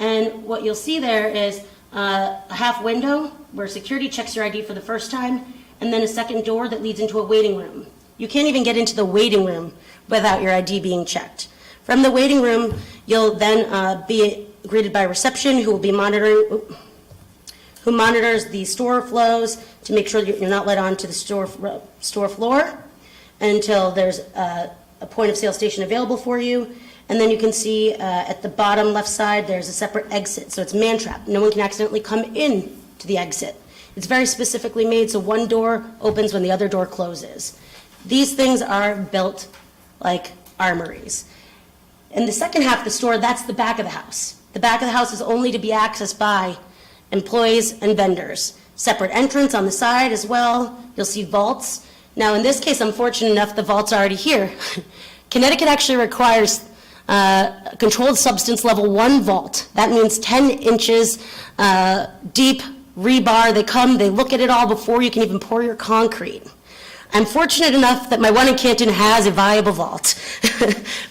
And what you'll see there is a half window where security checks your ID for the first time, and then a second door that leads into a waiting room. You can't even get into the waiting room without your ID being checked. From the waiting room, you'll then be greeted by reception who will be monitoring, who monitors the store flows to make sure that you're not let onto the store floor until there's a point of sale station available for you. And then you can see at the bottom left side, there's a separate exit. So it's man-trap. No one can accidentally come in to the exit. It's very specifically made so one door opens when the other door closes. These things are built like armories. In the second half of the store, that's the back of the house. The back of the house is only to be accessed by employees and vendors. Separate entrance on the side as well. You'll see vaults. Now, in this case, I'm fortunate enough the vault's already here. Connecticut actually requires controlled substance level 1 vault. That means 10 inches deep rebar. They come, they look at it all before you can even pour your concrete. I'm fortunate enough that my one in Canton has a viable vault,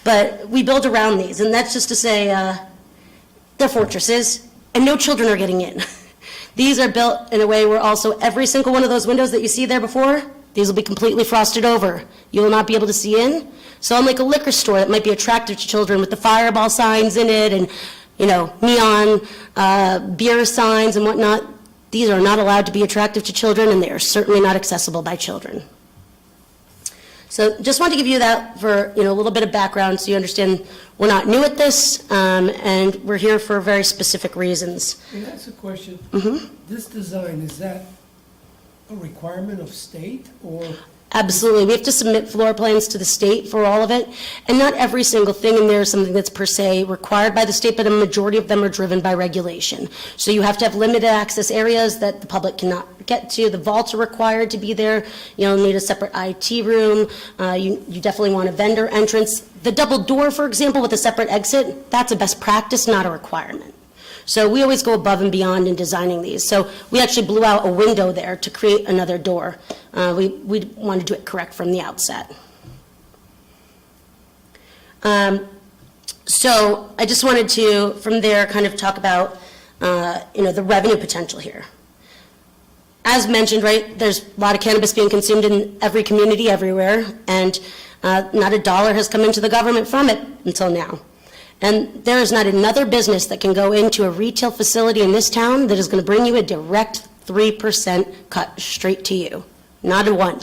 but we build around these, and that's just to say they're fortresses, and no children are getting in. These are built in a way where also every single one of those windows that you see there before, these will be completely frosted over. You will not be able to see in. So unlike a liquor store that might be attractive to children with the fireball signs in it and, neon beer signs and whatnot, these are not allowed to be attractive to children, and they are certainly not accessible by children. So just wanted to give you that for a little bit of background so you understand we're not new at this, and we're here for very specific reasons. Can I ask a question? Mm-hmm. This design, is that a requirement of state or? Absolutely. We have to submit floor plans to the state for all of it. And not every single thing in there is something that's per se required by the state, but a majority of them are driven by regulation. So you have to have limited access areas that the public cannot get to. The vaults are required to be there. You'll need a separate IT room. You definitely want a vendor entrance. The double door, for example, with a separate exit, that's a best practice, not a requirement. So we always go above and beyond in designing these. So we actually blew out a window there to create another door. We wanted to do it correct from the outset. So I just wanted to, from there, kind of talk about, the revenue potential here. As mentioned, right, there's a lot of cannabis being consumed in every community everywhere, and not a dollar has come into the government from it until now. And there is not another business that can go into a retail facility in this town that is going to bring you a direct 3% cut straight to you. Not a one.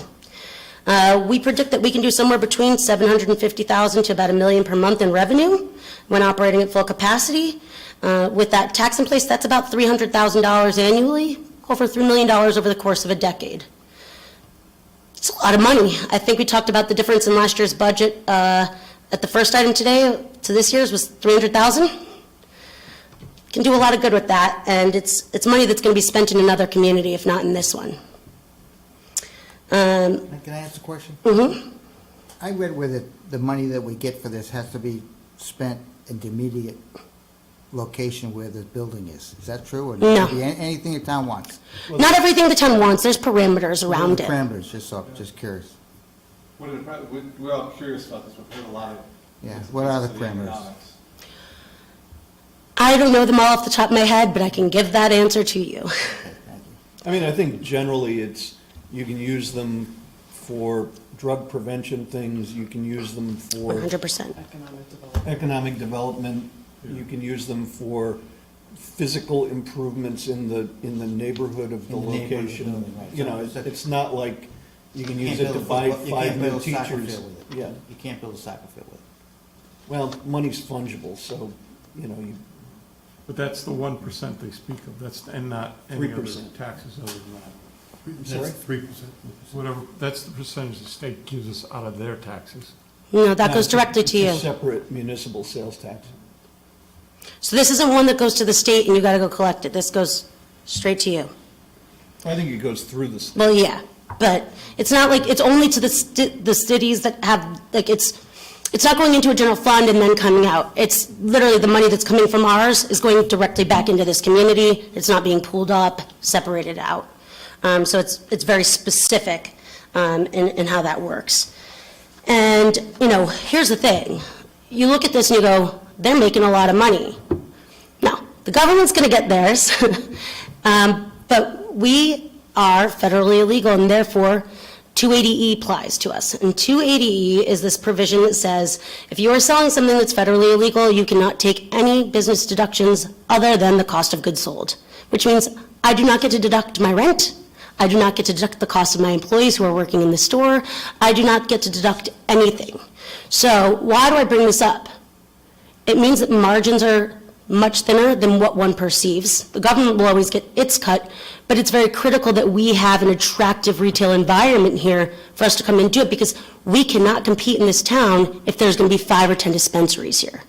We predict that we can do somewhere between $750,000 to about $1 million per month in revenue when operating at full capacity. With that tax in place, that's about $300,000 annually, over $3 million over the course of a decade. It's a lot of money. I think we talked about the difference in last year's budget at the first item today to this year's was $300,000. Can do a lot of good with that, and it's money that's going to be spent in another community, if not in this one. Can I ask a question? Mm-hmm. I read where the money that we get for this has to be spent in the immediate location where the building is. Is that true? Or No. can it be anything the town wants? Not everything the town wants. There's parameters around it. Parameters, just curious. We're all curious about this, we've heard a lot of. Yeah, what are the parameters? I don't know them all off the top of my head, but I can give that answer to you. I mean, I think generally it's, you can use them for drug prevention things, you can use them for 100%. economic development, you can use them for physical improvements in the neighborhood of the In the neighborhood of the location. building, right. You know, So- it's not like you can use Can't it to build a buy football- you 5 can't build new a soccer teachers. field with it. Yeah, You can't build a soccer field with it. well, money's fungible, so, you know, you, But that's the 1% they speak of, and not any other 3%. taxes other than that. That's 3%. Whatever, that's the percentage the state gives us out of their taxes. No, that goes it's a- directly to you. It's a separate municipal sales tax. So this isn't one that goes to the state and you got to go collect it. This goes straight to you. I think it goes through the state. Well, yeah, but it's not like, it's only to the cities that have, like, it's not going into a general fund and then coming out. It's literally the money that's coming from ours is going directly back into this community. It's not being pooled up, separated out. So it's very specific in how that works. And, here's the thing. You look at this and you go, they're making a lot of money. No, the government's going to get theirs. But we are federally illegal, and therefore 280E applies to us. And 280E is this provision that says, if you are selling something that's federally illegal, you cannot take any business deductions other than the cost of goods sold, which means I do not get to deduct my rent. I do not get to deduct the cost of my employees who are working in the store. I do not get to deduct anything. So why do I bring this up? It means that margins are much thinner than what one perceives. The government will always get its cut, but it's very critical that we have an attractive retail environment here for us to come and do it, because we cannot compete in this town if there's going to be 5 or 10 dispensaries here.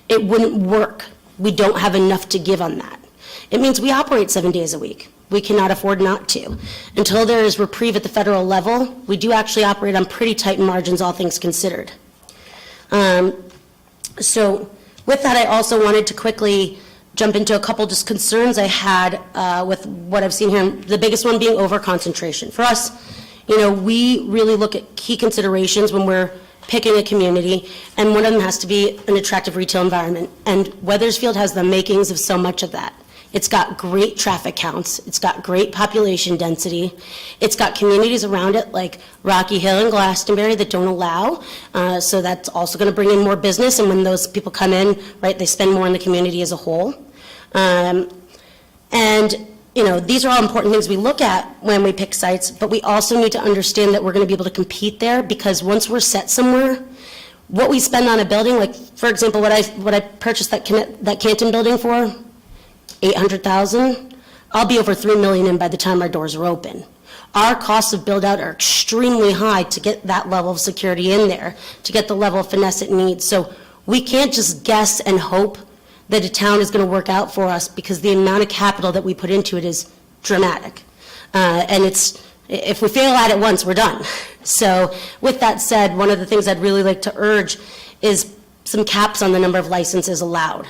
It wouldn't work. We don't have enough to give on that. It means we operate 7 days a week. We cannot afford not to. Until there is reprieve at the federal level, we do actually operate on pretty tight margins, all things considered. So with that, I also wanted to quickly jump into a couple just concerns I had with what I've seen here. The biggest one being over-concentration. For us, we really look at key considerations when we're picking a community, and one of them has to be an attractive retail environment. And Wethersfield has the makings of so much of that. It's got great traffic counts. It's got great population density. It's got communities around it like Rocky Hill and Glastonbury that don't allow. So that's also going to bring in more business. And when those people come in, right, they spend more in the community as a whole. These are all important things we look at when we pick sites, but we also need to understand that we're going to be able to compete there, because once we're set somewhere, what we spend on a building, like, for example, what I purchased that Canton building for, $800,000, I'll be over $3 million in by the time our doors are open. Our costs of build out are extremely high to get that level of security in there, to get the level of finesse it needs. So we can't just guess and hope that a town is going to work out for us, because the amount of capital that we put into it is dramatic. And if we fail at it once, we're done. So with that said, one of the things I'd really like to urge is some caps on the number of licenses allowed.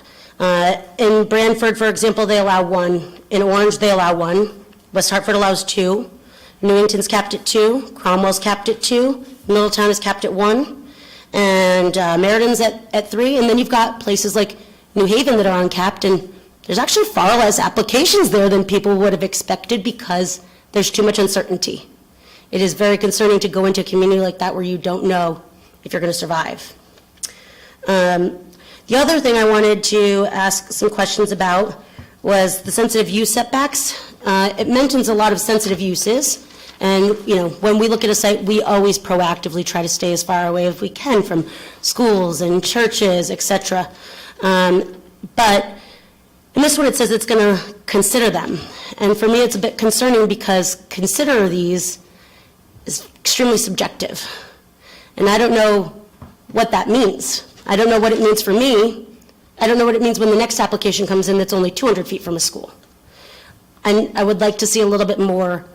In Branford, for example, they allow 1. In Orange, they allow 1. West Hartford allows 2. Newington's capped at 2. Cromwell's capped at 2. Middletown is capped at 1. and Meriden's at 3, and then you've got places like New Haven that are uncapped, and there's actually far less applications there than people would have expected because there's too much uncertainty. It is very concerning to go into a community like that where you don't know if you're going to survive. The other thing I wanted to ask some questions about was the sensitive use setbacks. It mentions a lot of sensitive uses, and when we look at a site, we always proactively try to stay as far away as we can from schools and churches, etc. But in this one, it says it's going to consider them, and for me, it's a bit concerning because consider these is extremely subjective, and I don't know what that means. I don't know what it means for me. I don't know what it means when the next application comes in that's only 200 feet from a school. And I would like to see a little bit more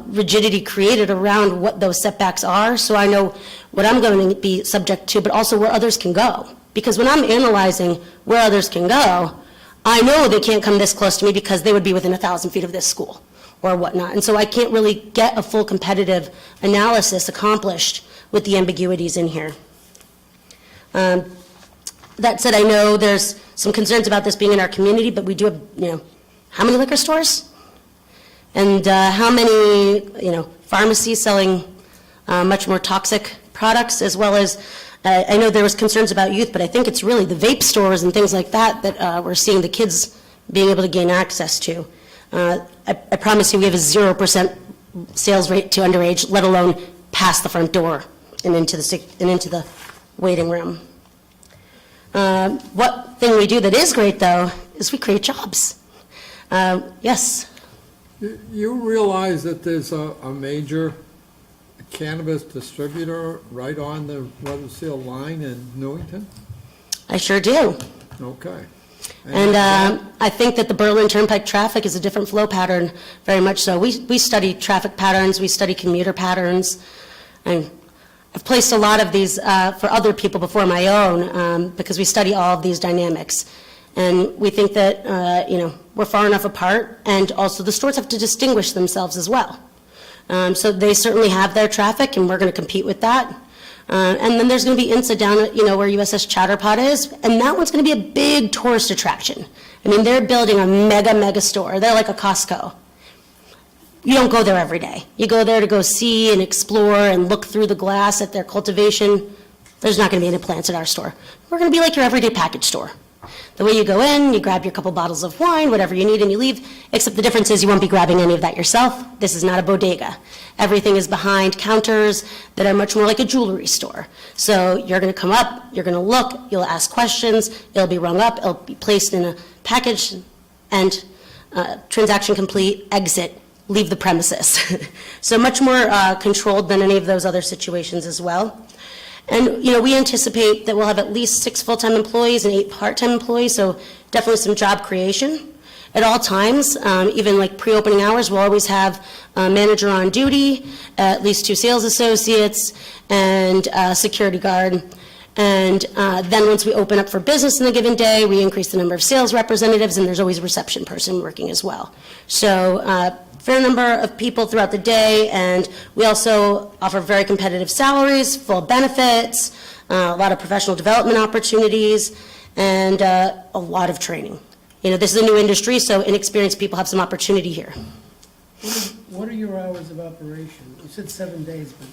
rigidity created around what those setbacks are, so I know what I'm going to be subject to, but also where others can go. Because when I'm analyzing where others can go, I know they can't come this close to me because they would be within 1,000 feet of this school or whatnot. And so I can't really get a full competitive analysis accomplished with the ambiguities in here. That said, I know there's some concerns about this being in our community, but we do have, how many liquor stores? And how many, pharmacies selling much more toxic products, as well as, I know there was concerns about youth, but I think it's really the vape stores and things like that that we're seeing the kids being able to gain access to. I promise you we have a 0% sales rate to underage, let alone past the front door and into the waiting room. What thing we do that is great, though, is we create jobs. Yes? You realize that there's a major cannabis distributor right on the Wethersfield line in Newington? I sure do. Okay. And I think that the Berlin Turnpike traffic is a different flow pattern, very much so. We study traffic patterns, we study commuter patterns, and I've placed a lot of these for other people before my own because we study all of these dynamics. And we think that, we're far enough apart, and also the stores have to distinguish themselves as well. So they certainly have their traffic, and we're going to compete with that. And then there's going to be INSA down at, where USS Chatterpot is, and that one's going to be a big tourist attraction. I mean, they're building a mega store. They're like a Costco. You don't go there every day. You go there to go see and explore and look through the glass at their cultivation. There's not going to be any plants at our store. We're going to be like your everyday package store. The way you go in, you grab your couple bottles of wine, whatever you need, and you leave, except the difference is you won't be grabbing any of that yourself. This is not a bodega. Everything is behind counters that are much more like a jewelry store. So you're going to come up, you're going to look, you'll ask questions, it'll be rung up, it'll be placed in a package, and transaction complete, exit, leave the premises. So much more controlled than any of those other situations as well. And, we anticipate that we'll have at least 6 full-time employees and 8 part-time employees, so definitely some job creation at all times. Even like pre-opening hours, we'll always have a manager on duty, at least 2 sales associates, and a security guard. And then once we open up for business in a given day, we increase the number of sales representatives, and there's always a reception person working as well. So fair number of people throughout the day, and we also offer very competitive salaries, full benefits, a lot of professional development opportunities, and a lot of training. This is a new industry, so inexperienced people have some opportunity here. What are your hours of operation? You said 7 days, but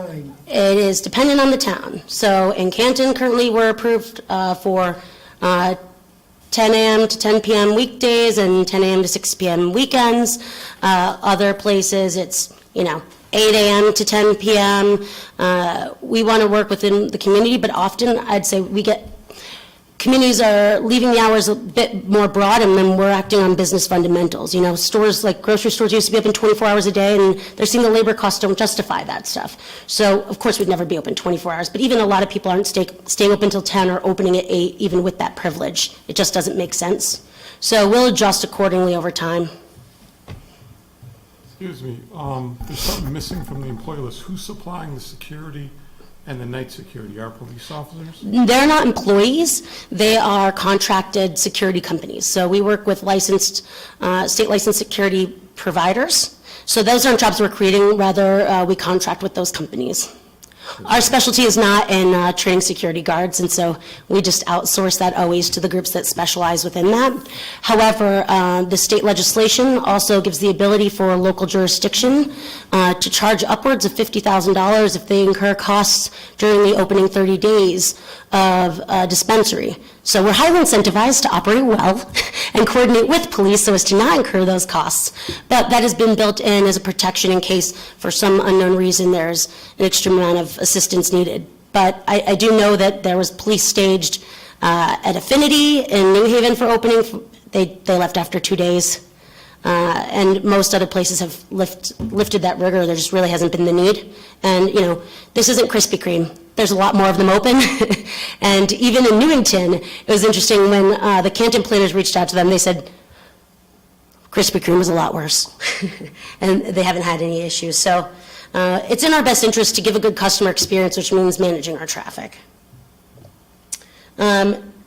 time? It is dependent on the town. So in Canton, currently, we're approved for 10 a.m. to 10 p.m. weekdays and 10 a.m. to 6 p.m. weekends. Other places, it's, 8 a.m. to 10 p.m. We want to work within the community, but often I'd say communities are leaving the hours a bit more broad, and then we're acting on business fundamentals. Stores like grocery stores used to be open 24 hours a day, and they're seeing the labor costs don't justify that stuff. So, of course, we'd never be open 24 hours, but even a lot of people aren't staying open until 10 or opening at 8, even with that privilege. It just doesn't make sense. So we'll adjust accordingly over time. Excuse me, there's something missing from the employee list. Who's supplying the security and the night security? Our police officers? They're not employees. They are contracted security companies. So we work with licensed, state licensed security providers. So those aren't jobs we're creating, rather we contract with those companies. Our specialty is not in training security guards, and so we just outsource that always to the groups that specialize within that. However, the state legislation also gives the ability for a local jurisdiction to charge upwards of $50,000 if they incur costs during the opening 30 days of a dispensary. So we're highly incentivized to operate well and coordinate with police so as to not incur those costs. But that has been built in as a protection in case, for some unknown reason, there's an extreme amount of assistance needed. But I do know that there was police staged at Affinity in New Haven for opening. They left after 2 days. And most other places have lifted that rigor. There just really hasn't been the need. And, you know, this isn't Krispy Kreme. There's a lot more of them open. And even in Newington, it was interesting when the Canton planners reached out to them, they said, Krispy Kreme was a lot worse. And they haven't had any issues. So it's in our best interest to give a good customer experience, which means managing our traffic.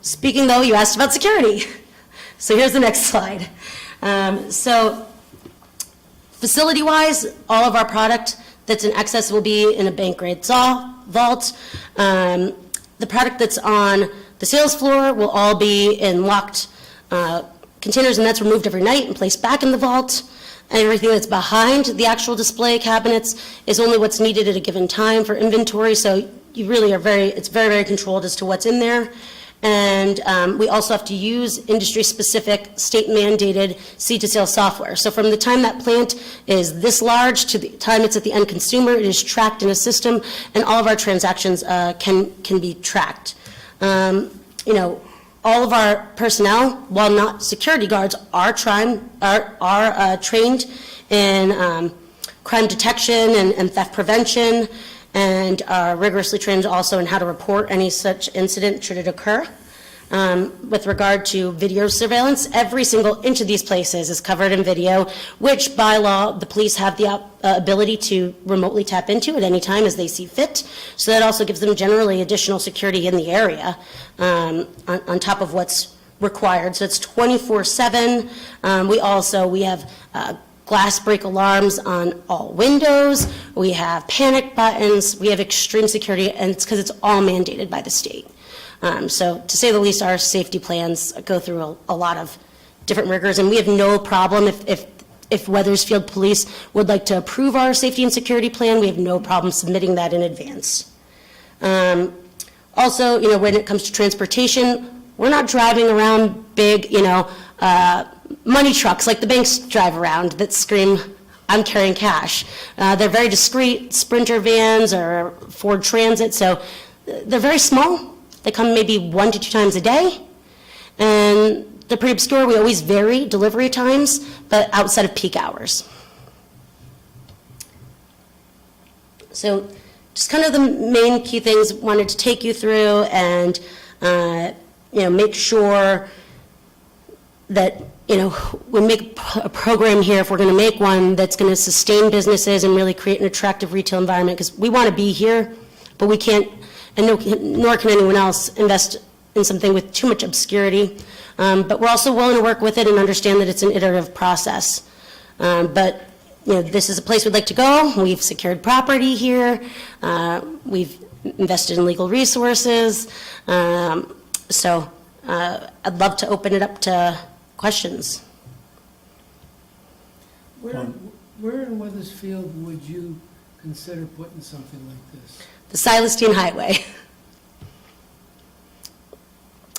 Speaking though, you asked about security. So here's the next slide. So facility-wise, all of our product that's in excess will be in a bank-grade vault. The product that's on the sales floor will all be in locked containers, and that's removed every night and placed back in the vault. And everything that's behind the actual display cabinets is only what's needed at a given time for inventory, so you really are it's very, very controlled as to what's in there. And we also have to use industry-specific, state-mandated seed-to-sale software. So from the time that plant is this large to the time it's at the end consumer, it is tracked in a system, and all of our transactions can be tracked. You know, all of our personnel, while not security guards, are trained in crime detection and theft prevention, and are rigorously trained also in how to report any such incident should it occur. With regard to video surveillance, every single inch of these places is covered in video, which by law, the police have the ability to remotely tap into at any time as they see fit. So that also gives them generally additional security in the area on top of what's required. So it's 24/7. We have glass break alarms on all windows. We have panic buttons. We have extreme security, and it's because it's all mandated by the state. So to say the least, our safety plans go through a lot of different rigors, and we have no problem if Wethersfield Police would like to approve our safety and security plan, we have no problem submitting that in advance. Also, you know, when it comes to transportation, we're not driving around big, money trucks like the banks drive around that scream, I'm carrying cash. They're very discreet Sprinter vans or Ford Transit, so they're very small. They come maybe 1 to 2 times a day, and they're pretty obscure. We always vary delivery times, but outside of peak hours. So just kind of the main key things wanted to take you through and, make sure that, we make a program here, if we're going to make one that's going to sustain businesses and really create an attractive retail environment, because we want to be here, but we can't, and nor can anyone else invest in something with too much obscurity. But we're also willing to work with it and understand that it's an iterative process. But this is a place we'd like to go. We've secured property here. We've invested in legal resources. So I'd love to open it up to questions. Where in Wethersfield would you consider putting something like this? The Silas Deane Highway.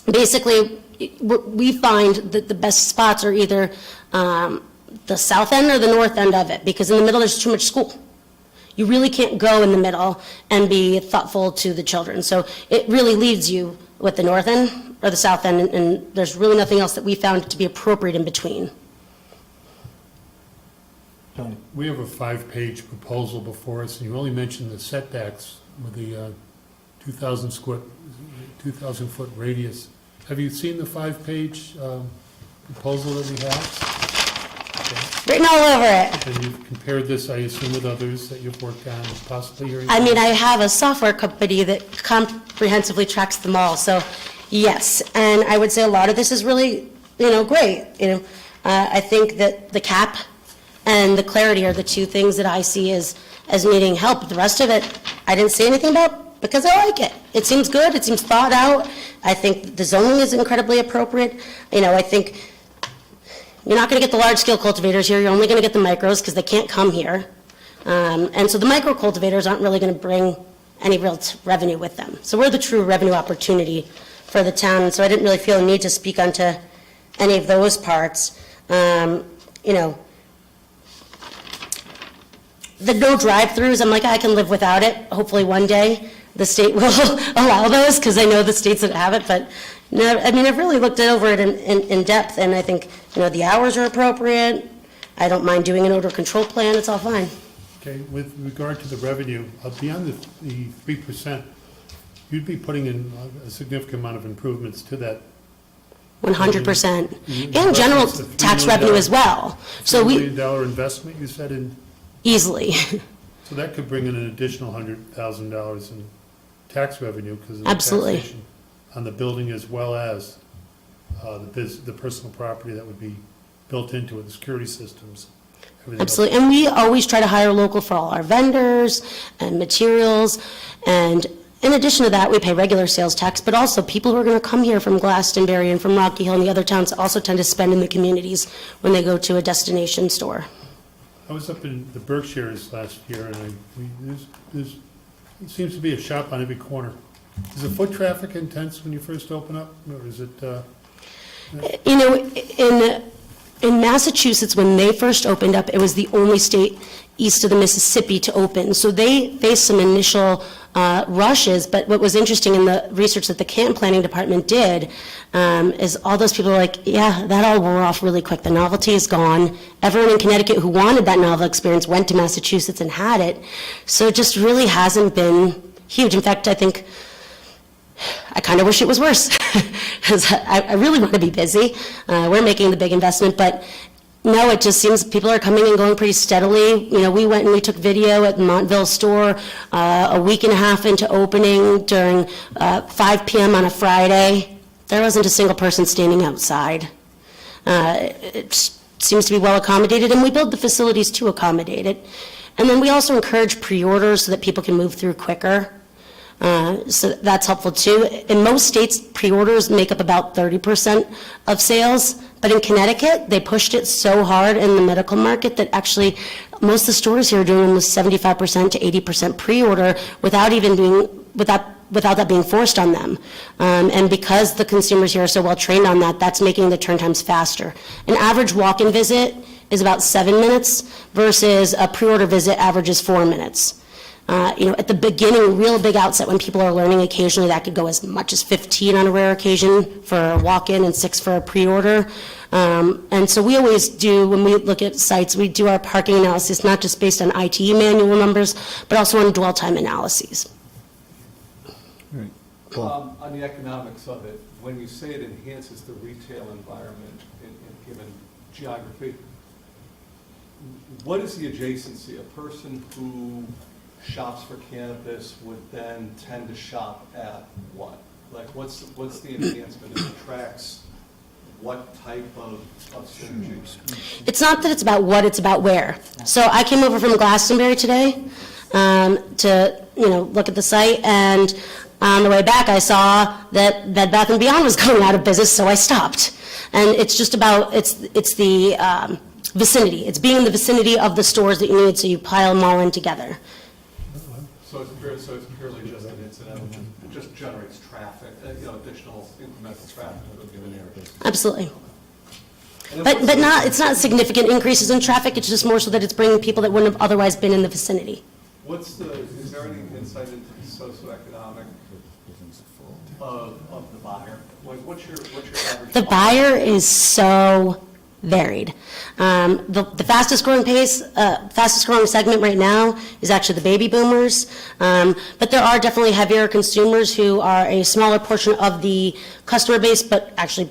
Basically, we find that the best spots are either the south end or the north end of it, because in the middle there's too much school. You really can't go in the middle and be thoughtful to the children. So it really leaves you with the north end or the south end, and there's really nothing else that we found to be appropriate in between. We have a 5-page proposal before us, and you only mentioned the setbacks with the 2,000-foot radius. Have you seen the 5-page proposal that we have? Okay. Written all over it. And you've compared this, I assume, with others that you've worked on, possibly here? I mean, I have a software company that comprehensively tracks them all, so yes. And I would say a lot of this is really, great. I think that the cap and the clarity are the two things that I see as needing help. The rest of it, I didn't say anything about because I like it. It seems good, it seems thought out. I think the zoning is incredibly appropriate. I think you're not going to get the large-scale cultivators here, you're only going to get the micros because they can't come here. And so the micro cultivators aren't really going to bring any real revenue with them. So we're the true revenue opportunity for the town, and so I didn't really feel a need to speak onto any of those parts. The no drive-throughs, I'm like, I can live without it. Hopefully one day the state will allow those, because I know the states that have it, but no, I mean, I've really looked over it in depth, and I think, the hours are appropriate. I don't mind doing an odor control plan, it's all fine. Okay, with regard to the revenue, beyond the 3%, you'd be putting in a significant amount of improvements to that. 100%. And general tax revenue as well. So $3 we, million investment, you said, in, easily. so that could bring in an additional $100,000 in tax revenue because of the Absolutely. taxation on the building as well as the personal property that would be built into it, the security systems, everything else. Absolutely, and we always try to hire local for all our vendors and materials, and in addition to that, we pay regular sales tax, but also people who are going to come here from Glastonbury and from Rocky Hill and the other towns also tend to spend in the communities when they go to a destination store. I was up in the Berkshires last year, and it seems to be a shop on every corner. Is the foot traffic intense when you first open up, or is it? In Massachusetts, when they first opened up, it was the only state east of the Mississippi to open. So they faced some initial rushes, but what was interesting in the research that the Canton Planning Department did is all those people were like, yeah, that all wore off really quick. The novelty is gone. Everyone in Connecticut who wanted that novel experience went to Massachusetts and had it. So it just really hasn't been huge. In fact, I think I kind of wish it was worse, because I really want to be busy. We're making the big investment, but no, it just seems people are coming and going pretty steadily. We went and we took video at the Montville store a week and a half into opening during 5 p.m. on a Friday. There wasn't a single person standing outside. It seems to be well accommodated, and we build the facilities to accommodate it. And then we also encourage pre-orders so that people can move through quicker. So that's helpful too. In most states, pre-orders make up about 30% of sales, but in Connecticut, they pushed it so hard in the medical market that actually most of the stores here are doing almost 75% to 80% pre-order without that being forced on them. And because the consumers here are so well trained on that, that's making the turn times faster. An average walk-in visit is about 7 minutes versus a pre-order visit averages 4 minutes. At the beginning, real big outset, when people are learning, occasionally that could go as much as 15 on a rare occasion for a walk-in and 6 for a pre-order. And so we always do, when we look at sites, we do our parking analysis, not just based on ITE manual numbers, but also on dwell time analyses. On the economics of it, when you say it enhances the retail environment in given geography, what is the adjacency? A person who shops for cannabis would then tend to shop at what? Like, what's the enhancement? It attracts what type of synergies? It's not that it's about what, it's about where. So I came over from Glastonbury today to look at the site, and on the way back I saw that Bed Bath & Beyond was going out of business, so I stopped. And it's just about, it's the vicinity. It's being in the vicinity of the stores that you need, so you pile them all in together. So it's purely just an incidental, it just generates traffic, additional incremental traffic to a given area. Absolutely. But it's not significant increases in traffic, it's just more so that it's bringing people that wouldn't have otherwise been in the vicinity. Is there any insight into the socioeconomic of the buyer? What's your average? The buyer is so varied. The fastest growing segment right now is actually the baby boomers, but there are definitely heavier consumers who are a smaller portion of the customer base, but actually,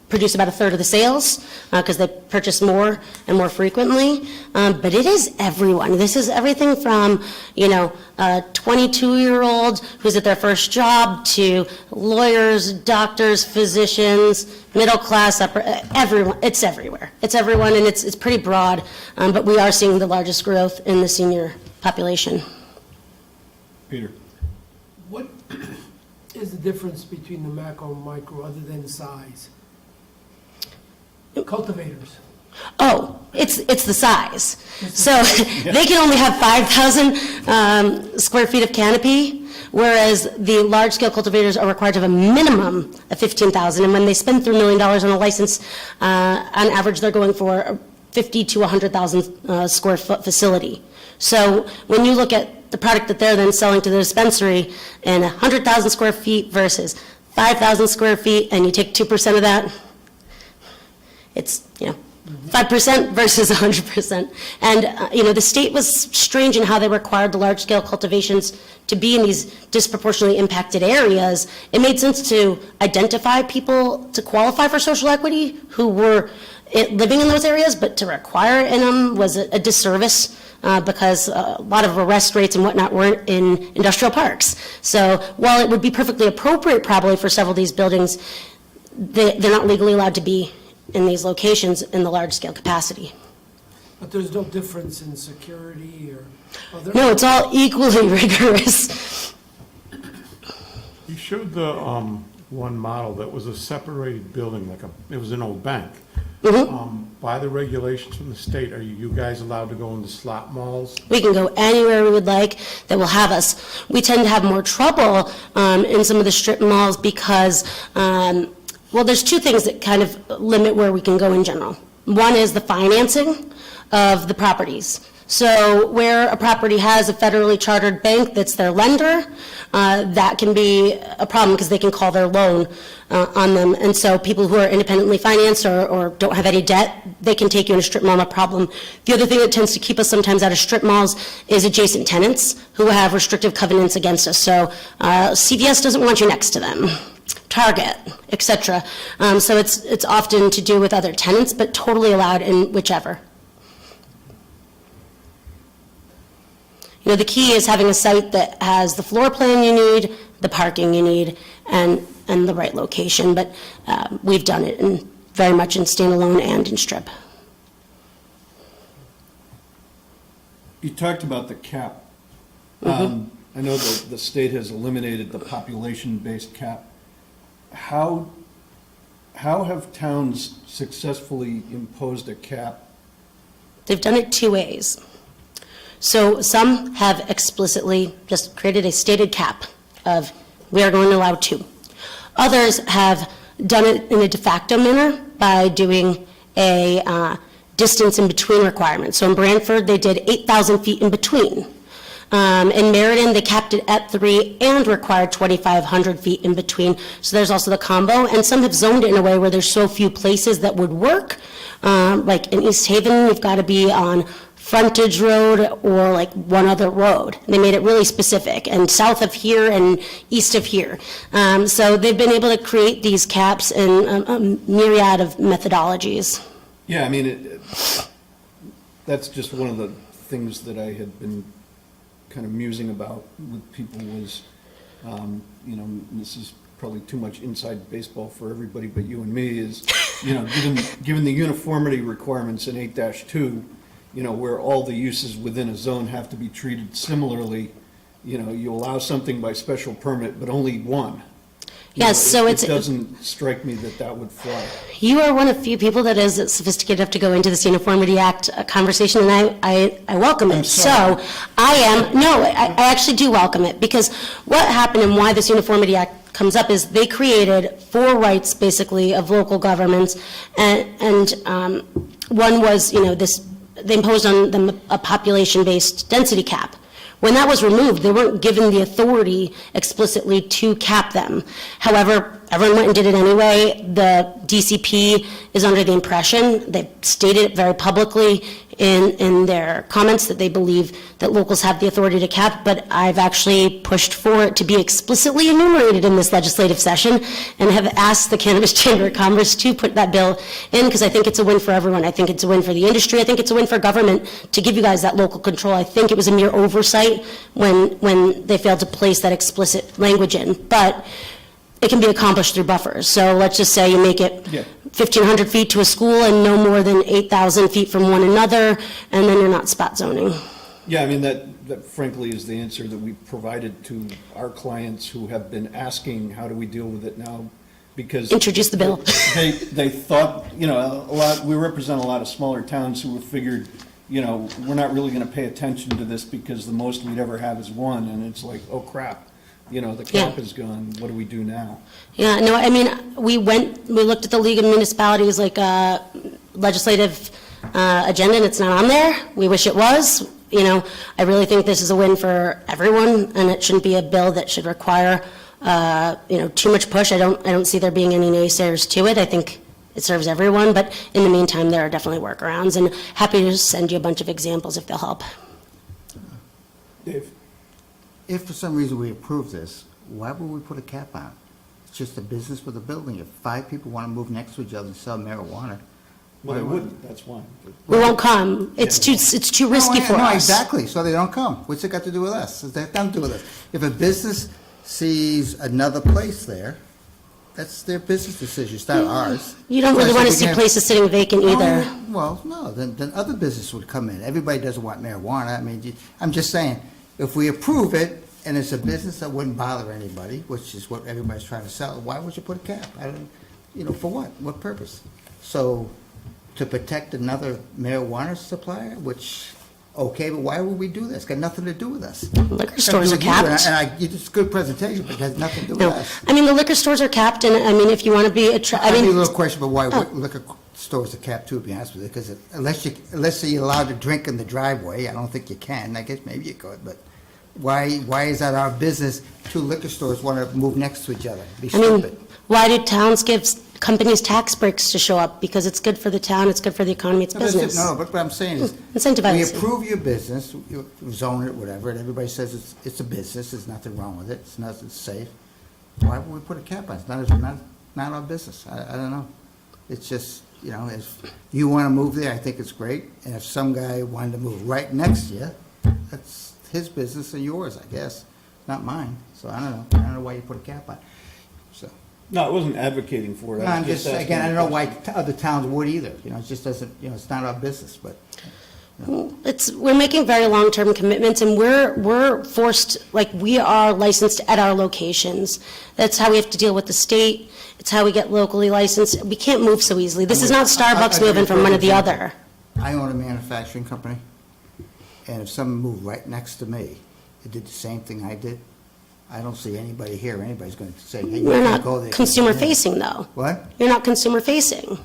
produce about a third of the sales because they purchase more and more frequently. But it is everyone. This is everything from, a 22-year-old who's at their first job to lawyers, doctors, physicians, middle class, everyone. It's everywhere. It's everyone, and it's pretty broad. But we are seeing the largest growth in the senior population. Peter? What is the difference between the macro and micro, other than the size? Cultivators. Oh, it's the size. So they can only have 5,000 square feet of canopy, whereas the large-scale cultivators are required to have a minimum of 15,000. And when they spend $3 million on a license, on average, they're going for 50 to 100,000 square foot facility. So when you look at the product that they're then selling to the dispensary in 100,000 square feet versus 5,000 square feet, and you take 2% of that, it's, 5% versus 100%. And, the state was strange in how they required the large-scale cultivations to be in these disproportionately impacted areas. It made sense to identify people to qualify for social equity who were living in those areas, but to require it in them was a disservice because a lot of arrest rates and whatnot were in industrial parks. So while it would be perfectly appropriate probably for several of these buildings, they're not legally allowed to be in these locations in the large-scale capacity. But there's no difference in security or other? No, it's all equally rigorous. You showed the one model that was a separated building, it was an old bank. By the regulations from the state, are you guys allowed to go into slot malls? We can go anywhere we would like that will have us. We tend to have more trouble in some of the strip malls because there's two things that kind of limit where we can go in general. One is the financing of the properties. So where a property has a federally chartered bank that's their lender, that can be a problem because they can call their loan on them. And so people who are independently financed or don't have any debt, they can take you in a strip mall, no problem. The other thing that tends to keep us sometimes out of strip malls is adjacent tenants who have restrictive covenants against us. So CVS doesn't want you next to them. Target, etc. So it's often to do with other tenants, but totally allowed in whichever. The key is having a site that has the floor plan you need, the parking you need, and the right location. But we've done it very much in standalone and in strip. You talked about the cap. I know the state has eliminated the population-based cap. How have towns successfully imposed a cap? They've done it two ways. So some have explicitly just created a stated cap of we are going to allow 2. Others have done it in a de facto manner by doing a distance in between requirements. So in Brantford, they did 8,000 feet in between. In Meriden, they capped it at 3 and required 2,500 feet in between. So there's also the combo. And some have zoned it in a way where there's so few places that would work. Like in East Haven, you've got to be on frontage road or like one other road. They made it really specific, and south of here and east of here. So they've been able to create these caps in a myriad of methodologies. Yeah, I mean, that's just one of the things that I had been kind of musing about with people was, this is probably too much inside baseball for everybody but you and me, is, given the uniformity requirements in 8-2, where all the uses within a zone have to be treated similarly, you allow something by special permit, but only one. Yes, It doesn't strike me that would fly. You are one of few people that is sophisticated enough to go into this Uniformity Act conversation, and I welcome it. So I actually do welcome it, because what happened and why this Uniformity Act comes up is they created 4 rights, basically, of local governments, and one was, they imposed on them a population-based density cap. When that was removed, they weren't given the authority explicitly to cap them. However, everyone went and did it anyway. The DCP is under the impression, they've stated it very publicly in their comments, that they believe that locals have the authority to cap, but I've actually pushed for it to be explicitly enumerated in this legislative session and have asked the Cannabis Chamber of Commerce to put that bill in, because I think it's a win for everyone. I think it's a win for the industry. I think it's a win for government to give you guys that local control. I think it was a mere oversight when they failed to place that explicit language in, but it can be accomplished through buffers. So let's just say you make it 1,500 feet to a school and no more than 8,000 feet from one another, and then you're not spot zoning. Yeah, I mean, that frankly is the answer that we've provided to our clients who have been asking, how do we deal with it now? Because Introduce the bill. they thought, we represent a lot of smaller towns who have figured, we're not really gonna pay attention to this because the most we'd ever have is one, and it's like, oh crap, the cap is gone, what do we do now? Yeah, no, I mean, we looked at the League of Municipalities, like, legislative agenda, and it's not on there. We wish it was. I really think this is a win for everyone, and it shouldn't be a bill that should require, too much push. I don't see there being any naysayers to it. I think it serves everyone, but in the meantime, there are definitely workarounds, and happy to send you a bunch of examples if they'll help. Dave? If for some reason we approve this, why would we put a cap on it? It's just a business with a building. If 5 people want to move next to each other and sell marijuana. Well, they wouldn't, that's why. We won't come. It's too risky for us. No, exactly, so they don't come. What's it got to do with us? It's nothing to do with us. If a business sees another place there, that's their business decision, it's not ours. You don't really want to see places sitting vacant either. Well, no, then other business would come in. Everybody doesn't want marijuana. I mean, I'm just saying, if we approve it, and it's a business that wouldn't bother anybody, which is what everybody's trying to sell, why would you put a cap? I don't, for what? What purpose? So, to protect another marijuana supplier, which, okay, but why would we do this? It's got nothing to do with us. Liquor stores are capped. And it's a good presentation, but it has nothing to do with No, us. I mean, the liquor stores are capped, and I mean, if you want to be, I have a little question about why liquor stores are capped too, to be honest with you, because unless you're allowed to drink in the driveway, I don't think you can. I guess maybe you could, but why is that our business? 2 liquor stores want to move next to each other? Be stupid. Why do towns give companies tax breaks to show up? Because it's good for the town, it's good for the economy, it's business. No, but what I'm saying is, Incentivize we it. approve your business, you zone it, whatever, and everybody says it's a business, there's nothing wrong with it, it's safe. Why would we put a cap on it? It's not our business. I don't know. It's just, if you want to move there, I think it's great, and if some guy wanted to move right next to you, that's his business and yours, I guess, not mine. So I don't know why you put a cap on it. So. No, I wasn't advocating for it. No, I'm just, again, I don't know why other towns would either, it just doesn't, it's not our business, but. We're making very long-term commitments, and we're forced, like, we are licensed at our locations. That's how we have to deal with the state. It's how we get locally licensed. We can't move so easily. This is not Starbucks moving from one to the other. I own a manufacturing company, and if someone moved right next to me, it did the same thing I did, I don't see anybody here, anybody's going to say, hey, you We're can't not go there. consumer-facing, though. What? You're not consumer-facing.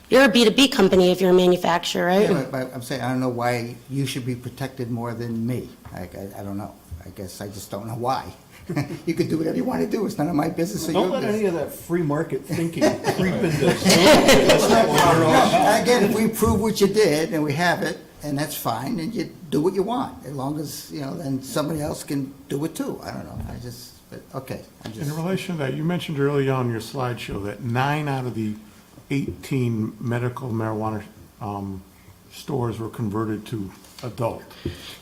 You're a B2B company if you're a manufacturer, right? Yeah, but I'm saying, I don't know why you should be protected more than me. I don't know. I guess I just don't know why. You can do whatever you want to do. It's none of my business or your Don't let business. any of that free market thinking creep into this. That's not what we're on. Again, if we prove what you did, and we have it, and that's fine, and you do what you want, as long as, then somebody else can do it too. I don't know. Okay. In relation to that, you mentioned early on in your slideshow that 9 out of the 18 medical marijuana stores were converted to adult.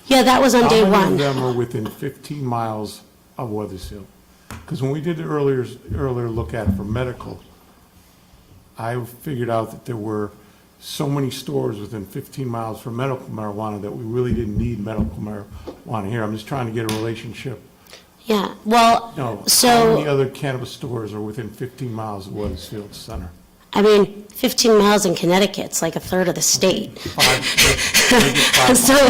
Yeah, that was on day How many one. of them are within 15 miles of Wethersfield? Because when we did the earlier look at it for medical, I figured out that there were so many stores within 15 miles for medical marijuana that we really didn't need medical marijuana here. I'm just trying to get a relationship. Yeah, well, How many so, other cannabis stores are within 15 miles of Wethersfield Center? I mean, 15 miles in Connecticut's like a third of the state. So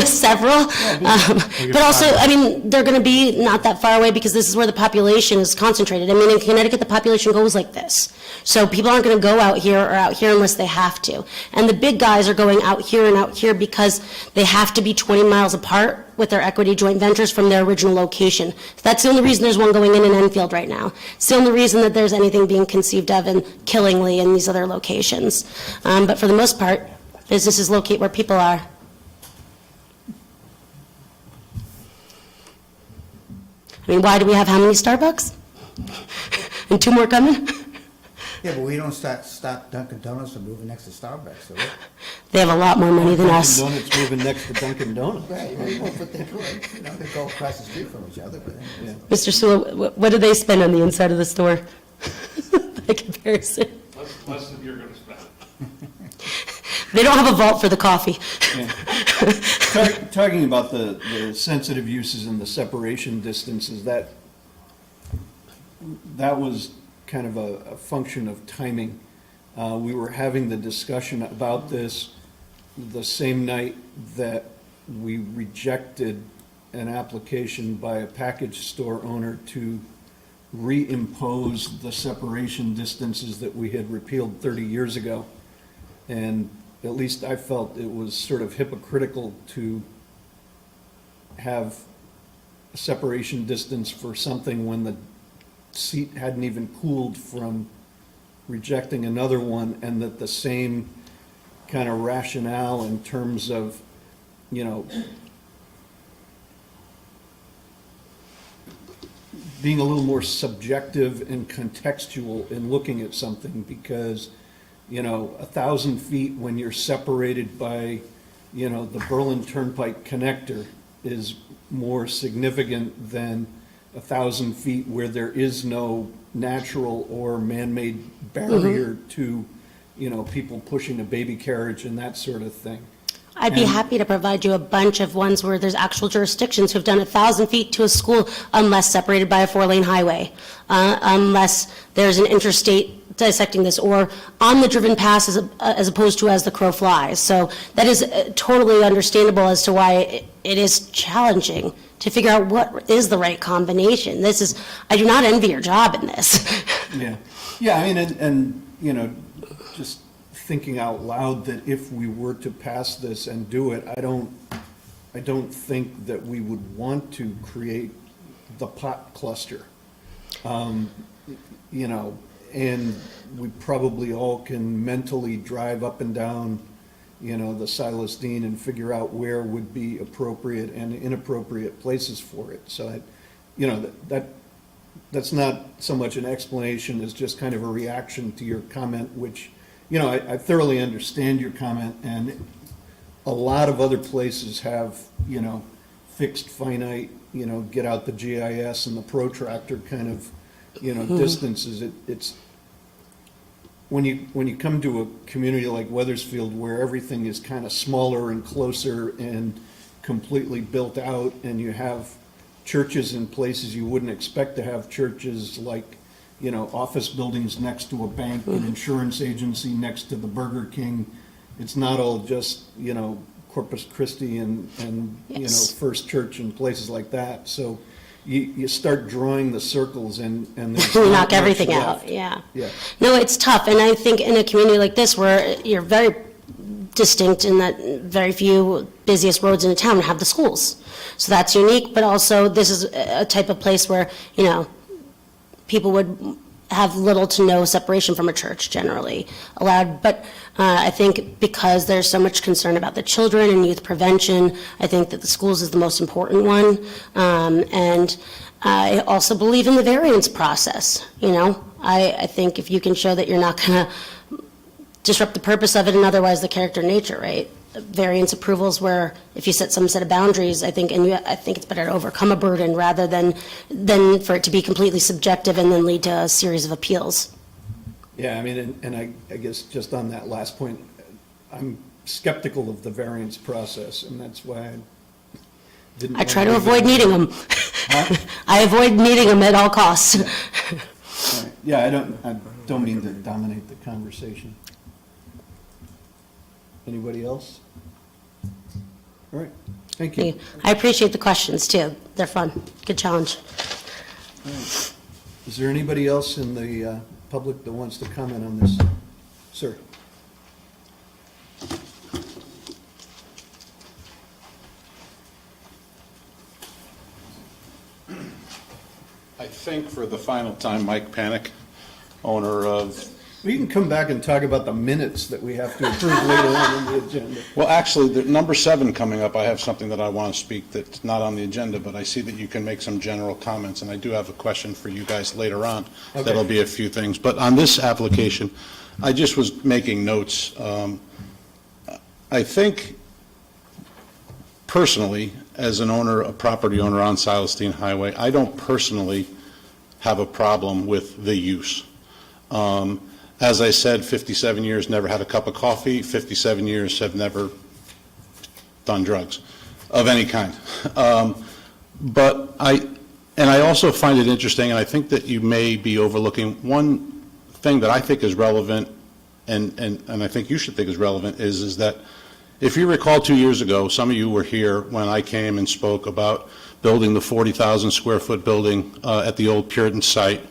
several. But also, I mean, they're going to be not that far away because this is where the population is concentrated. I mean, in Connecticut, the population goes like this. So people aren't going to go out here or out here unless they have to. And the big guys are going out here and out here because they have to be 20 miles apart with their equity joint ventures from their original location. That's the only reason there's one going in Enfield right now. It's the only reason that there's anything being conceived of in Killingly and these other locations. But for the most part, businesses locate where people are. I mean, why do we have how many Starbucks? And 2 more coming? Yeah, but we don't stop Dunkin' Donuts from moving next to Starbucks, do we? They have a lot more money than us. Dunkin' Donuts moving next to Dunkin' Donuts. Right, but they could. They go across the street from each other, but anyway. Mr. Sewell, what do they spend on the inside of the store? By comparison. Less than you're gonna spend. They don't have a vault for the coffee. Talking about the sensitive uses and the separation distances, that was kind of a function of timing. We were having the discussion about this the same night that we rejected an application by a package store owner to reimpose the separation distances that we had repealed 30 years ago. And at least I felt it was sort of hypocritical to have a separation distance for something when the seat hadn't even cooled from rejecting another one, and that the same kind of rationale in terms of, you know, being a little more subjective and contextual in looking at something, because, you know, 1,000 feet when you're separated by, you know, the Berlin Turnpike connector is more significant than 1,000 feet where there is no natural or man-made barrier to, you know, people pushing a baby carriage and that sort of thing. I'd be happy to provide you a bunch of ones where there's actual jurisdictions who've done 1,000 feet to a school unless separated by a 4-lane highway, unless there's an interstate dissecting this, or on the driven pass as opposed to as the crow flies. So that is totally understandable as to why it is challenging to figure out what is the right combination. This is, I do not envy your job in this. Yeah, yeah, I mean, and you know, just thinking out loud that if we were to pass this and do it, I don't think that we would want to create the pot cluster. You know, and we probably all can mentally drive up and down, you know, the Silas Deane and figure out where would be appropriate and inappropriate places for it. So, you know, that's not so much an explanation as just kind of a reaction to your comment, which, you know, I thoroughly understand your comment, and a lot of other places have, you know, fixed finite, you know, get out the GIS and the protractor kind of, you know, distances. It's when you come to a community like Wethersfield where everything is kind of smaller and closer and completely built out, and you have churches in places you wouldn't expect to have churches, like, you know, office buildings next to a bank, an insurance agency next to the Burger King. It's not all just, you know, Corpus Christi and you know, First Church and places like that. So you start drawing the circles and there's We not knock much everything left. out, yeah. Yeah. No, it's tough, and I think in a community like this where you're very distinct in that very few busiest roads in a town have the schools. So that's unique, but also this is a type of place where, you know, people would have little to no separation from a church generally allowed. But I think because there's so much concern about the children and youth prevention, I think that the schools is the most important one. And I also believe in the variance process, you know. I think if you can show that you're not going to disrupt the purpose of it and otherwise the character and nature, right? Variance approvals where if you set some set of boundaries, I think it's better to overcome a burden rather than for it to be completely subjective and then lead to a series of appeals. Yeah, I mean, and I guess just on that last point, I'm skeptical of the variance process, and that's why I didn't. I try to avoid needing them. I avoid needing them at all costs. Yeah. All right. Yeah, I don't mean to dominate the conversation. Anybody else? All right, thank you. I appreciate the questions too. They're fun. Good challenge. All right. Is there anybody else in the public that wants to comment on this? Sir? I think for the final time, Mike Panic, owner of... We can come back and talk about the minutes that we have to approve later on in the agenda. Well, actually, the number 7 coming up, I have something that I want to speak that's not on the agenda, but I see that you can make some general comments, and I do have a question for you guys later on. Okay. That'll be a few things. But on this application, I just was making notes. I think, personally, as an owner, a property owner on Silas Deane Highway, I don't personally have a problem with the use. As I said, 57 years, never had a cup of coffee. 57 years have never done drugs of any kind. But I also find it interesting, and I think that you may be overlooking one thing that I think is relevant, and I think you should think is relevant, is that if you recall 2 years ago, some of you were here when I came and spoke about building the 40,000 square foot building at the old Puritan site.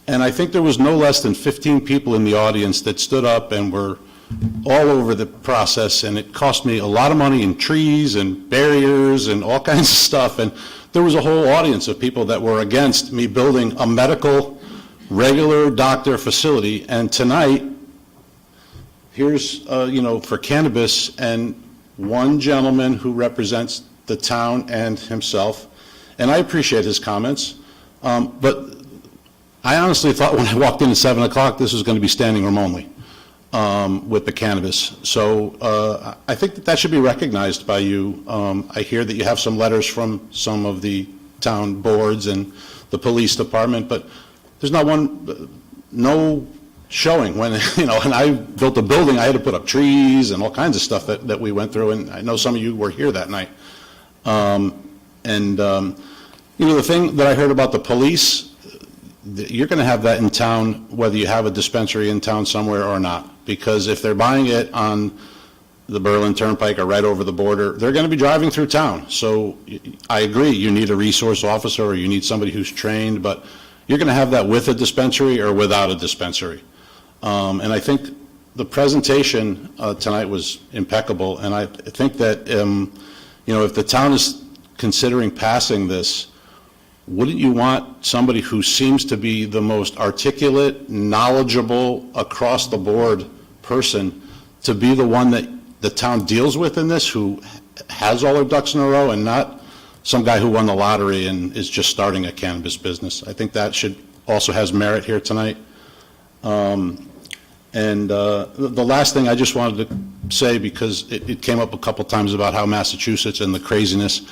And I think there was no less than 15 people in the audience that stood up and were all over the process, and it cost me a lot of money in trees and barriers and all kinds of stuff. And there was a whole audience of people that were against me building a medical, regular doctor facility. And tonight, here's, for cannabis, and one gentleman who represents the town and himself, and I appreciate his comments, but I honestly thought when I walked in at 7 o'clock, this was going to be standing room only with the cannabis. So I think that should be recognized by you. I hear that you have some letters from some of the town boards and the police department, but there's no showing when, when I built the building, I had to put up trees and all kinds of stuff that we went through, and I know some of you were here that night. The thing that I heard about the police, you're going to have that in town, whether you have a dispensary in town somewhere or not, because if they're buying it on the Berlin Turnpike or right over the border, they're going to be driving through town. So I agree, you need a resource officer or you need somebody who's trained, but you're going to have that with a dispensary or without a dispensary. And I think the presentation tonight was impeccable, and I think that, if the town is considering passing this, wouldn't you want somebody who seems to be the most articulate, knowledgeable, across-the-board person to be the one that the town deals with in this, who has all their ducks in a row, and not some guy who won the lottery and is just starting a cannabis business? I think that also has merit here tonight. The last thing I just wanted to say, because it came up a couple times about how Massachusetts and the craziness.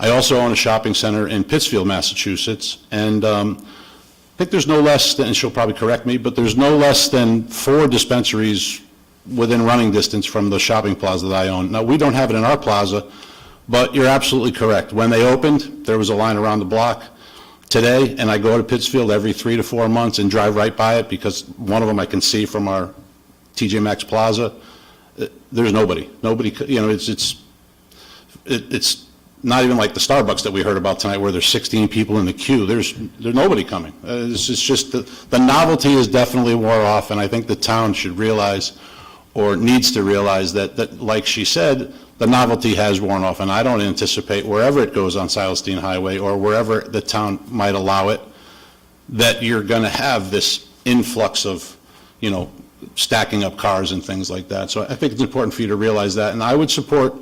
I also own a shopping center in Pittsfield, Massachusetts, and I think there's no less than, and she'll probably correct me, but there's no less than 4 dispensaries within running distance from the shopping plaza that I own. Now, we don't have it in our plaza, but you're absolutely correct. When they opened, there was a line around the block. Today, and I go to Pittsfield every 3 to 4 months and drive right by it, because one of them I can see from our TJ Maxx Plaza. There's nobody. Nobody, it's not even like the Starbucks that we heard about tonight, where there's 16 people in the queue. There's nobody coming. It's just the novelty is definitely wore off, and I think the town should realize, or needs to realize, that like she said, the novelty has worn off, and I don't anticipate, wherever it goes on Silas Deane Highway or wherever the town might allow it, that you're going to have this influx of, stacking up cars and things like that. So I think it's important for you to realize that, and I would support,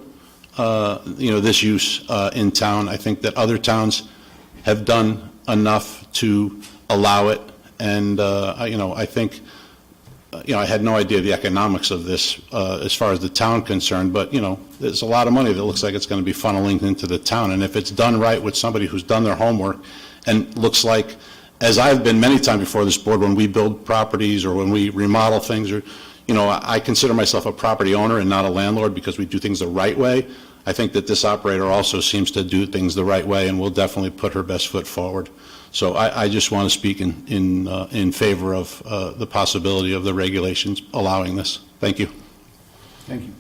this use in town. I think that other towns have done enough to allow it, and I think. I had no idea the economics of this as far as the town concerned, but, there's a lot of money that looks like it's going to be funneling into the town. And if it's done right with somebody who's done their homework, and looks like, as I've been many times before this board, when we build properties or when we remodel things, or, I consider myself a property owner and not a landlord, because we do things the right way. I think that this operator also seems to do things the right way, and will definitely put her best foot forward. So I just want to speak in favor of the possibility of the regulations allowing this. Thank you. Thank you.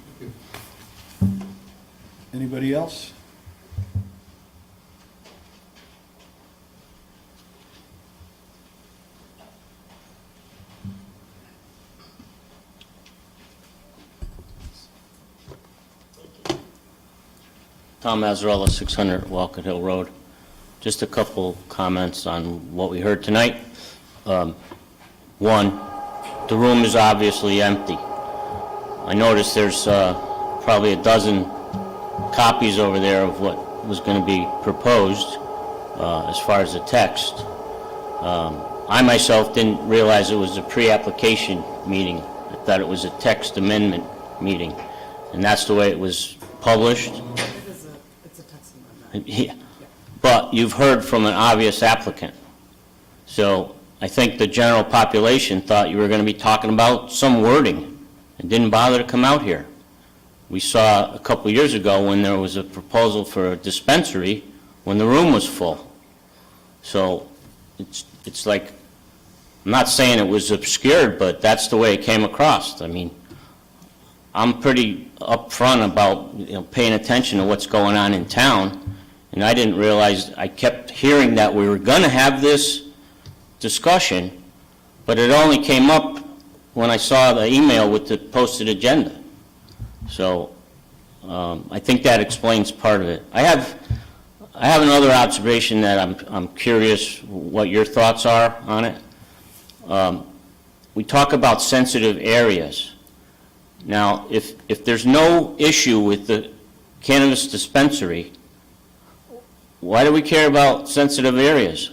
Anybody else? Tom Mazzarella, 600 Walcott Hill Road. Just a couple comments on what we heard tonight. One, the room is obviously empty. I noticed there's probably a dozen copies over there of what was going to be proposed as far as the text. I myself didn't realize it was a pre-application meeting. I thought it was a text amendment meeting, and that's the way it was published. It's a text amendment. Yeah. But you've heard from an obvious applicant. So I think the general population thought you were going to be talking about some wording and didn't bother to come out here. We saw a couple years ago when there was a proposal for a dispensary, when the room was full. So it's like, I'm not saying it was obscured, but that's the way it came across. I mean, I'm pretty upfront about, paying attention to what's going on in town, and I didn't realize, I kept hearing that we were going to have this discussion, but it only came up when I saw the email with the posted agenda. So I think that explains part of it. I have another observation that I'm curious what your thoughts are on it. We talk about sensitive areas. Now, if there's no issue with the cannabis dispensary, why do we care about sensitive areas?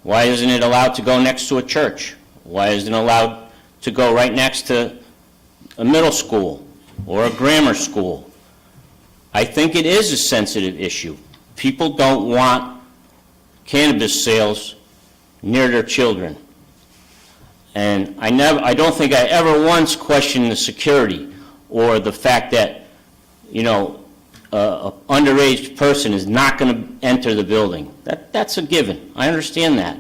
Why isn't it allowed to go next to a church? Why isn't it allowed to go right next to a middle school or a grammar school? I think it is a sensitive issue. People don't want cannabis sales near their children. And I don't think I ever once questioned the security or the fact that, an underage person is not going to enter the building. That's a given. I understand that.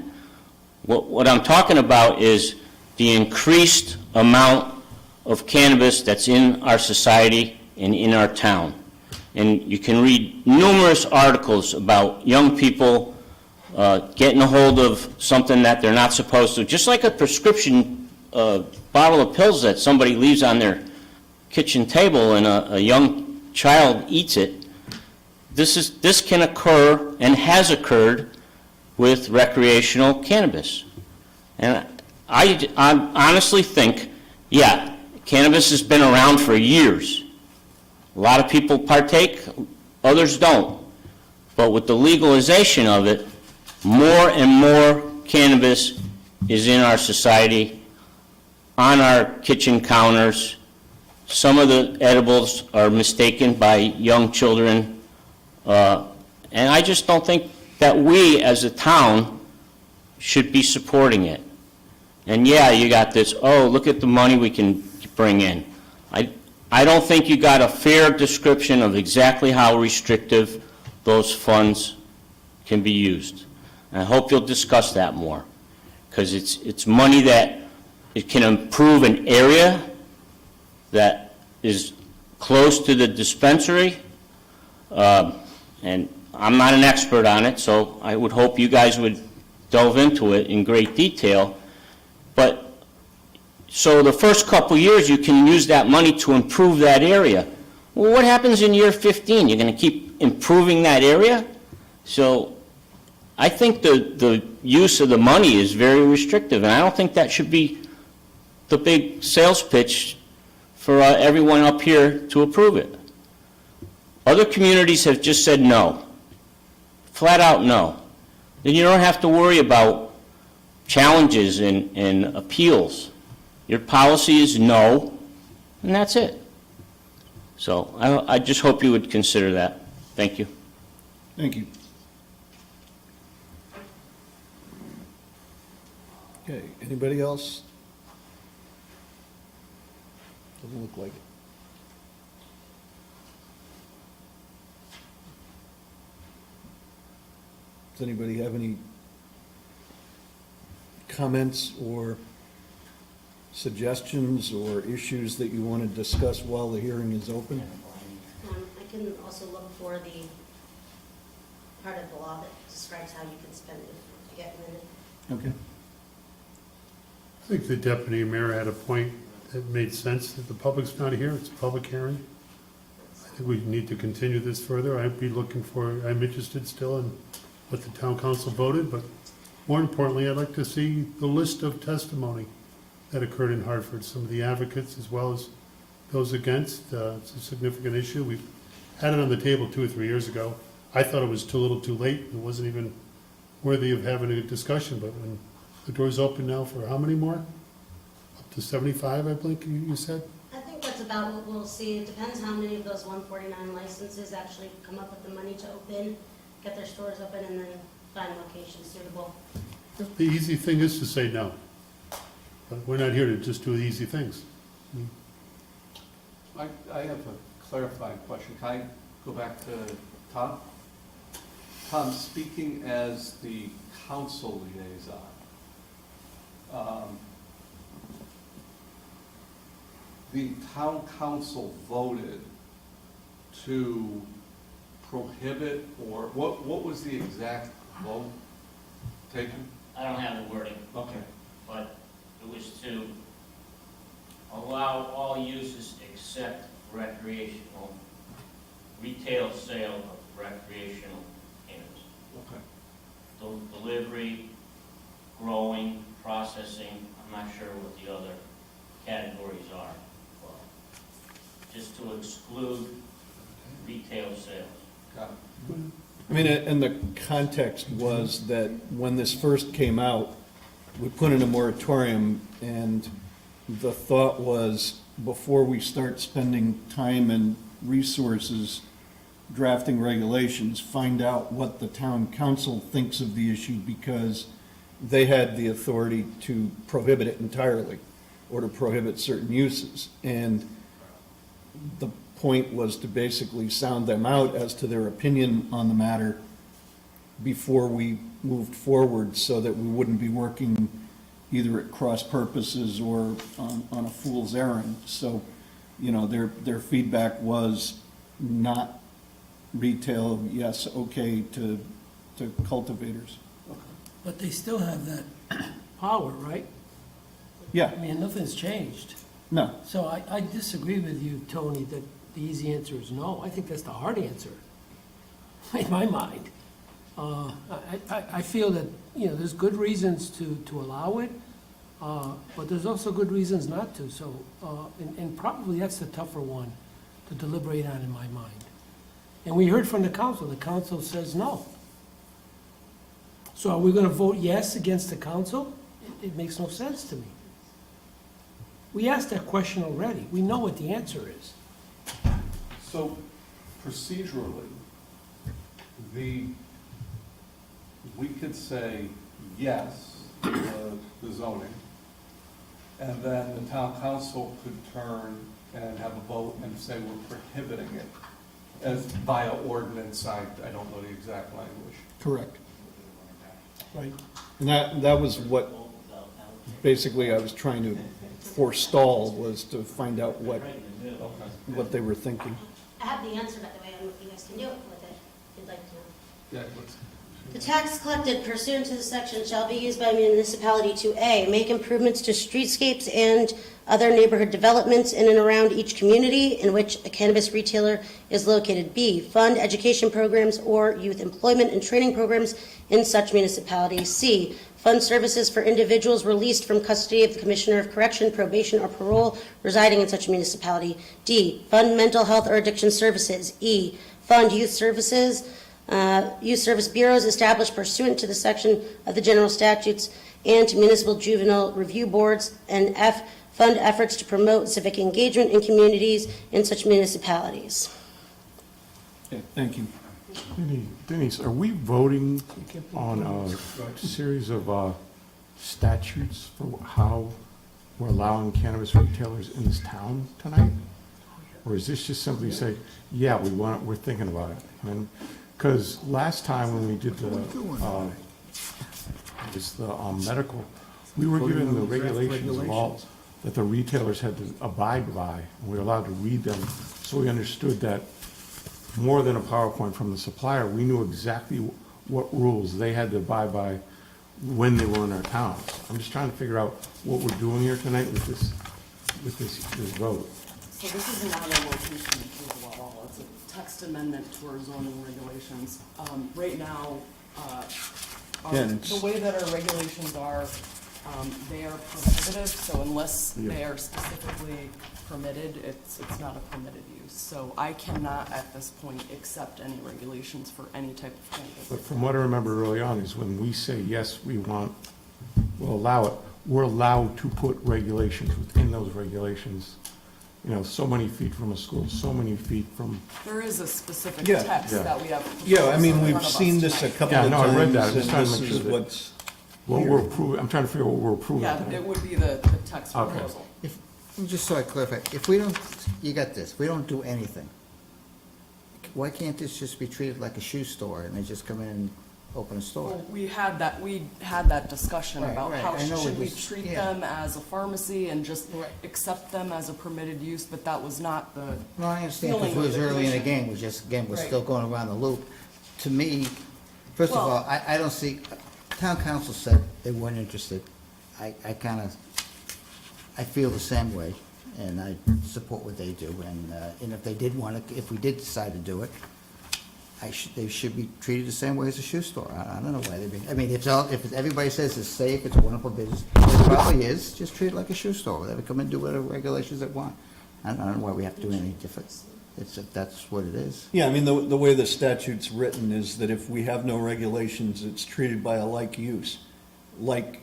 What I'm talking about is the increased amount of cannabis that's in our society and in our town. And you can read numerous articles about young people getting a hold of something that they're not supposed to, just like a prescription bottle of pills that somebody leaves on their kitchen table and a young child eats it. This can occur and has occurred with recreational cannabis. And I honestly think, yeah, cannabis has been around for years. A lot of people partake, others don't. But with the legalization of it, more and more cannabis is in our society, on our kitchen counters. Some of the edibles are mistaken by young children. And I just don't think that we as a town should be supporting it. And yeah, you got this, oh, look at the money we can bring in. I don't think you got a fair description of exactly how restrictive those funds can be used. And I hope you'll discuss that more, because it's money that it can improve an area that is close to the dispensary. And I'm not an expert on it, so I would hope you guys would delve into it in great detail. But so the first couple years, you can use that money to improve that area. Well, what happens in year 15? You're going to keep improving that area? So I think the use of the money is very restrictive, and I don't think that should be the big sales pitch for everyone up here to approve it. Other communities have just said no, flat out no. Then you don't have to worry about challenges and appeals. Your policy is no, and that's it. So I just hope you would consider that. Thank you. Thank you. Okay, anybody else? Doesn't look like it. Does anybody have any comments or suggestions or issues that you want to discuss while the hearing is open? I can also look for the part of the law that describes how you can spend it if you get limited. Okay. I think the deputy mayor had a point that made sense, that the public's not here, it's a public hearing. I think we need to continue this further. I'm interested still in what the town council voted, but more importantly, I'd like to see the list of testimony that occurred in Hartford, some of the advocates as well as those against. It's a significant issue. We've had it on the table 2 or 3 years ago. I thought it was too little too late. It wasn't even worthy of having a discussion, but when the door's open now for how many more? Up to 75, I think you said? I think that's about what we'll see. It depends how many of those 149 licenses actually come up with the money to open, get their stores open, and then find locations suitable. The easy thing is to say no. But we're not here to just do the easy things. I have a clarifying question. Can I go back to Tom? Tom, speaking as the council liaison, the town council voted to prohibit, or what was the exact vote taken? I don't have the wording, Okay. but it was to allow all uses except recreational, retail sale of recreational cannabis. Okay. Delivery, growing, processing, I'm not sure what the other categories are, but just to exclude retail sales. Got it. I mean, and the context was that when this first came out, we put in a moratorium, and the thought was, before we start spending time and resources drafting regulations, find out what the town council thinks of the issue, because they had the authority to prohibit it entirely, or to prohibit certain uses. And the point was to basically sound them out as to their opinion on the matter before we moved forward, so that we wouldn't be working either at cross purposes or on a fool's errand. So, you know, their feedback was not retail, yes, okay, to cultivators. But they still have that power, right? Yeah, I mean, nothing's changed. no, So I disagree with you, Tony, that the easy answer is no. I think that's the hard answer, in my mind. I feel that, you know, there's good reasons to allow it, but there's also good reasons not to. So, and probably that's the tougher one to deliberate on in my mind. And we heard from the council says no. So are we gonna vote yes against the council? It makes no sense to me. We asked that question already. We know what the answer is. So procedurally, we could say yes to the zoning, and then the town council could turn and have a vote and say we're prohibiting it as via ordinance. I don't know the exact language. correct. Right. And that was what, basically, I was trying to forestall, was to find out what they were thinking. I have the answer, by the way. I don't know if you guys can do it with it, if you'd like to know. Yeah, let's. The tax collected pursuant to this section shall be used by municipality to A, make improvements to streetscapes and other neighborhood developments in and around each community in which a cannabis retailer is located. B, fund education programs or youth employment and training programs in such municipality. C, fund services for individuals released from custody of the Commissioner of Correction, Probation, or Parole residing in such municipality. D, fund mental health or addiction services. E, fund youth services, youth service bureaus established pursuant to the section of the general statutes and to municipal juvenile review boards. And F, fund efforts to promote civic engagement in communities in such municipalities. Okay, thank you. Denise, are we voting on a series of statutes for how we're allowing cannabis retailers in this town tonight? Or is this just simply say, yeah, we're thinking about it? I mean, because last time when we did the medical, we were given the regulations of all that the retailers had to abide by, and we were allowed to read them, so we understood that more than a PowerPoint from the supplier, we knew exactly what rules they had to abide by when they were in our towns. I'm just trying to figure out what we're doing here tonight with this vote. So this is not a location approval at all. It's a text amendment to our zoning regulations. Right now, the way that our regulations are, they are prohibitive, so unless they are specifically permitted, it's not a permitted use. So I cannot, at this point, accept any regulations for any type of cannabis. But from what I remember early on is when we say, yes, we'll allow it, we're allowed to put regulations within those regulations. You know, so many feet from a school, so many feet from. There is a specific Yeah. text Yeah. that we have. Yeah, I mean, proposed in we've front of us seen this a tonight. couple Yeah, of no, I read that. I'm times, just and trying to this make is sure that what's what here. we're approving. I'm trying to figure out what we're approving. Yeah, tonight. it would be the text Okay. proposal. Just so I clarify, if we don't, you got this, we don't do anything, why can't this just be treated like a shoe store, and they just come in and open a store? Well, we had that discussion Right, about right. how I know should it we was- treat yeah. them as a pharmacy and just accept them as a permitted use, but that was not the No, I understand, feeling because it of was the early in the commission. game, we just, again, we're Right. still going around the loop. To me, first of Well- all, I don't see, town council said they weren't interested. I kind of, I feel the same way, and I support what they do, and if they did want to, if we did decide to do it, they should be treated the same way as a shoe store. I don't know why they're being, I mean, if everybody says it's safe, it's a wonderful business, it probably is, just treat it like a shoe store, they come and do whatever regulations they want. I don't know why we have to do anything different. If that's what it is. Yeah, I mean, the way the statute's written is that if we have no regulations, it's treated by a like use, like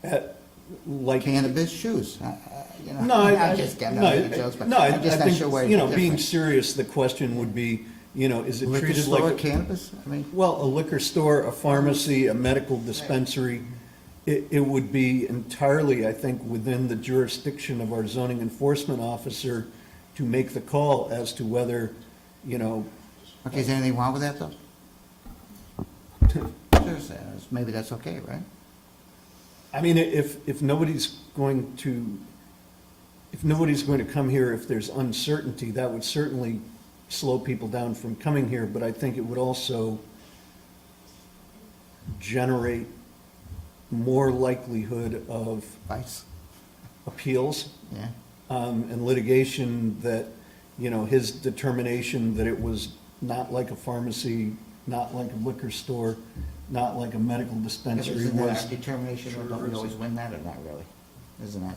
Cannabis shoes, you know. No, I'm just kidding, I'm making jokes, but I I'm just not think, sure why it's you know, being different. serious, the question would be, you know, is it Liquor treated store, like? cannabis, I mean. Well, a liquor store, a pharmacy, a medical dispensary, it would be entirely, I think, within the jurisdiction of our zoning enforcement officer to make the call as to whether, you know. Okay, is there anything wrong with that, though? Seriously, maybe that's okay, right? I mean, if nobody's going to come here, if there's uncertainty, that would certainly slow people down from coming here, but I think it would also generate more likelihood of Vice. appeals. Yeah. And litigation that, you know, his determination that it was not like a pharmacy, not like a liquor store, not like a medical dispensary Isn't that was. our determination, or don't we always win that, or not really? Isn't that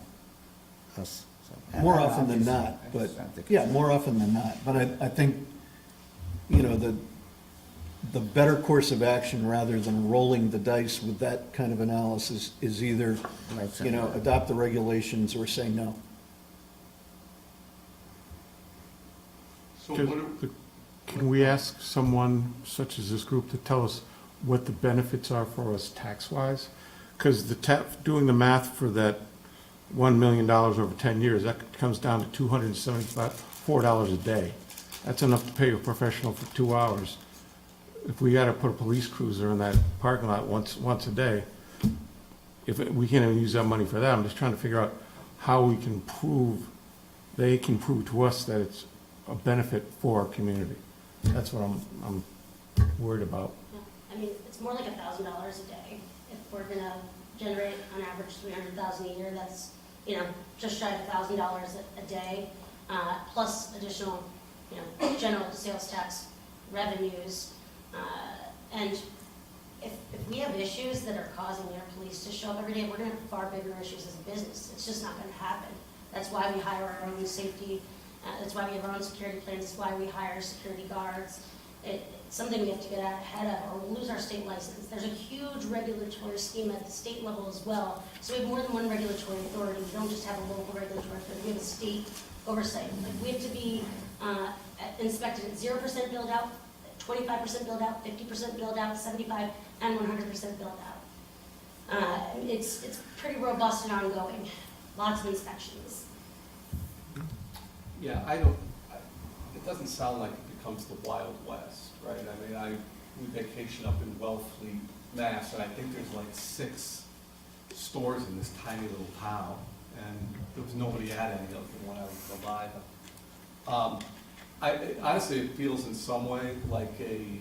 us? So, More I don't know, often than I'm just- not, I but, just don't think yeah, it's- more often than not. But I think, you know, the better course of action, rather than rolling the dice with that kind of analysis, is either, Right, you know, adopt the regulations or say no. So what are, Can we ask someone such as this group to tell us what the benefits are for us tax-wise? Because doing the math for that $1 million over 10 years, that comes down to $274 a day. That's enough to pay a professional for 2 hours. If we got to put a police cruiser in that parking lot once a day, we can't even use that money for that. I'm just trying to figure out how we can they can prove to us that it's a benefit for our community. That's what I'm worried about. I mean, it's more like $1,000 a day. If we're gonna generate on average $300,000 a year, that's, you know, just shy of $1,000 a day, plus additional, you know, general sales tax revenues. And if we have issues that are causing our police to show up every day, we're gonna have far bigger issues as a business. It's just not gonna happen. That's why we hire our own safety, that's why we have our own security plans, that's why we hire security guards. It's something we have to get ahead of, or we'll lose our state license. There's a huge regulatory scheme at the state level as well. So we have more than one regulatory authority. We don't just have a local regulatory authority, we have a state oversight. Like, we have to be inspected at 0% build out, 25% build out, 50% build out, 75, and 100% build out. It's pretty robust and ongoing, lots of inspections. yeah, it doesn't sound like it becomes the Wild West, right? I mean, we vacation up in Wellfleet, Mass, and I think there's like 6 stores in this tiny little town, and there was nobody at any of them when I was alive. Honestly, it feels in some way like a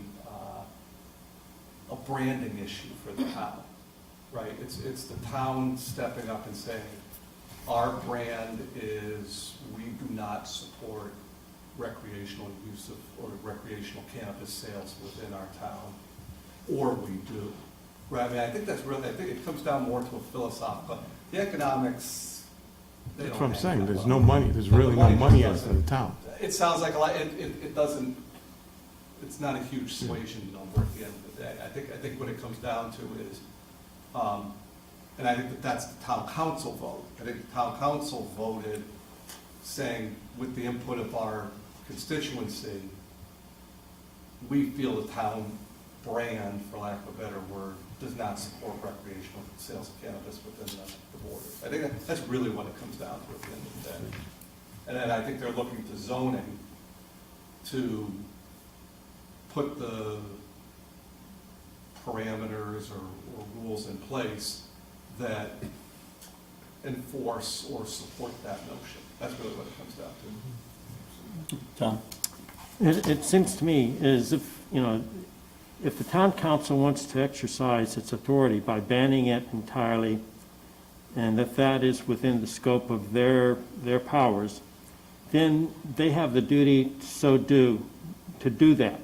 branding issue for the town, right? It's the town stepping up and saying, our brand is, we do not support recreational use of, or recreational cannabis sales within our town, or we do. Right, I mean, I think it comes down more to a philosophical, the economics, they don't. That's what I'm hang saying, that there's well. no money, there's But really the no money in it doesn't- for the town. It sounds like a lot, it doesn't, it's not a huge suasion number at the end of the day. I think what it comes down to is, and I think that's the town council vote. I think the town council voted saying, with the input of our constituency, we feel the town brand, for lack of a better word, does not support recreational sales of cannabis within the borders. I think that's really what it comes down to at the end of the day. And then I think they're looking to zoning to put the parameters or rules in place that enforce or support that notion. That's really what it comes down to. Tom? It seems to me as if, if the town council wants to exercise its authority by banning it entirely, and if that is within the scope of their powers, then they have the duty to do that.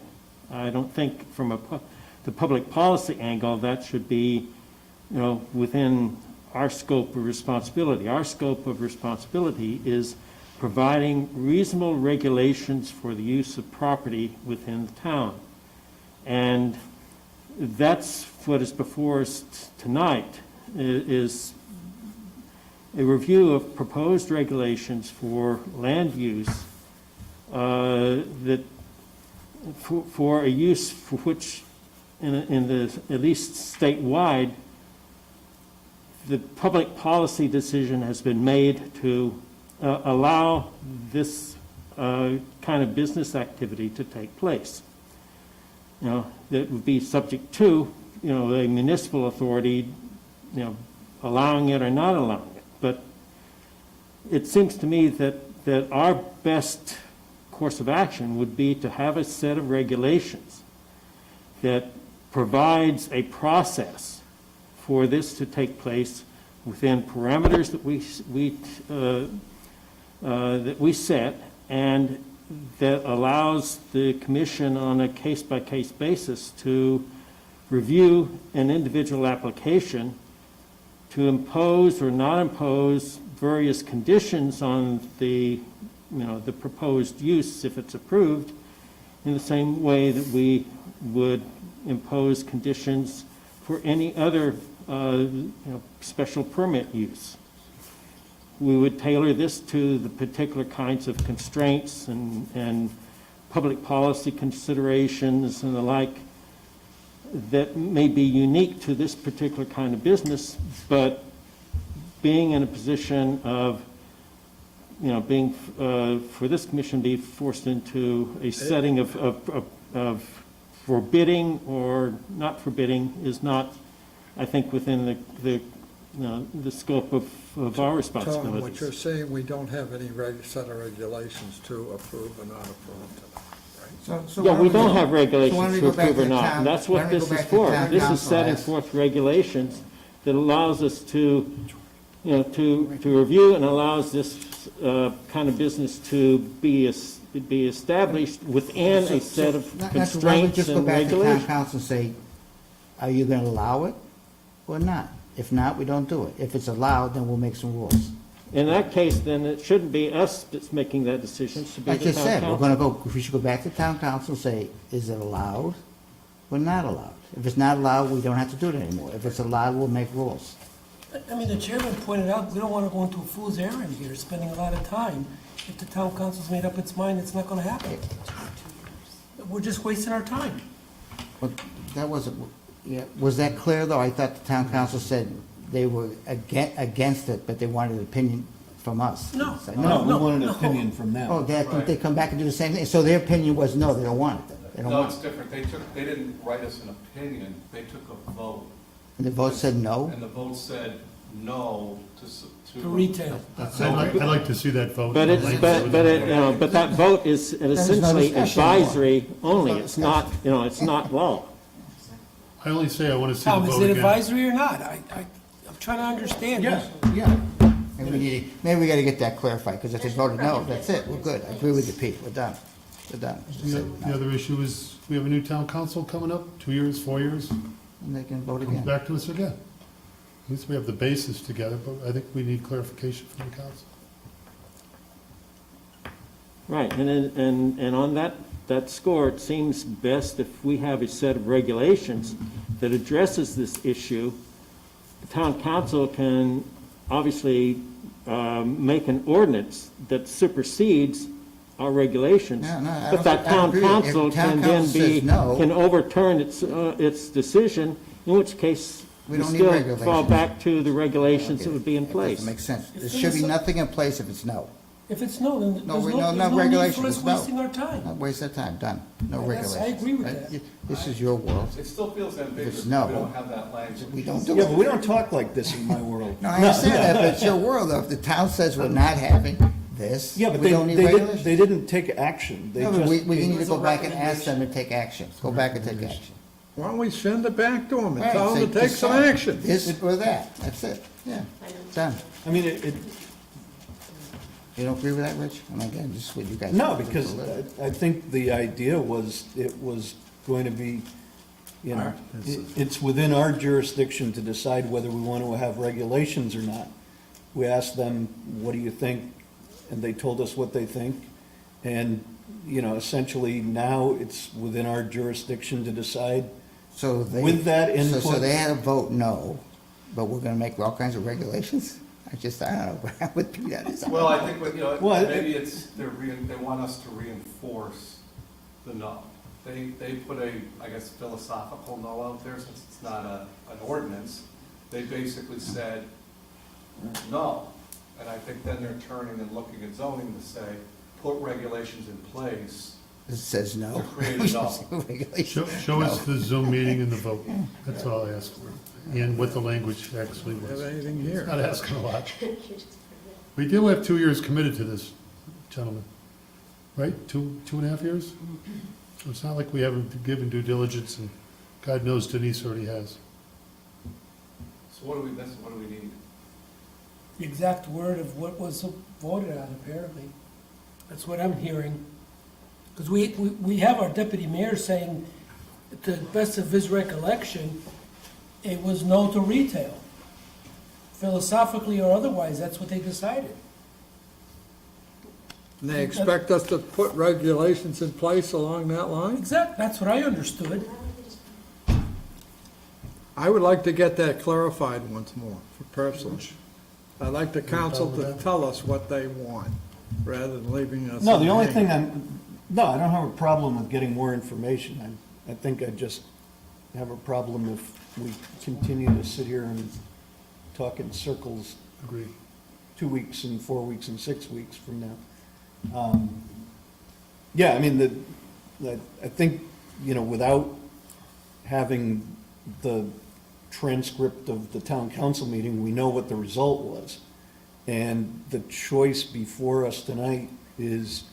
I don't think from the public policy angle that should be, within our scope of responsibility. Our scope of responsibility is providing reasonable regulations for the use of property within the town. And that's what is before us tonight, is a review of proposed regulations for land use that for a use for which, in the at least statewide, the public policy decision has been made to allow this kind of business activity to take place. That would be subject to, a municipal authority, allowing it or not allowing it. But it seems to me that our best course of action would be to have a set of regulations that provides a process for this to take place within parameters that we set, and that allows the commission on a case-by-case basis to review an individual application to impose or not impose various conditions on the proposed use if it's approved, in the same way that we would impose conditions for any other special permit use. We would tailor this to the particular kinds of constraints and public policy considerations and the like that may be unique to this particular kind of business, but being in a position of, being, for this commission to be forced into a setting of forbidding or not forbidding is not, I think, within the scope of our responsibilities. Tom, what you're saying, we don't have any set of regulations to approve or not approve tonight, right? So Yeah, why we we don't go- have so why regulations don't we to go back approve or to not, town- and that's why what don't we this go is back to for. town This is council setting ask- forth regulations that allows us to, to review and allows this kind of business to be established within a set of That's why we constraints just go and back to town regulations. council and say, are you gonna allow it or not? If not, we don't do it. If it's allowed, then we'll make some rules. In that case, then it shouldn't be us that's making that decision, it should be Like the you town said, we're council. gonna we should go back to town council and say, is it allowed or not allowed? If it's not allowed, we don't have to do it anymore. If it's allowed, we'll make rules. I mean, the chairman pointed out, we don't want to go into a fool's errand here, spending a lot of time. If the town council's made up its mind, it's not going to happen. We're just wasting our time. But that wasn't, yeah, was that clear, though? I thought the town council said they were against it, but they wanted an opinion from us. No. It's like, No, we want an no. opinion from them. Oh, they come back and do the same thing? So their opinion was, no, they don't want it. They don't No, want it's it. different. They didn't write us an opinion, they took a vote. And the vote said no? And the vote said no to. To retail. I'd like to see that vote. But but that vote is essentially discussion anymore. advisory only, it's not, it's not law. I only say I want to see the Tom, vote is again. it advisory or not? I'm trying to understand. Yeah. Maybe we gotta get that clarified, because if they voted no, that's it, we're good. I agree with you, Pete, we're done. We're done. The other issue is, we have a new town council coming up, 2 years, 4 years, And they can vote comes again. back to us again. At least we have the basis together, but I think we need clarification from the council. Right, and on that score, it seems best if we have a set of regulations that addresses this issue. The town council can obviously make an ordinance that supersedes our regulations. Yeah, no, I But that I town agree. If council town can then council be, says no, can overturn its decision, in which case We we don't need still regulations. fall back to the regulations that would be in place. That makes sense. There should be nothing in place if it's no. If it's no, then there's No, no need regulation, for us it's no. wasting our time. Not waste of time, done. No Yes, I regulations. agree with right? that. This is your world. It still feels ambiguous if we no. don't have that language. We don't do Yeah, it. but we don't talk like this in my world. No, I understand that, but it's your world, though. If the town says we're not having this, Yeah, but we they, don't need they regulations. didn't take action. They No, but just. we need to go back and ask them to take action. Go back and take action. Why don't we send it back to them Right, say, decide This or that, that's it, yeah, done. I mean, You don't agree with that, Rich? And again, this is what you guys. no, do because for a living. I think the idea was, it was going to be, you know, it's within our jurisdiction to decide whether we want to have regulations or not. We asked them, what do you think? And they told us what they think. And, you know, essentially now it's within our jurisdiction to decide. So they. With that So input. they had to vote no, but we're gonna make all kinds of regulations? I don't know, with Pete, Well, I think, you know, Well, maybe it's, they want us to reinforce the no. They put a, I guess, philosophical no out there, since it's not an ordinance. They basically said no. And I think then they're turning and looking at zoning to say, put regulations in place It says no. to create a no. Show us the Zoom meeting and the vote. That's all I ask for. And what the language actually was. Have anything here? Not asking a lot. We do have 2 years committed to this, gentlemen. Right? 2.5 years? So it's not like we haven't given due diligence, and God knows Denise already has. So what do we miss, what do we need? The exact word of what was voted on, apparently. That's what I'm hearing. Because we have our deputy mayor saying, to the best of his recollection, it was no to retail. Philosophically or otherwise, that's what they decided. And they expect us to put regulations in place along that line? Exactly, that's what I understood. I would like to get that clarified once more, personally. I'd like the council to tell us what they want, rather than leaving us. No, the only hanging. thing no, I don't have a problem with getting more information. I think I just have a problem if we continue to sit here and talk in circles. Agreed. 2 weeks and 4 weeks and 6 weeks from now. Yeah, I mean, I think, you know, without having the transcript of the town council meeting, we know what the result was. And the choice before us tonight is,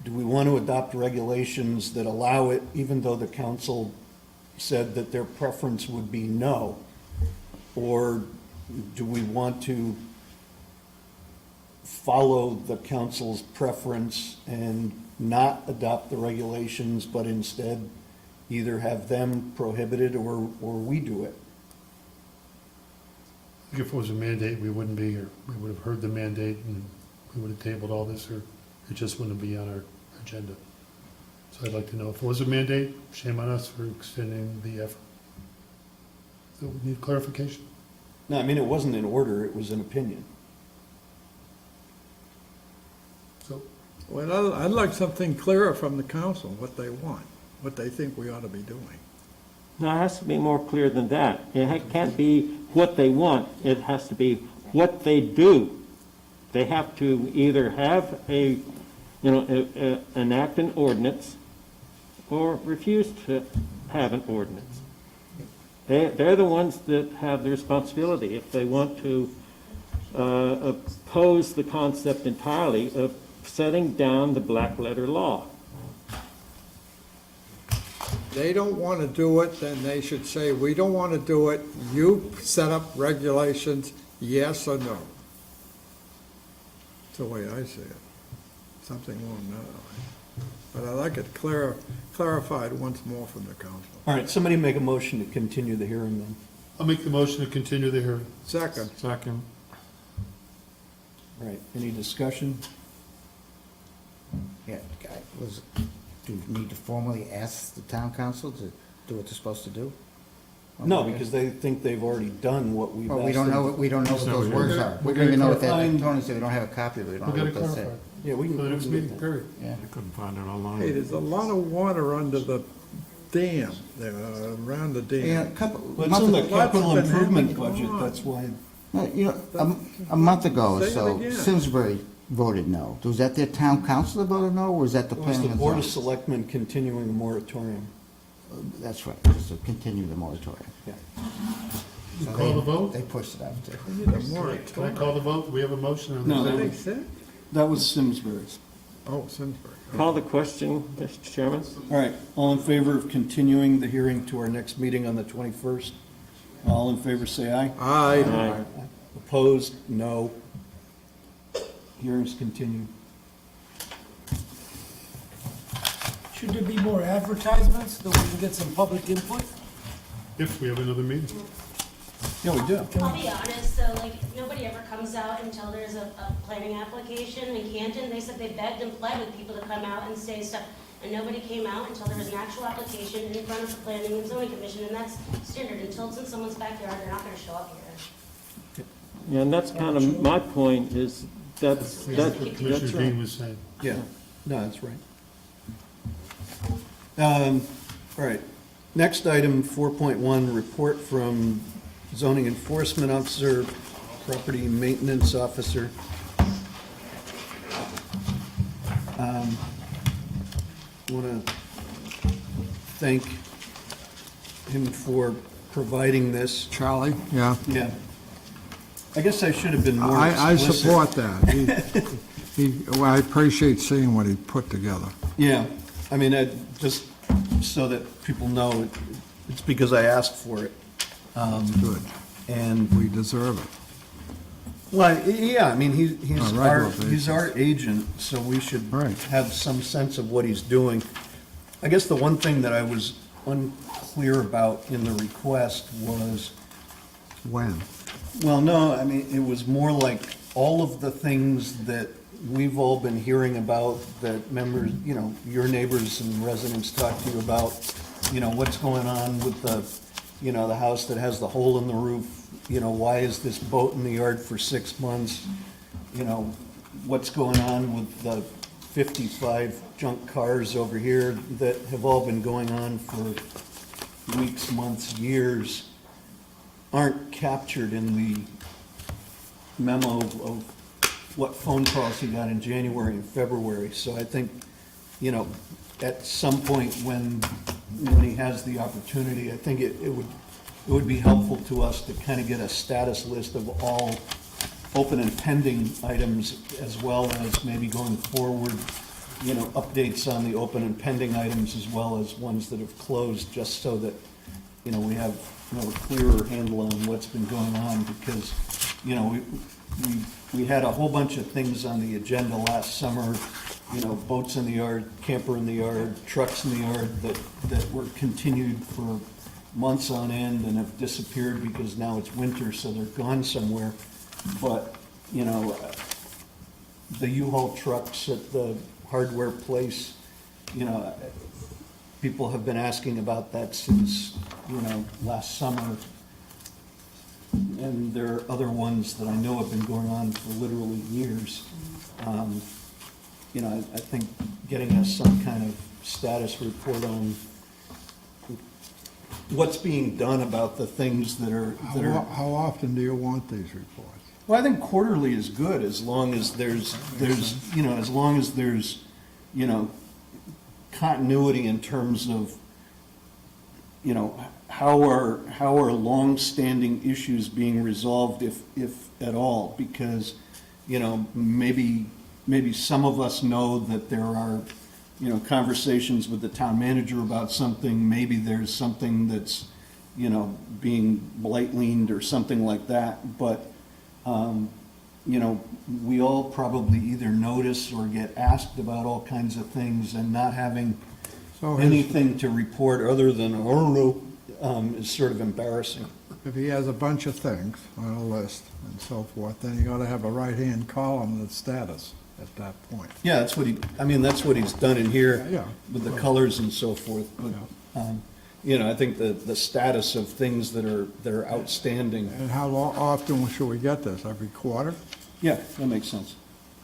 do we want to adopt regulations that allow it, even though the council said that their preference would be no? Or do we want to follow the council's preference and not adopt the regulations, but instead either have them prohibited or we do it? I think if it was a mandate, we wouldn't be here. We would have heard the mandate and we would have tabled all this, or it just wouldn't be on our agenda. So I'd like to know, if it was a mandate, shame on us for extending the effort. So we need clarification. No, I mean, it wasn't an order, it was an opinion. So, Well, I'd like something clearer from the council, what they want, what they think we ought to be doing. No, it has to be more clear than that. It can't be what they want, it has to be what they do. They have to either have enact an ordinance or refuse to have an ordinance. They're the ones that have the responsibility. If they want to oppose the concept entirely of setting down the black letter law. They don't want to do it, then they should say, we don't want to do it, you set up regulations, yes or no. That's the way I see it, something along that line. But I like it clarified once more from the council. All right, somebody make a motion to continue the hearing then. I'll make the motion to continue the hearing. Second. Second. All right, any discussion? Yeah, do you need to formally ask the town council to do what they're supposed to do? No, because they think they've already done what we've asked Well, them. we don't know what those words are. We We'll don't even know what get it that, clarified. Tony said we don't have a copy of it, we don't We'll know get it what they say. clarified. Yeah, we can. For the next we can meeting, do that. period. Yeah. I couldn't find it online. Hey, there's a lot of water under the dam, there, around the Yeah, dam. Well, it's in the capital What's been improvement happening? budget, Come on. that's why. No, you know, a month ago or Say it so, again. Simsbury voted no? Was that their town council that voted no, or was that the It was planning the and Board of zoning? Selectmen continuing the moratorium. That's right, so continue the moratorium. Yeah. You So call the vote? They pushed it out too. Can I call the vote? We have a motion on No, the that was Simsbury's. Oh, Simsbury. Call the question, Mr. Chairman. All right, all in favor of continuing the hearing to our next meeting on the 21st? All in favor, say aye. Aye. Opposed? No. Hearing's continued. Should there be more advertisements so we can get some public input? If we have another meeting. Yeah, we do. I'll be honest, though, like, nobody ever comes out until there's a planning application in Canton. They said they begged and pled with people to come out and say stuff, and nobody came out until there was an actual application in front of the Planning and Zoning Commission, and that's standard. Until it's in someone's backyard, they're not gonna show up here. Yeah, and that's kind of my point, is that's That's what Commissioner right. Deane was saying. Yeah, no, that's right. All right, next item, 4.1, report from zoning enforcement officer, property maintenance officer. Want to thank him for providing this. Charlie, yeah. Yeah. I guess I should have been more I explicit. support that. Well, I appreciate seeing what he put together. Yeah, I mean, just so that people know, it's because I asked for it. Good. And, We deserve it. well, yeah, I mean, he's On a our, regular he's our basis. agent, so we should Right. have some sense of what he's doing. I guess the one thing that I was unclear about in the request was, When? well, no, I mean, it was more like all of the things that we've all been hearing about, that members, you know, your neighbors and residents talk to you about, you know, what's going on with the, you know, the house that has the hole in the roof, you know, why is this boat in the yard for 6 months? You know, what's going on with the 55 junk cars over here that have all been going on for weeks, months, years, aren't captured in the memo of what phone calls he got in January and February. So I think, you know, at some point when he has the opportunity, I think it would be helpful to us to kind of get a status list of all open and pending items, as well as maybe going forward, you know, updates on the open and pending items, as well as ones that have closed, just so that, you know, we have, you know, a clearer handle on what's been going on, because, you know, we had a whole bunch of things on the agenda last summer, you know, boats in the yard, camper in the yard, trucks in the yard, that were continued for months on end and have disappeared because now it's winter, so they're gone somewhere. But, you know, the U-Haul trucks at the hardware place, you know, people have been asking about that since, you know, last summer. And there are other ones that I know have been going on for literally years. You know, I think getting us some kind of status report on what's being done about the things that are. How often do you want these reports? Well, I think quarterly is good, as long as there's, you know, as long as there's, you know, continuity in terms of, you know, how are long-standing issues being resolved, if at all? Because, you know, maybe some of us know that there are, you know, conversations with the town manager about something, maybe there's something that's, you know, being blight-leaned or something like that, but, you know, we all probably either notice or get asked about all kinds of things, and not having So his- anything to report other than, I don't know, is sort of embarrassing. If he has a bunch of things on a list and so forth, then you ought to have a right-hand column of status at that point. Yeah, that's what that's what he's done in here Yeah. with the colors and so forth. But, you know, I think the status of things that are outstanding. And how often should we get this? Every quarter? Yeah, that makes sense.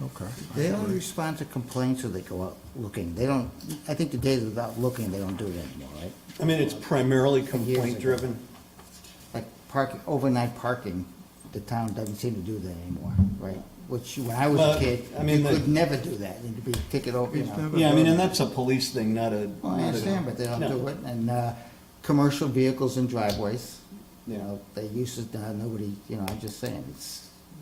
Okay. They don't respond to complaints, or they go out looking. They don't, I think the days without looking, they don't do it anymore, right? I mean, it's primarily Years complaint-driven. ago. Like overnight parking, the town doesn't seem to do that anymore, right? which when I was Well, a kid, I mean, you the- could never do that, and it'd be ticket over, you know. Yeah, I mean, and that's a police thing, not a. Well, I understand, but they don't No. do it, and, commercial vehicles and driveways, you Yeah. know, they used to, nobody, you know, I'm just saying,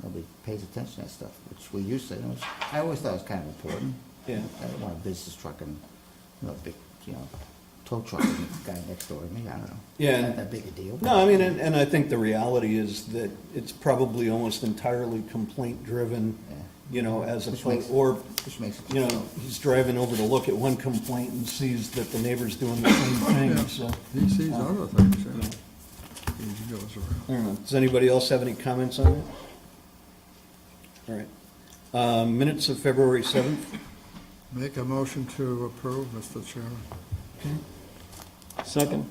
nobody pays attention to that stuff, which we used to, which I always thought was kind of important. Yeah. I don't want a business truck and, you know, big, you know, tow truck and the guy next door to me, I don't know. Yeah. Not that big a deal. No, I mean, and I think the reality is that it's probably almost entirely complaint-driven, Yeah. you know, as Which opposed, makes- or, Which makes it. you know, he's driving over to look at one complaint and sees that the neighbor's doing the same thing, so. He sees other things, yeah. He goes around. I don't know. Does anybody else have any comments on it? All right. Minutes of February 7th? Make a motion to approve, Mr. Chairman. Second?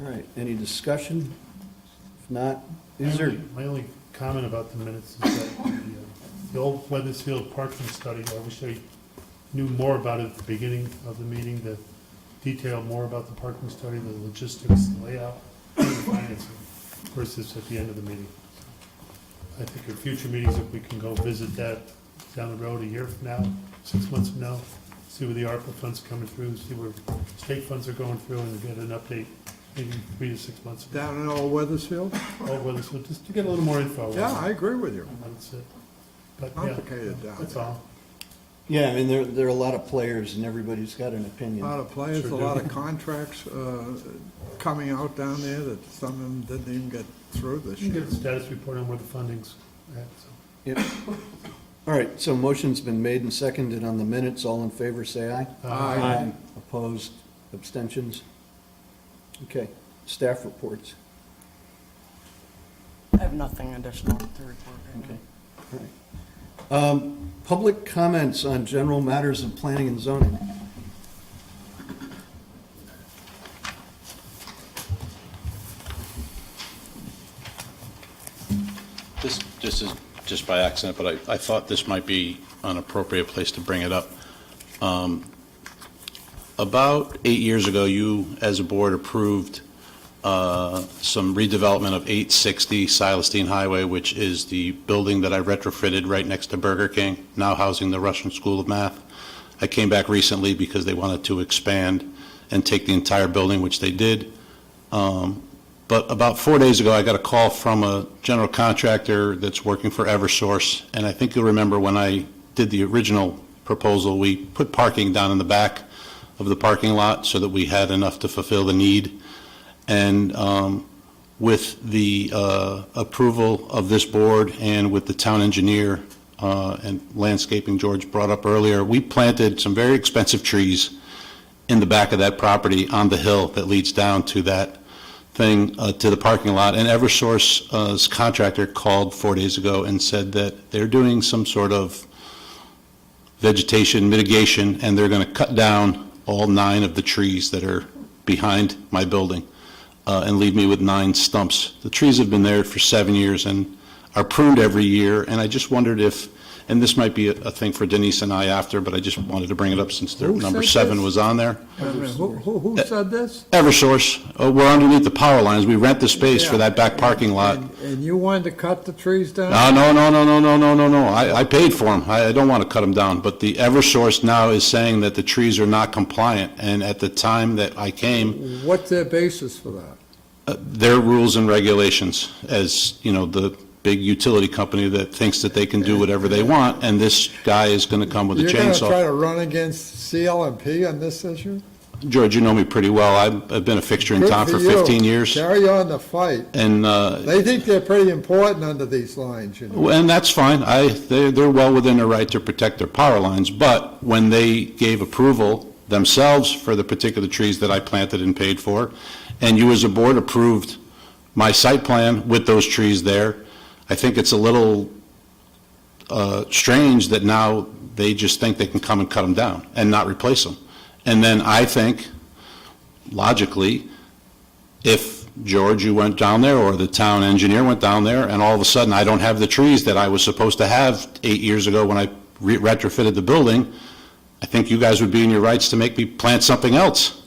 All right, any discussion? If not, is there, My only comment about the minutes is that the old Wethersfield parking study, I wish I knew more about it at the beginning of the meeting, to detail more about the parking study, the logistics, the layout, and the financing. Of course, it's at the end of the meeting. I think at future meetings, if we can go visit that down the road a year from now, 6 months from now, see where the ARPA funds are coming through, see where state funds are going through, and get an update maybe 3 to 6 months. from now. Down in Old Wethersfield? All Wethersfield, just to get a little more info. Yeah, I agree with you. That's it. But, yeah, Complicated down that's there. all. yeah, I mean, there are a lot of players and everybody's got an A opinion. lot of players, Sure a do. lot of contracts coming out down there that some of them didn't even get through this You can year. get a status report on where the funding's at, so. Yep. All right, so motion's been made and seconded on the minutes. All in favor, say aye. Aye. Opposed, abstentions? Okay, staff reports. I have nothing additional to report right now. Okay, all right. Public comments on general matters of planning and zoning. This is just by accident, but I thought this might be an appropriate place to bring it up. About 8 years ago, you, as a board, approved some redevelopment of 860 Silas Deane Highway, which is the building that I retrofitted right next to Burger King, now housing the Russian School of Math. I came back recently because they wanted to expand and take the entire building, which they did. But about 4 days ago, I got a call from a general contractor that's working for Eversource, and I think you'll remember when I did the original proposal, we put parking down in the back of the parking lot so that we had enough to fulfill the need. And with the approval of this board and with the town engineer and landscaping George brought up earlier, we planted some very expensive trees in the back of that property on the hill that leads down to that thing, to the parking lot. And Eversource's contractor called 4 days ago and said that they're doing some sort of vegetation mitigation, and they're going to cut down all 9 of the trees that are behind my building and leave me with 9 stumps. The trees have been there for 7 years and are pruned every year, and I just wondered if, and this might be a thing for Denise and I after, but I just wanted to bring it up since their Who number said 7 this? was on there. Wait a minute, Who said this? Eversource, we're underneath the power lines. We rent the space for that back parking lot. And you wanted to cut the trees down? No. I paid for them. I don't want to cut them down. But the Eversource now is saying that the trees are not compliant. And at the time that I came, What's their basis for that? their rules and regulations, as, you know, the big utility company that thinks that they can do whatever they want, and this guy is going to come with a You're going to try chainsaw. to run against CLMP on this issue? George, you know me pretty well. I've been a fixture in Good town for you. 15 years. Carry on the fight. And They think they're pretty important under these lines, you know. well, and that's fine. They're well within their right to protect their power lines, but when they gave approval themselves for the particular trees that I planted and paid for, and you as a board approved my site plan with those trees there, I think it's a little strange that now they just think they can come and cut them down and not replace them. And then I think, logically, if George, you went down there, or the town engineer went down there, and all of a sudden I don't have the trees that I was supposed to have 8 years ago when I retrofitted the building, I think you guys would be in your rights to make me plant something else.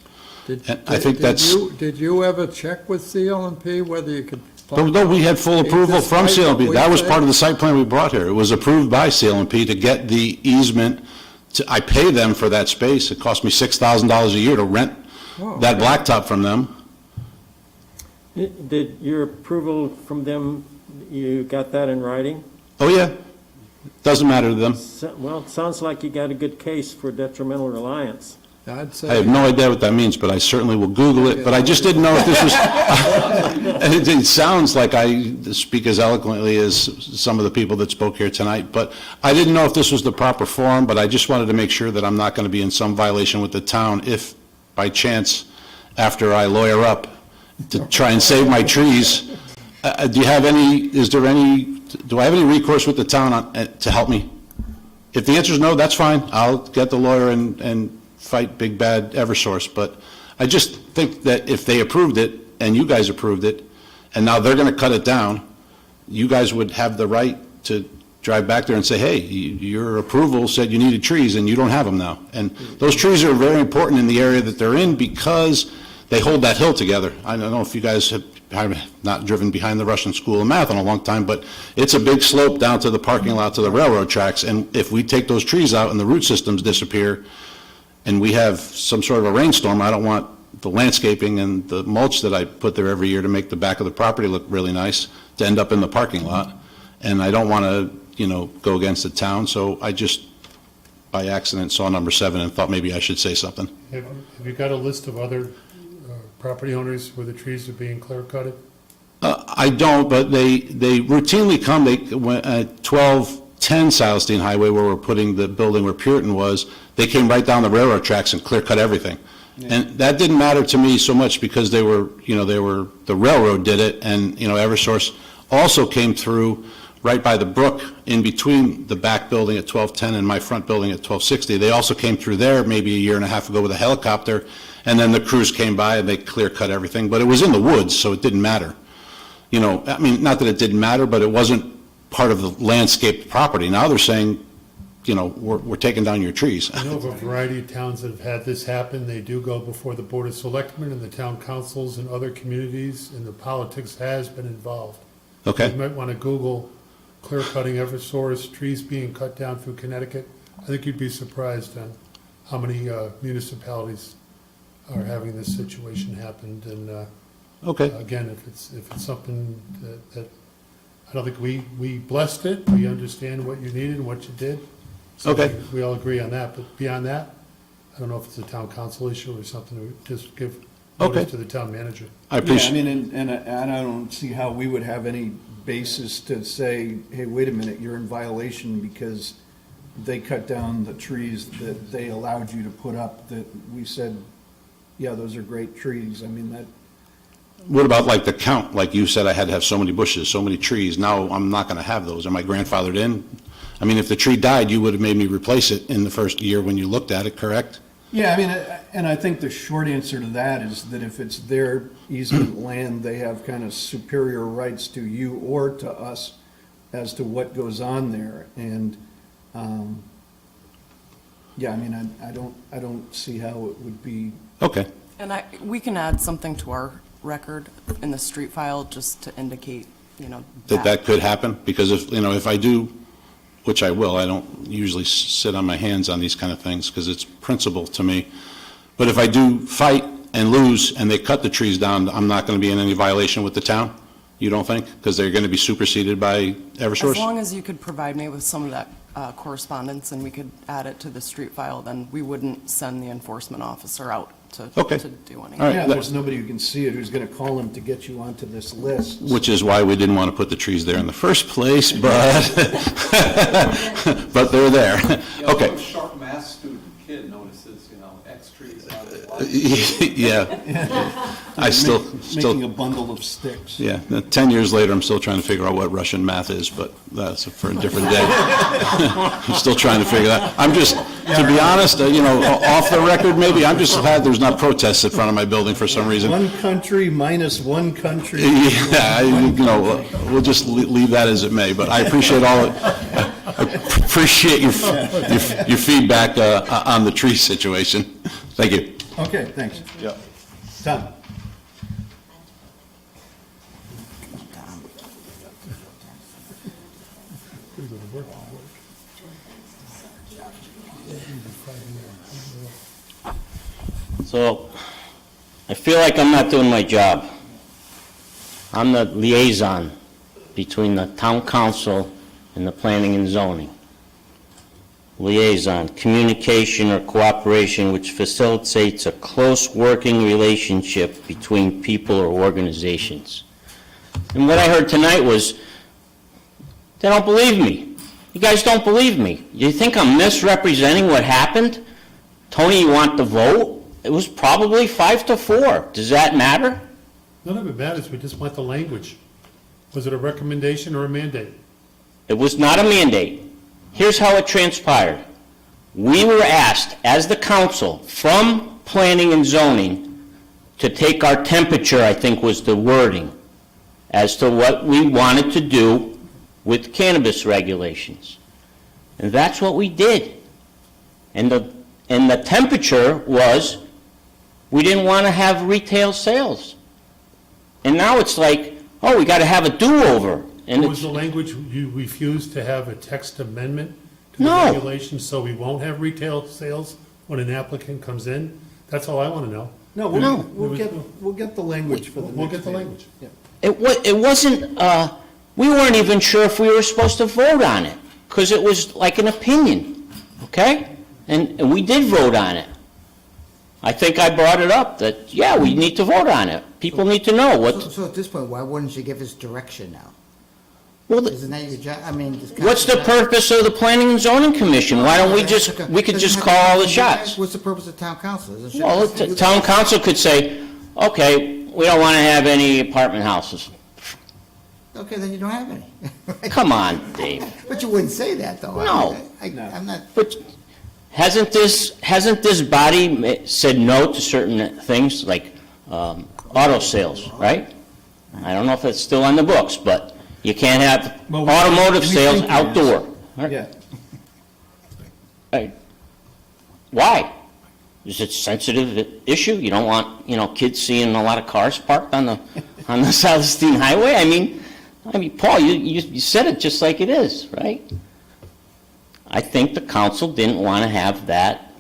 And I think that's, Did you ever check with CLMP whether you could? no, we had full approval from CLMP. That was part of the site plan we brought here. It was approved by CLMP to get the easement. I pay them for that space. It cost me $6,000 a year to rent that blacktop from them. Did your approval from them, you got that in writing? Oh, yeah. Doesn't matter to them. Well, it sounds like you got a good case for detrimental reliance. I'd say. I have no idea what that means, but I certainly will Google it. But I just didn't know if this was, it sounds like I speak as eloquently as some of the people that spoke here tonight, but I didn't know if this was the proper forum, but I just wanted to make sure that I'm not going to be in some violation with the town if, by chance, after I lawyer up to try and save my trees, do you have any, do I have any recourse with the town to help me? If the answer is no, that's fine. I'll get the lawyer and fight big bad Eversource, but I just think that if they approved it, and you guys approved it, and now they're going to cut it down, you guys would have the right to drive back there and say, hey, your approval said you needed trees, and you don't have them now. And those trees are very important in the area that they're in because they hold that hill together. I don't know if you guys have not driven behind the Russian School of Math in a long time, but it's a big slope down to the parking lot to the railroad tracks, and if we take those trees out and the root systems disappear, and we have some sort of a rainstorm, I don't want the landscaping and the mulch that I put there every year to make the back of the property look really nice to end up in the parking lot. And I don't want to, go against the town, so I just, by accident, saw number 7 and thought maybe I should say something. Have you got a list of other property owners where the trees are being clear-cutted? I don't, but they routinely come, they went at 1210 Silas Deane Highway, where we're putting the building where Puritan was, they came right down the railroad tracks and clear-cut everything. And that didn't matter to me so much because the railroad did it, and, Eversource also came through right by the brook in between the back building at 1210 and my front building at 1260. They also came through there maybe a year and a half ago with a helicopter, and then the crews came by and they clear-cut everything. But it was in the woods, so it didn't matter. Not that it didn't matter, but it wasn't part of the landscaped property. Now they're saying, we're taking down your trees. I know of a variety of towns that have had this happen. They do go before the Board of Selectmen and the town councils and other communities, and the politics has been involved. Okay. You might want to Google clear-cutting Eversource, trees being cut down through Connecticut. I think you'd be surprised on how many municipalities are having this situation happen. And okay. Again, if it's something that I don't think we blessed it. We understand what you needed and what you did. So okay. We all agree on that. But beyond that, I don't know if it's a town council issue or something. We just give notice to the town manager. I appreciate. Yeah, and I don't see how we would have any basis to say, hey, wait a minute, you're in violation because they cut down the trees that they allowed you to put up, that we said, yeah, those are great trees. that. What about like the count? Like you said, I had to have so many bushes, so many trees. Now I'm not going to have those. Am I grandfathered in? If the tree died, you would have made me replace it in the first year when you looked at it, correct? Yeah, and I think the short answer to that is that if it's their easement land, they have kind of superior rights to you or to us as to what goes on there. And, I don't see how it would be. Okay. And we can add something to our record in the street file just to indicate, That could happen, because if I do, which I will, I don't usually sit on my hands on these kind of things because it's principle to me. But if I do fight and lose and they cut the trees down, I'm not going to be in any violation with the town, you don't think? Because they're going to be superseded by Eversource? As long as you could provide me with some of that correspondence and we could add it to the street file, then we wouldn't send the enforcement officer out to do anything. All right. Yeah, there's nobody who can see it who's going to call him to get you onto this list. Which is why we didn't want to put the trees there in the first place, but but they're there. Okay. A sharp math student kid notices, X trees out of the lot. Yeah. I still Making a bundle of sticks. Yeah, 10 years later, I'm still trying to figure out what Russian math is, but that's for a different day. I'm still trying to figure that. I'm just, to be honest, off the record maybe, I'm just glad there's not protests in front of my building for some reason. One country minus one country. Yeah, we'll just leave that as it may, but I appreciate appreciate your feedback on the tree situation. Thank you. Okay, thanks. Yeah. Tom? So, I feel like I'm not doing my job. I'm the liaison between the town council and the planning and zoning. Liaison, communication or cooperation which facilitates a close working relationship between people or organizations. And what I heard tonight was, they don't believe me. You guys don't believe me. You think I'm misrepresenting what happened? Tony, you want the vote? It was probably 5-4. Does that matter? None of it matters, we just want the language. Was it a recommendation or a mandate? It was not a mandate. Here's how it transpired. We were asked, as the council, from planning and zoning, to take our temperature, I think was the wording, as to what we wanted to do with cannabis regulations. And that's what we did. And the temperature was, we didn't want to have retail sales. And now it's like, oh, we got to have a do-over. And Was the language, you refused to have a text amendment to the No. regulations so we won't have retail sales when an applicant comes in? That's all I want to know. No, we'll get the language for the next We'll get the meeting. language. Yeah. It wasn't, we weren't even sure if we were supposed to vote on it, because it was like an opinion, okay? And we did vote on it. I think I brought it up, that, yeah, we need to vote on it. People need to know what, So at this point, why wouldn't you give us direction now? well, Isn't that your job? I mean. this what's the council- purpose of the Planning and Zoning Commission? Why don't we That's just, okay. we could Doesn't just have call to all be the you shots? guys. What's the purpose of town council? Isn't it- Well, the town council could say, okay, we don't want to have any apartment houses. Okay, then you don't have any. Come on, Dave. But you wouldn't say that, though. No. I'm not, But hasn't this body said no to certain things, like auto sales, right? I don't know if it's still on the books, but you can't have Well, automotive we sales think it is. outdoor. Yeah. Right. Why? Is it a sensitive issue? You don't want, kids seeing a lot of cars parked on the Silas Deane Highway? I mean, Paul, you said it just like it is, right? I think the council didn't want to have that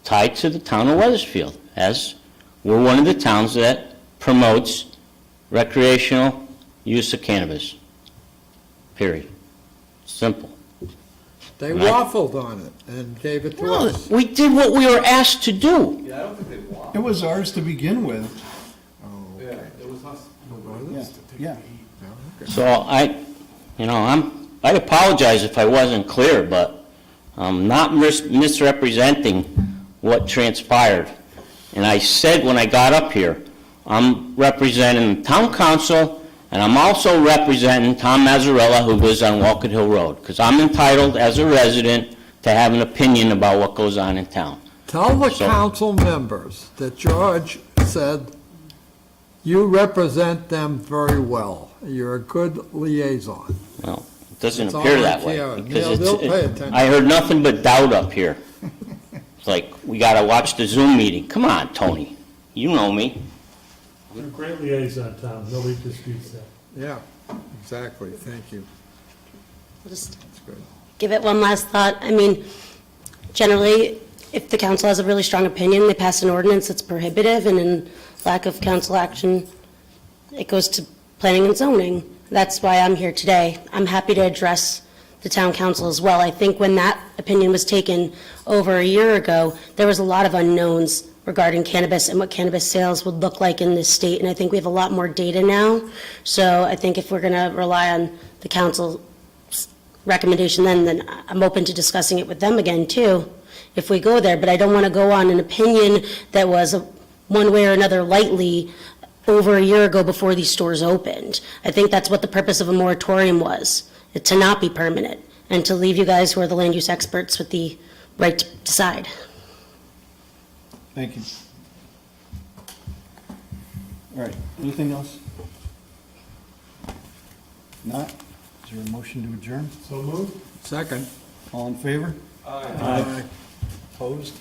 tied to the town of Wethersfield, as we're one of the towns that promotes recreational use of cannabis. Period. Simple. They Right. waffled on it and gave it to No, us. we did what we were asked to do. Yeah, I don't think they want. It was ours to begin with. Yeah, it was us. Yeah. So I apologize if I wasn't clear, but I'm not misrepresenting what transpired. And I said when I got up here, I'm representing the town council, and I'm also representing Tom Mazzarella, who lives on Walcott Hill Road, because I'm entitled as a resident to have an opinion about what goes on in town. Tell the So- council members that George said you represent them very well. You're a good liaison. Well, it doesn't That's all appear I that way. care. Because They'll pay attention. I heard nothing but doubt up here. It's like, we got to watch the Zoom meeting. Come on, Tony, you know me. You're a great liaison, Tom, nobody disputes that. Yeah, exactly. Thank you. We'll just That's good. give it one last thought. I mean, generally, if the council has a really strong opinion, they pass an ordinance that's prohibitive, and in lack of council action, it goes to planning and zoning. That's why I'm here today. I'm happy to address the town council as well. I think when that opinion was taken over a year ago, there was a lot of unknowns regarding cannabis and what cannabis sales would look like in this state, and I think we have a lot more data now. So I think if we're going to rely on the council's recommendation then I'm open to discussing it with them again, too, if we go there. But I don't want to go on an opinion that was one way or another lightly over a year ago before these stores opened. I think that's what the purpose of a moratorium was, to not be permanent, and to leave you guys, who are the land use experts, with the right to decide. Thank you. All right, anything else? Not? Is there a motion to adjourn? So moved? Second. All in favor? Aye. Aye. Opposed?